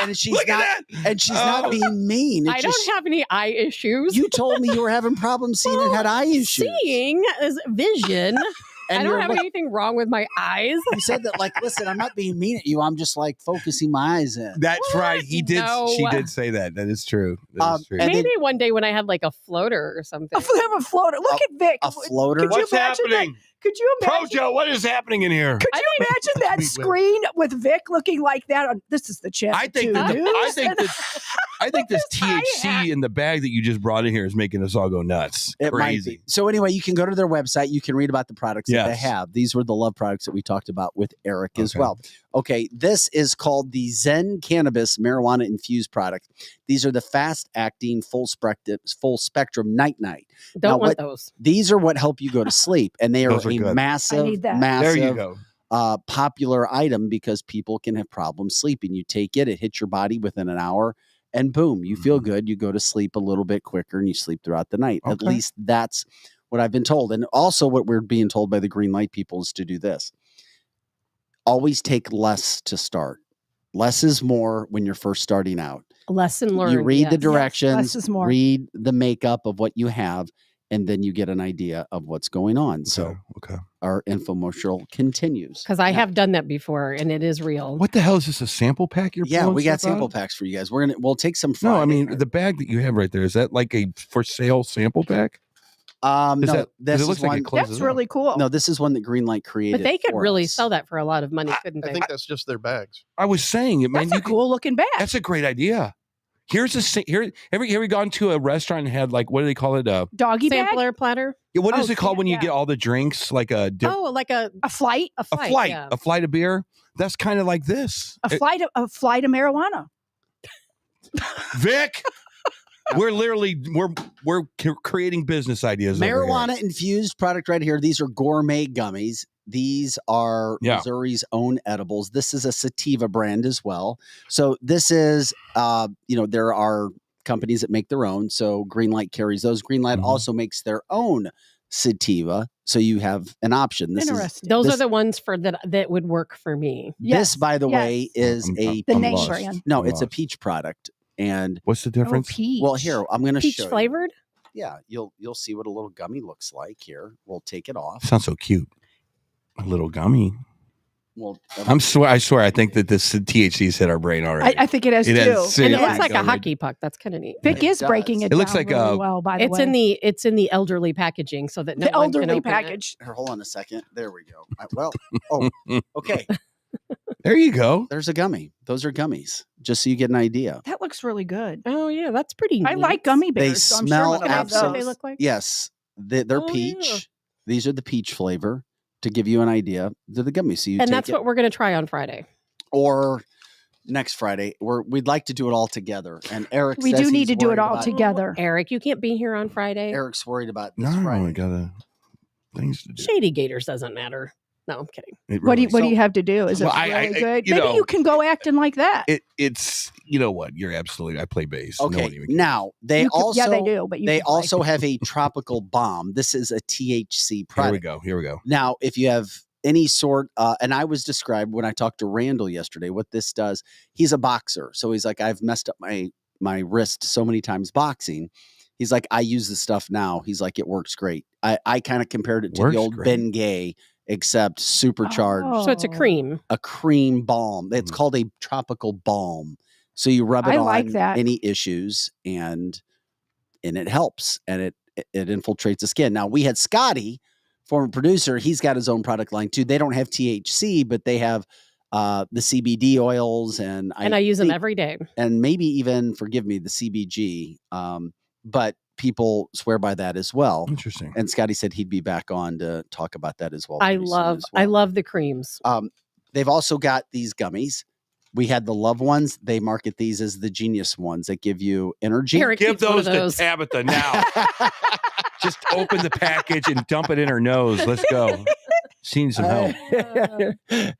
and she's Look not, at and she's not being mean. I don't have any eye issues. You told me you were having problems seeing and had eye issues. Seeing is vision. And I don't you're have like- anything wrong with my eyes. You said that, like, listen, I'm not being mean at you. I'm just like focusing my eyes in. That's right. He did. No. She did say that. That is true. That is true. and Maybe one day when I had like a floater or something. Have a floater. Look at Vic. A floater. Could you What's imagine happening? That? Could you imagine? Projo, what is happening in here? Could you imagine that screen with Vic looking like that? This is the channel. I think this THC in the bag that you just brought in here is making us all go nuts. It might Crazy. be. So anyway, you can go to their website. You can read about the products that they Yes. have. These were the love products that we talked about with Eric as well. Okay, this is called the Zen Cannabis Marijuana Infused product. These are the fast-acting, full spectrum night. Don't want those. These are what help you go to sleep, and they are Those are a good. massive, I need that. massive There you go. popular item because people can have problems sleeping. You take it, it hits your body within an hour, and boom, you feel good. You go to sleep a little bit quicker and you sleep throughout the night. At least that's what I've been told. And also what we're being told by the Greenlight people is to do this. Always take less to start. Less is more when you're first starting out. Lesson learned. You read the Yes, directions, less is more. read the makeup of what you have, and then you get an idea of what's going on. So our infomercial continues. Because I have done that before, and it is real. What the hell is this? A sample pack? You're Yeah, we got stuff sample out? packs for you guys. We'll take some Friday. No, I mean the bag that you have right there, is that like a for sale sample pack? No, It this looks is like one. it closes That's up. really cool. No, this is one that Greenlight created. But they could for really us. sell that for a lot of money, couldn't I they? think that's just their bags. I was saying it, man. That's a cool looking bag. That's a great idea. Here's here. Have we gone to a restaurant and had like, what do they call it? Doggy bag? Sampler platter. What is Oh, it called when you yeah. get all the drinks? Like a Like a flight? A flight. flight, Yeah. a flight of beer. That's kind of like this. A flight of marijuana. Vic, we're literally we're creating business ideas. over here. Marijuana infused product right here. These are gourmet gummies. These are Missouri's own edibles. This is a sativa brand as well. So this is, there are companies that make their own. So Greenlight carries those. Greenlight also makes their own sativa. So you have an option. Interesting. Those are the ones for that would work for me. This, by the way, is The a name peach. brand. No, it's a peach product. And what's the difference? peach. Well, here I'm going to Peach show flavored. you. Yeah, you'll see what a little gummy looks like. Here, we'll take it off. Sounds so cute. A little gummy. Well, I swear. I think that this THC's hit our brain already. I think it has It too. has And it seriously looks like a gummy. hockey puck. That's kind of neat. Vic is breaking it. It looks down like really a- well. By the It's way, in the elderly packaging, so that no the one can elderly open package. Here, hold on a second. There we go. Okay. There you go. There's a gummy. Those are gummies. Just so you get an idea. That looks really good. Oh yeah, that's pretty. I neat. like gummy bears. They so I'm smell sure I'm gonna have That's what absolutely. they those. look like. Yes, they're Oh, peach. yeah. These are the peach flavor. To give you an idea, they're the gummies. So you And take that's it, what we're going to try on Friday. or next Friday. We'd like to do it all together. And Eric, We says do need he's to do it worried all about- together. Eric, you can't be here on Friday. Eric's worried about this No, I Friday. got things to do. Shady Gators doesn't matter. No, I'm kidding. It What do you really- What do you have to do? Is Well, it I- really I- good? you Maybe know, you can go acting like that. It's you know what? You're absolutely. I play bass. No Okay, one even cares. now they You could- also yeah, they do, but you they can play. also have a tropical bomb. This is a THC product. Here we go. Now, if you have any sort, and I was described when I talked to Randall yesterday, what this does, he's a boxer. So he's like, I've messed up my wrist so many times boxing. He's like, I use this stuff now. He's like, it works great. I kind of compared it to Works the old great. Ben Gay, except supercharged, So it's a Oh. cream. a cream balm. It's called a tropical balm. So you rub it I on like that. any issues and it helps and it infiltrates the skin. Now we had Scotty, former producer, he's got his own product line too. They don't have THC, but they have the CBD oils and I use them think- every day. and maybe even, forgive me, the CBG. But people swear by that as well. Interesting. And Scotty said he'd be back on to talk about that as well. I very soon love as I well. love the creams. They've also got these gummies. We had the Love ones. They market these as the Genius ones that give you energy. Eric Give keeps one of those to Tabitha now. Just open the package and dump it in her nose. Let's go. She needs some help.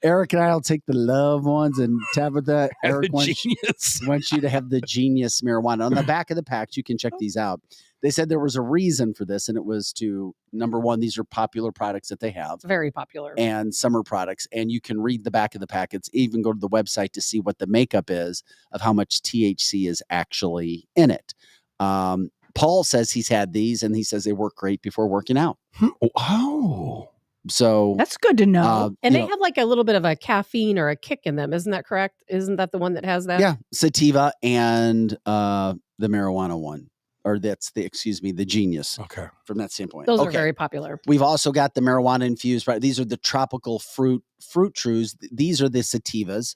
Eric and I will take the Love ones, and Tabitha, Have Eric the Genius. wants you to have the Genius marijuana. On the back of the packs, you can check these out. They said there was a reason for this, and it was to, number one, these are popular products that they have. Very popular. And summer products, and you can read the back of the packets, even go to the website to see what the makeup is of how much THC is actually in it. Paul says he's had these, and he says they work great before working out. Oh. So That's good to know. And you they know, have like a little bit of a caffeine or a kick in them. Isn't that correct? Isn't that the one that has that? yeah, sativa and the marijuana one, or that's the Genius. Okay. From that standpoint, Those are Okay. very popular. We've also got the marijuana infused. Right, these are the tropical fruit chews. These are the sativas,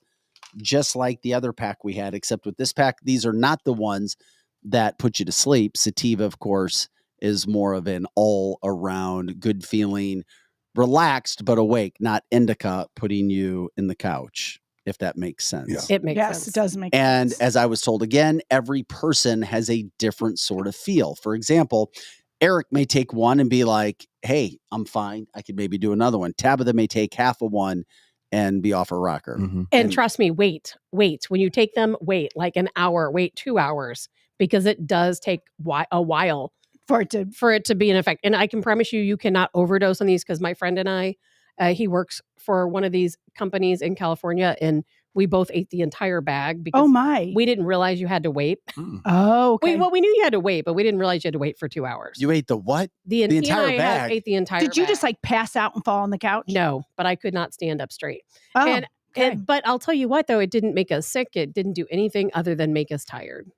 just like the other pack we had, except with this pack, these are not the ones that put you to sleep. Sativa, of course, is more of an all-around good feeling, relaxed but awake, not indica putting you in the couch, if that makes sense. Yeah. It makes Yes, sense. it does make And sense. as I was told again, every person has a different sort of feel. For example, Eric may take one and be like, hey, I'm fine. I could maybe do another one. Tabitha may take half of one and be off her rocker. Mhm. And trust me, wait. When you take them, wait like an hour, wait 2 hours, because it does take a while for it to be in effect. And I can promise you cannot overdose on these, because my friend and I, he works for one of these companies in California, and we both ate the entire bag because we didn't realize you had to wait. Oh, okay. We knew you had to wait, but we didn't realize you had to wait for 2 hours. You ate the what? The entire he and I bag? ate the entire Did you bag. just like pass out and fall on the couch? No, but I could not stand up straight. Oh, But I'll tell you what, though, it didn't make us sick. It didn't do anything other than make us tired.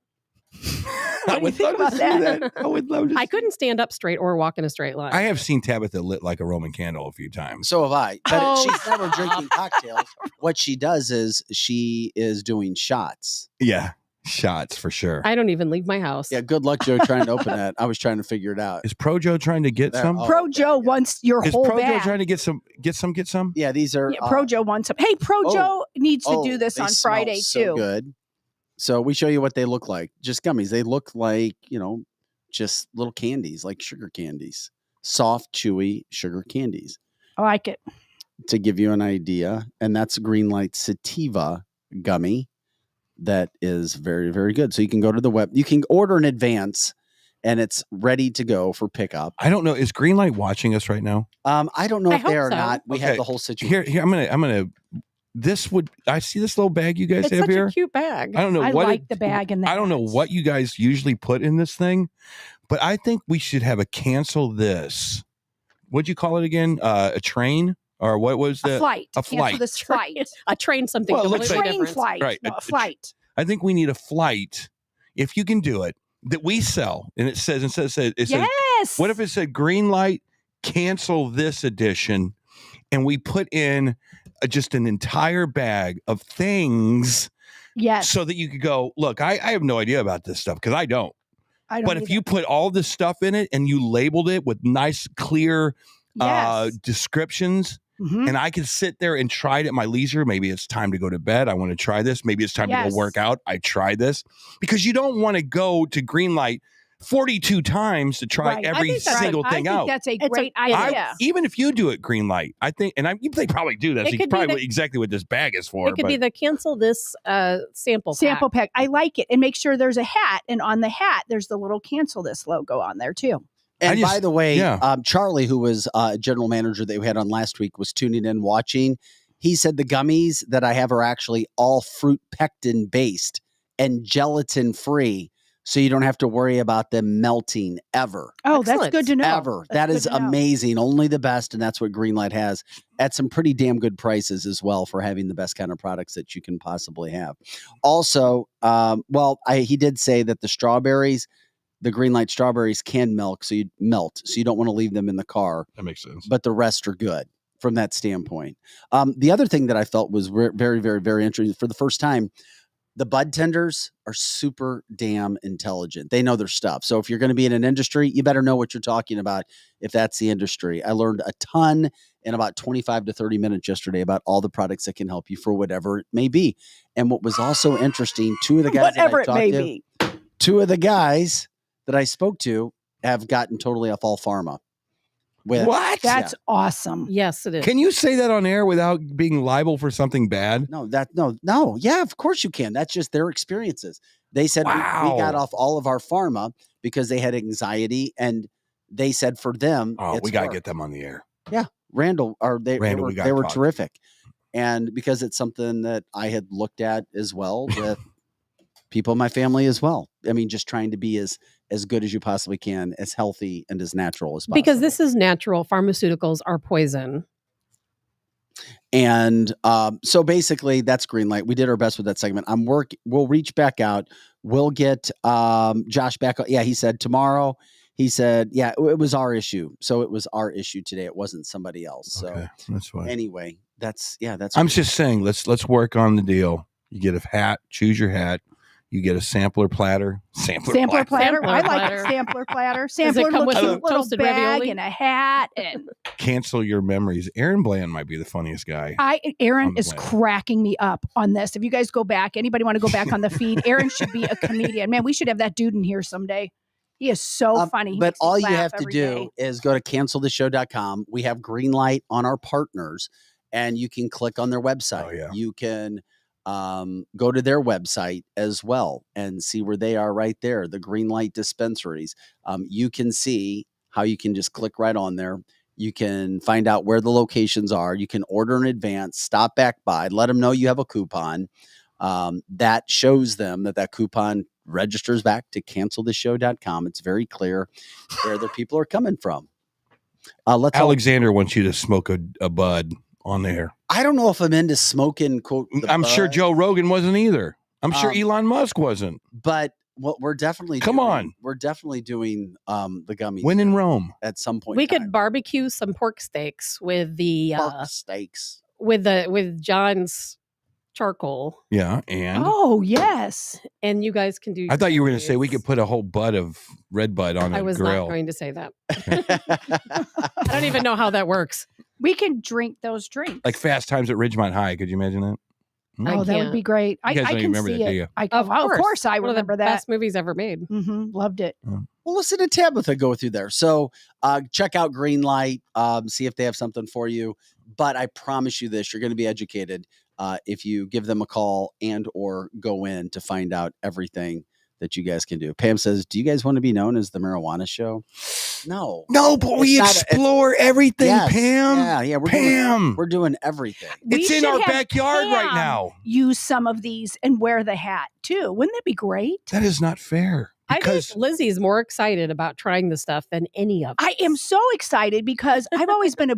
What do you think about that? I would love to. I couldn't stand up straight or walk in a straight line. I have seen Tabitha lit like a Roman candle a few times. So have I. But Oh, she's never drinking cocktails. What she does is she is doing shots. Yeah, shots for sure. I don't even leave my house. Yeah, good luck, Joe, trying to open that. I was trying to figure it out. Is Pro-Joe trying to get There. some? Oh, Pro Joe wants your Is whole Pro-Joe bag. trying to get some? Yeah, these are. Yeah, Pro Joe wants some. Hey, Pro Joe needs to do this they on smell Friday so too. Good. So we show you what they look like. Just gummies. They look like, just little candies, like sugar candies. Soft, chewy sugar candies. I like it. To give you an idea. And that's Greenlight Sativa gummy. That is very, very good. So you can go to the web. You can order in advance and it's ready to go for pickup. I don't know. Is Greenlight watching us right now? I don't know I if they hope are so. not. We have Okay. the whole situation. Here. I'm gonna. I see this little bag you guys It's have such here. a cute bag. I don't know I what like the bag and the I don't know hats. what you guys usually put in this thing, but I think we should have a cancel this. What'd you call it again? A train or what was the A flight. A Cancel flight. this flight. A train something Well, it A looks completely like- train different. flight. Right. No, a flight. I think we need a flight, if you can do it, that we sell. And it says Yes. what if it said Greenlight cancel this edition, and we put in just an entire bag of things Yes. so that you could go, look, I have no idea about this stuff because I don't. I don't But if either. you put all this stuff in it and you labeled it with nice, clear Yes. descriptions, Mhm. and I can sit there and try it at my leisure. Maybe it's time to go to bed. I want to try this. Maybe it's time to Yes. go work out. I try this because you don't want to go to Greenlight 42 times to try Right. every I think that's single I thing think out. that's a It's a- great I- idea. Even if you do it Greenlight, I think, and they probably do this. It It's could be probably the- exactly what this bag is for. It could but be the cancel this sample Sample pack. I like it. And make sure there's a hat. And on the hat, there's the little cancel this logo on there too. And I just- by the way, yeah. Charlie, who was general manager that we had on last week, was tuning in watching. He said the gummies that I have are actually all fruit pectin based and gelatin free. So you don't have to worry about them melting ever. Oh, that's Excellent. good to know. Ever. That's That good is to know. amazing. Only the best. And that's what Greenlight has at some pretty damn good prices as well for having the best kind of products that you can possibly have. Also, he did say that the Greenlight strawberries can melt. So you don't want to leave them in the car, that makes sense. but the rest are good from that standpoint. The other thing that I felt was very, very, very interesting for the first time, the bud tenders are super damn intelligent. They know their stuff. So if you're going to be in an industry, you better know what you're talking about if that's the industry. I learned a ton in about 25 to 30 minutes yesterday about all the products that can help you for whatever it may be. And what was also interesting, two of the guys Whatever it that I may talked to, be. two of the guys that I spoke to have gotten totally off all pharma. What? That's awesome. Yes, it is. Can you say that on air without being liable for something bad? No. Yeah, of course you can. That's just their experiences. They said we got Wow. off all of our pharma because they had anxiety, and they said for them, Oh, it's we got to work. get them on the air. Randall, they Randall, were, we gotta they were talk. terrific. And because it's something that I had looked at as well with people in my family as well. I mean, just trying to be as good as you possibly can, as healthy and as natural as possible. Because this is natural. Pharmaceuticals are poison. And so basically that's Greenlight. We did our best with that segment. We'll reach back out. We'll get Josh back. Yeah, he said tomorrow. He said, yeah, it was our issue. So it was our issue today. It wasn't somebody else. So Okay, that's fine. anyway, that's. I'm just saying, let's work on the deal. You get a hat, choose your hat. You get a sampler platter. Sampler Sampler platter. Sampler I like platter. a sampler platter. it Sampler come looks with a little toasted bag ravioli? and a hat. And Cancel your memories. Aaron Bland might be the funniest guy. Aaron On the is planet. cracking me up on this. If you guys go back, anybody want to go back on the feed? Aaron should be a comedian. Man, we should have that dude in here someday. He is so funny. He But makes me all you laugh have to every do day. is go to canceltheshow.com. We have Greenlight on our partners, and you can click on their website. Oh, yeah. You can go to their website as well and see where they are right there, the Greenlight Dispensaries. You can see how you can just click right on there. You can find out where the locations are. You can order in advance, stop back by, let them know you have a coupon. That shows them that coupon registers back to canceltheshow.com. It's very clear where the people are coming from. Alexander wants you to smoke a bud on there. I don't know if I'm into smoking, quote. I'm sure bud, Joe Rogan wasn't either. I'm sure Elon Musk wasn't. But what we're definitely we're definitely doing the gummies. When in Rome, at some point, we could barbecue some pork steaks with the pork steaks with John's charcoal. Yeah, and yes, and you guys can do. I thought you were going to say we could put a whole bud of red bud on I a was grill. not going to say that. I don't even know how that works. We can drink those drinks. Like Fast Times at Ridgemont High. Could you imagine that? Oh, that would be great. You guys I don't can remember see that, it. do you? Of course, I One of remember the that. best movies ever made. Loved it. Well, listen to Tabitha go through there. So check out Greenlight, see if they have something for you. But I promise you this, you're going to be educated if you give them a call and or go in to find out everything that you guys can do. Pam says, do you guys want to be known as the marijuana show? No. No, but we explore everything, Yes. Pam. Yeah, We're doing everything. It's We in should our have backyard right Pam now. Use some of these and wear the hat too. Wouldn't that be great? That is not fair. I think Lizzie's more excited about trying the stuff than any of us. I am so excited because I've always been a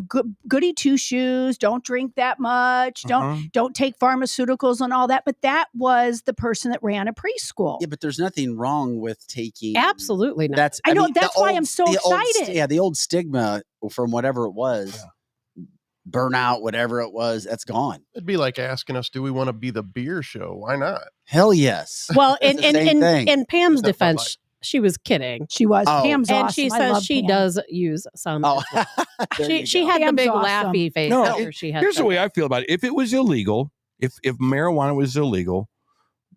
goody two shoes. Don't drink that much. Don't take pharmaceuticals and all that. But that was the person that ran a preschool. Yeah, but there's nothing wrong with taking. Absolutely not. I know, mean, that's the why old- I'm so the old excited. the old stigma from whatever it was, burnout, whatever it was, that's gone. It'd be like asking us, do we want to be the beer show? Why not? Hell yes. Well, It's the same thing. in Pam's Except for defense, she was kidding. She was. Oh. Pam's And awesome. she I says love she Pam. does use some. Oh, as well. there you she go. had the Pam's big awesome. laughy face No, after she had here's the said way that. I feel about it. If it was illegal, if marijuana was illegal,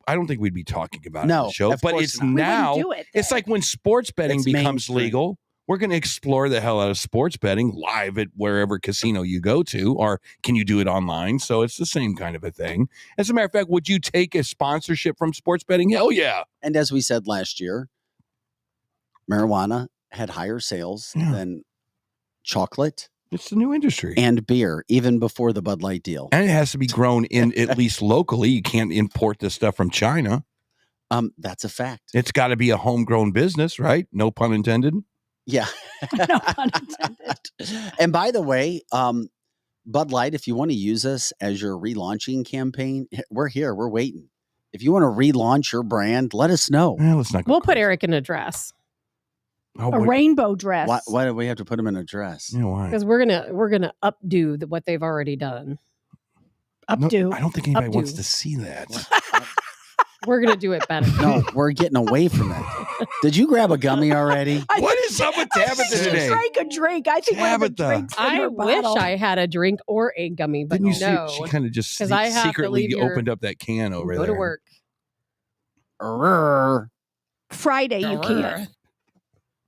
I don't think we'd be talking about it on No, the show. of But course it's not. We wouldn't now. do it It's then. like when sports betting It's becomes mainstream. legal. We're going to explore the hell out of sports betting live at wherever casino you go to, or can you do it online? So it's the same kind of a thing. As a matter of fact, would you take a sponsorship from sports betting? Hell yeah. And as we said last year, marijuana had higher sales than chocolate It's the new industry. and beer, even before the Bud Light deal. And it has to be grown in at least locally. You can't import this stuff from China. That's a fact. It's got to be a homegrown business, right? No pun intended. Yeah. No pun intended. And by the way, Bud Light, if you want to use us as your relaunching campaign, we're here. We're waiting. If you want to relaunch your brand, let us know. Let's not go. We'll put Eric in a dress Oh, A wait. rainbow dress. Why do we have to put him in a dress? Yeah, why? because we're gonna updo what they've already done. Updo. I don't think anybody wants Updo. to see that. We're gonna do it better. No, we're getting away from that. Did you grab a gummy already? What is up with I Tabitha think she today? drank a drink. I think one of the Tabitha. drinks in I her wish bottle. I had a drink or a gummy, but Didn't you no. see? She kind of just 'Cause I have to secretly leave your- opened up that can over Go there. to work. Friday, you can't.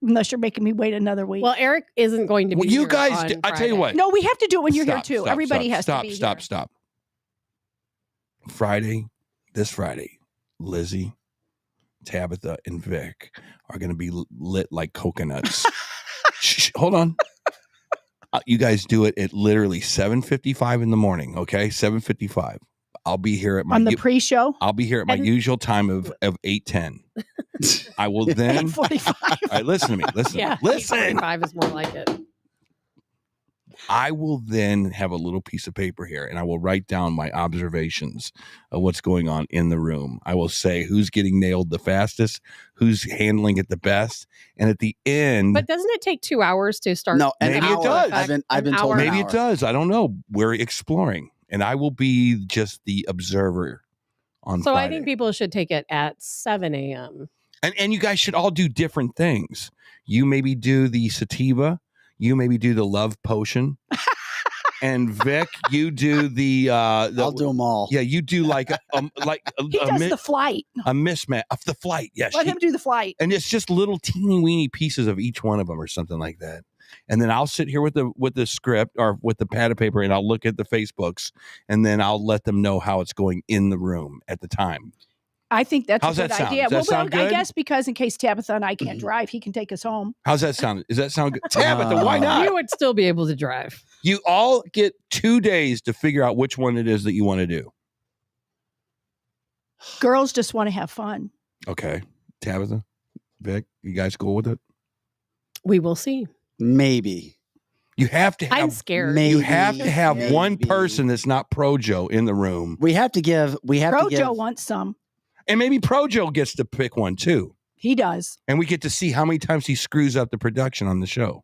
Unless you're making me wait another week. Well, Eric isn't going to be. Well, you here guys, on I tell you Friday. what. no, we have to do it when you're Stop, here too. stop, Everybody stop, has stop, to be stop, here. Stop. Friday, this Friday, Lizzie, Tabitha, and Vic are going to be lit like coconuts. Shh, hold on. You guys do it at literally 7:55 in the morning. Okay, 7:55. I'll be here at my On the pre-show? I'll be here at my And- usual time of 8:10. I will then. 8:45. All right, listen to me. Listen. Yeah, Listen. 5 is more like it. I will then have a little piece of paper here and I will write down my observations of what's going on in the room. I will say who's getting nailed the fastest, who's handling it the best. And at the end, But doesn't it take 2 hours to start? No, an Maybe it hour. does. I've been An told hour. an maybe hour. it does. I don't know. We're exploring. And I will be just the observer on So Friday. I think people should take it at 7 a.m. And you guys should all do different things. You maybe do the sativa. You maybe do the love potion. and Vic, you do the I'll do them all. Yeah, you do like a He does the flight. a mismatch of the flight. Yes, Let him do the flight. and it's just little teeny weeny pieces of each one of them or something like that. And then I'll sit here with the script or with the pad of paper, and I'll look at the Facebooks, and then I'll let them know how it's going in the room at the time. I think that's How's a good that sound? idea. Does that sound I good? guess because in case Tabitha and I can't drive, he can take us home. How's that sound? Does that sound good? Tabitha, why not? You would still be able to drive. You all get 2 days to figure out which one it is that you want to do. Girls just want to have fun. Okay. Tabitha, Vic, you guys cool with it? We will see. Maybe. You have to have, I'm scared. Maybe. you have to have one Maybe. person that's not Projo in the room. We have to give. Projo wants some. And maybe Projo gets to pick one too. He does. And we get to see how many times he screws up the production on the show.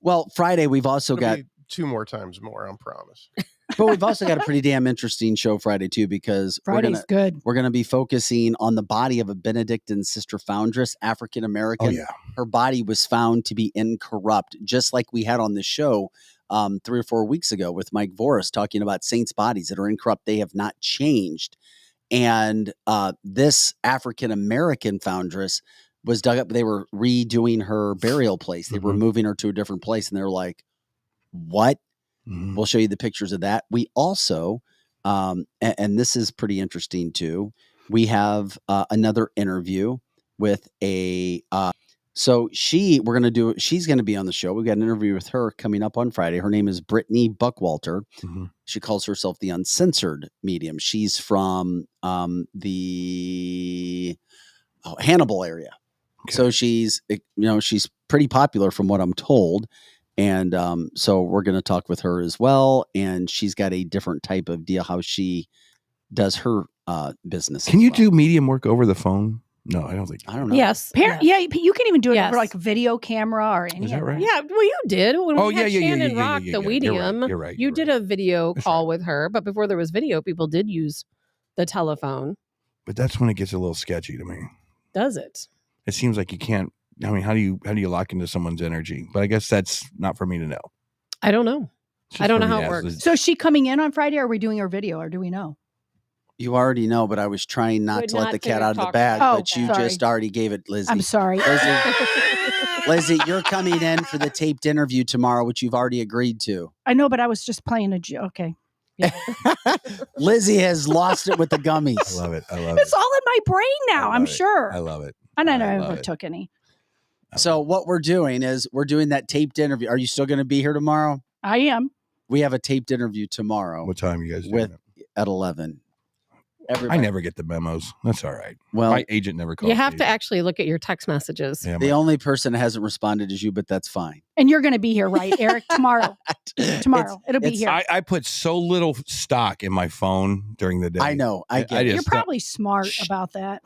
Well, Friday we've also It'll got be 2 more times more, I promise. but we've also got a pretty damn interesting show Friday too, because Friday's good. we're gonna be focusing on the body of a Benedictine sister foundress, African American. Oh, yeah. Her body was found to be incorrupt, just like we had on the show 3 or 4 weeks ago with Mike Voris talking about saints' bodies that are incorrupt. They have not changed. And this African American foundress was dug up. They were redoing her burial place. They were moving her to a different place, and they're like, "What?" We'll show you the pictures of that. We also, and this is pretty interesting too. We have another interview with a. So she's going to be on the show. We've got an interview with her coming up on Friday. Her name is Brittany Buckwalter. She calls herself the Uncensored Medium. She's from the Hannibal area. Okay. So she's pretty popular from what I'm told. And so we're going to talk with her as well. And she's got a different type of deal, how she does her business. Can you do medium work over the phone? No, I don't think. I don't know. Yes. Yeah, you can even do it Yes. over like a video camera or anything. Is that right? Yeah, well, you did. When we had Shannon Rock, the You're medium, right, you're right, you you're did a video call with her. But before there was video, people did use the telephone. But that's when it gets a little sketchy to me. Does it? It seems like you can't. I mean, how do you lock into someone's energy? But I guess that's not for me to know. I don't know. It's I don't know just for how me it to ask works. the- So is she coming in on Friday, or are we doing her video, or do we know? You already know, but I was trying not Would to let not the to cat out of the talk bag, about but you that. just already gave it, Lizzie. I'm sorry. Lizzie, you're coming in for the taped interview tomorrow, which you've already agreed to. I know, but I was just playing a joke. Okay. Lizzie has lost it with the gummies. I love it. I love It's all in my brain now, I I'm love it. sure. I love it. And I I never love it. took any. So what we're doing is we're doing that taped interview. Are you still going to be here tomorrow? I am. We have a taped interview tomorrow What time you guys doing with it? at 11. I Everybody. never get the memos. That's all right. Well, My agent never calls. You have me. to actually look at your text messages. Yeah, the only person that hasn't responded is you, but that's fine. And you're going to be here, right, Eric? Tomorrow. Tomorrow. It'll be it's- here. I put so little stock in my phone during the day. I know. I get it. You're just probably smart about that.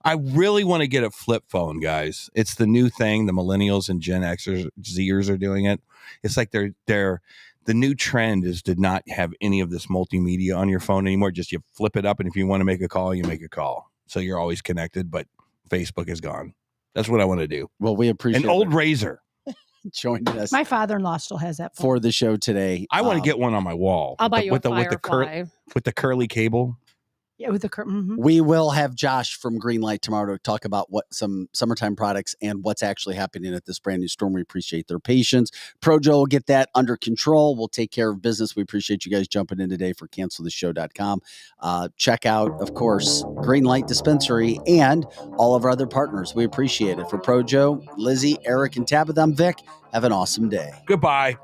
I really want to get a flip phone, guys. It's the new thing. The millennials and Gen Xers, Zers are doing it. It's like they're the new trend is to not have any of this multimedia on your phone anymore. Just you flip it up, and if you want to make a call, you make a call. So you're always connected, but Facebook is gone. That's what I want to do. Well, we appreciate An old razor. joining us My father-in-law still has that phone. for the show today. I want to get one on my wall. I'll buy you with a the Firefly. with the curly cable. Yeah, with the curtain. We will have Josh from Greenlight tomorrow to talk about what some summertime products and what's actually happening at this brand new store. We appreciate their patience. Projo will get that under control. We'll take care of business. We appreciate you guys jumping in today for canceltheshow.com. Check out, of course, Greenlight Dispensary and all of our other partners. We appreciate it. For Projo, Lizzie, Eric, and Tabitha, I'm Vic. Have an awesome day. Goodbye.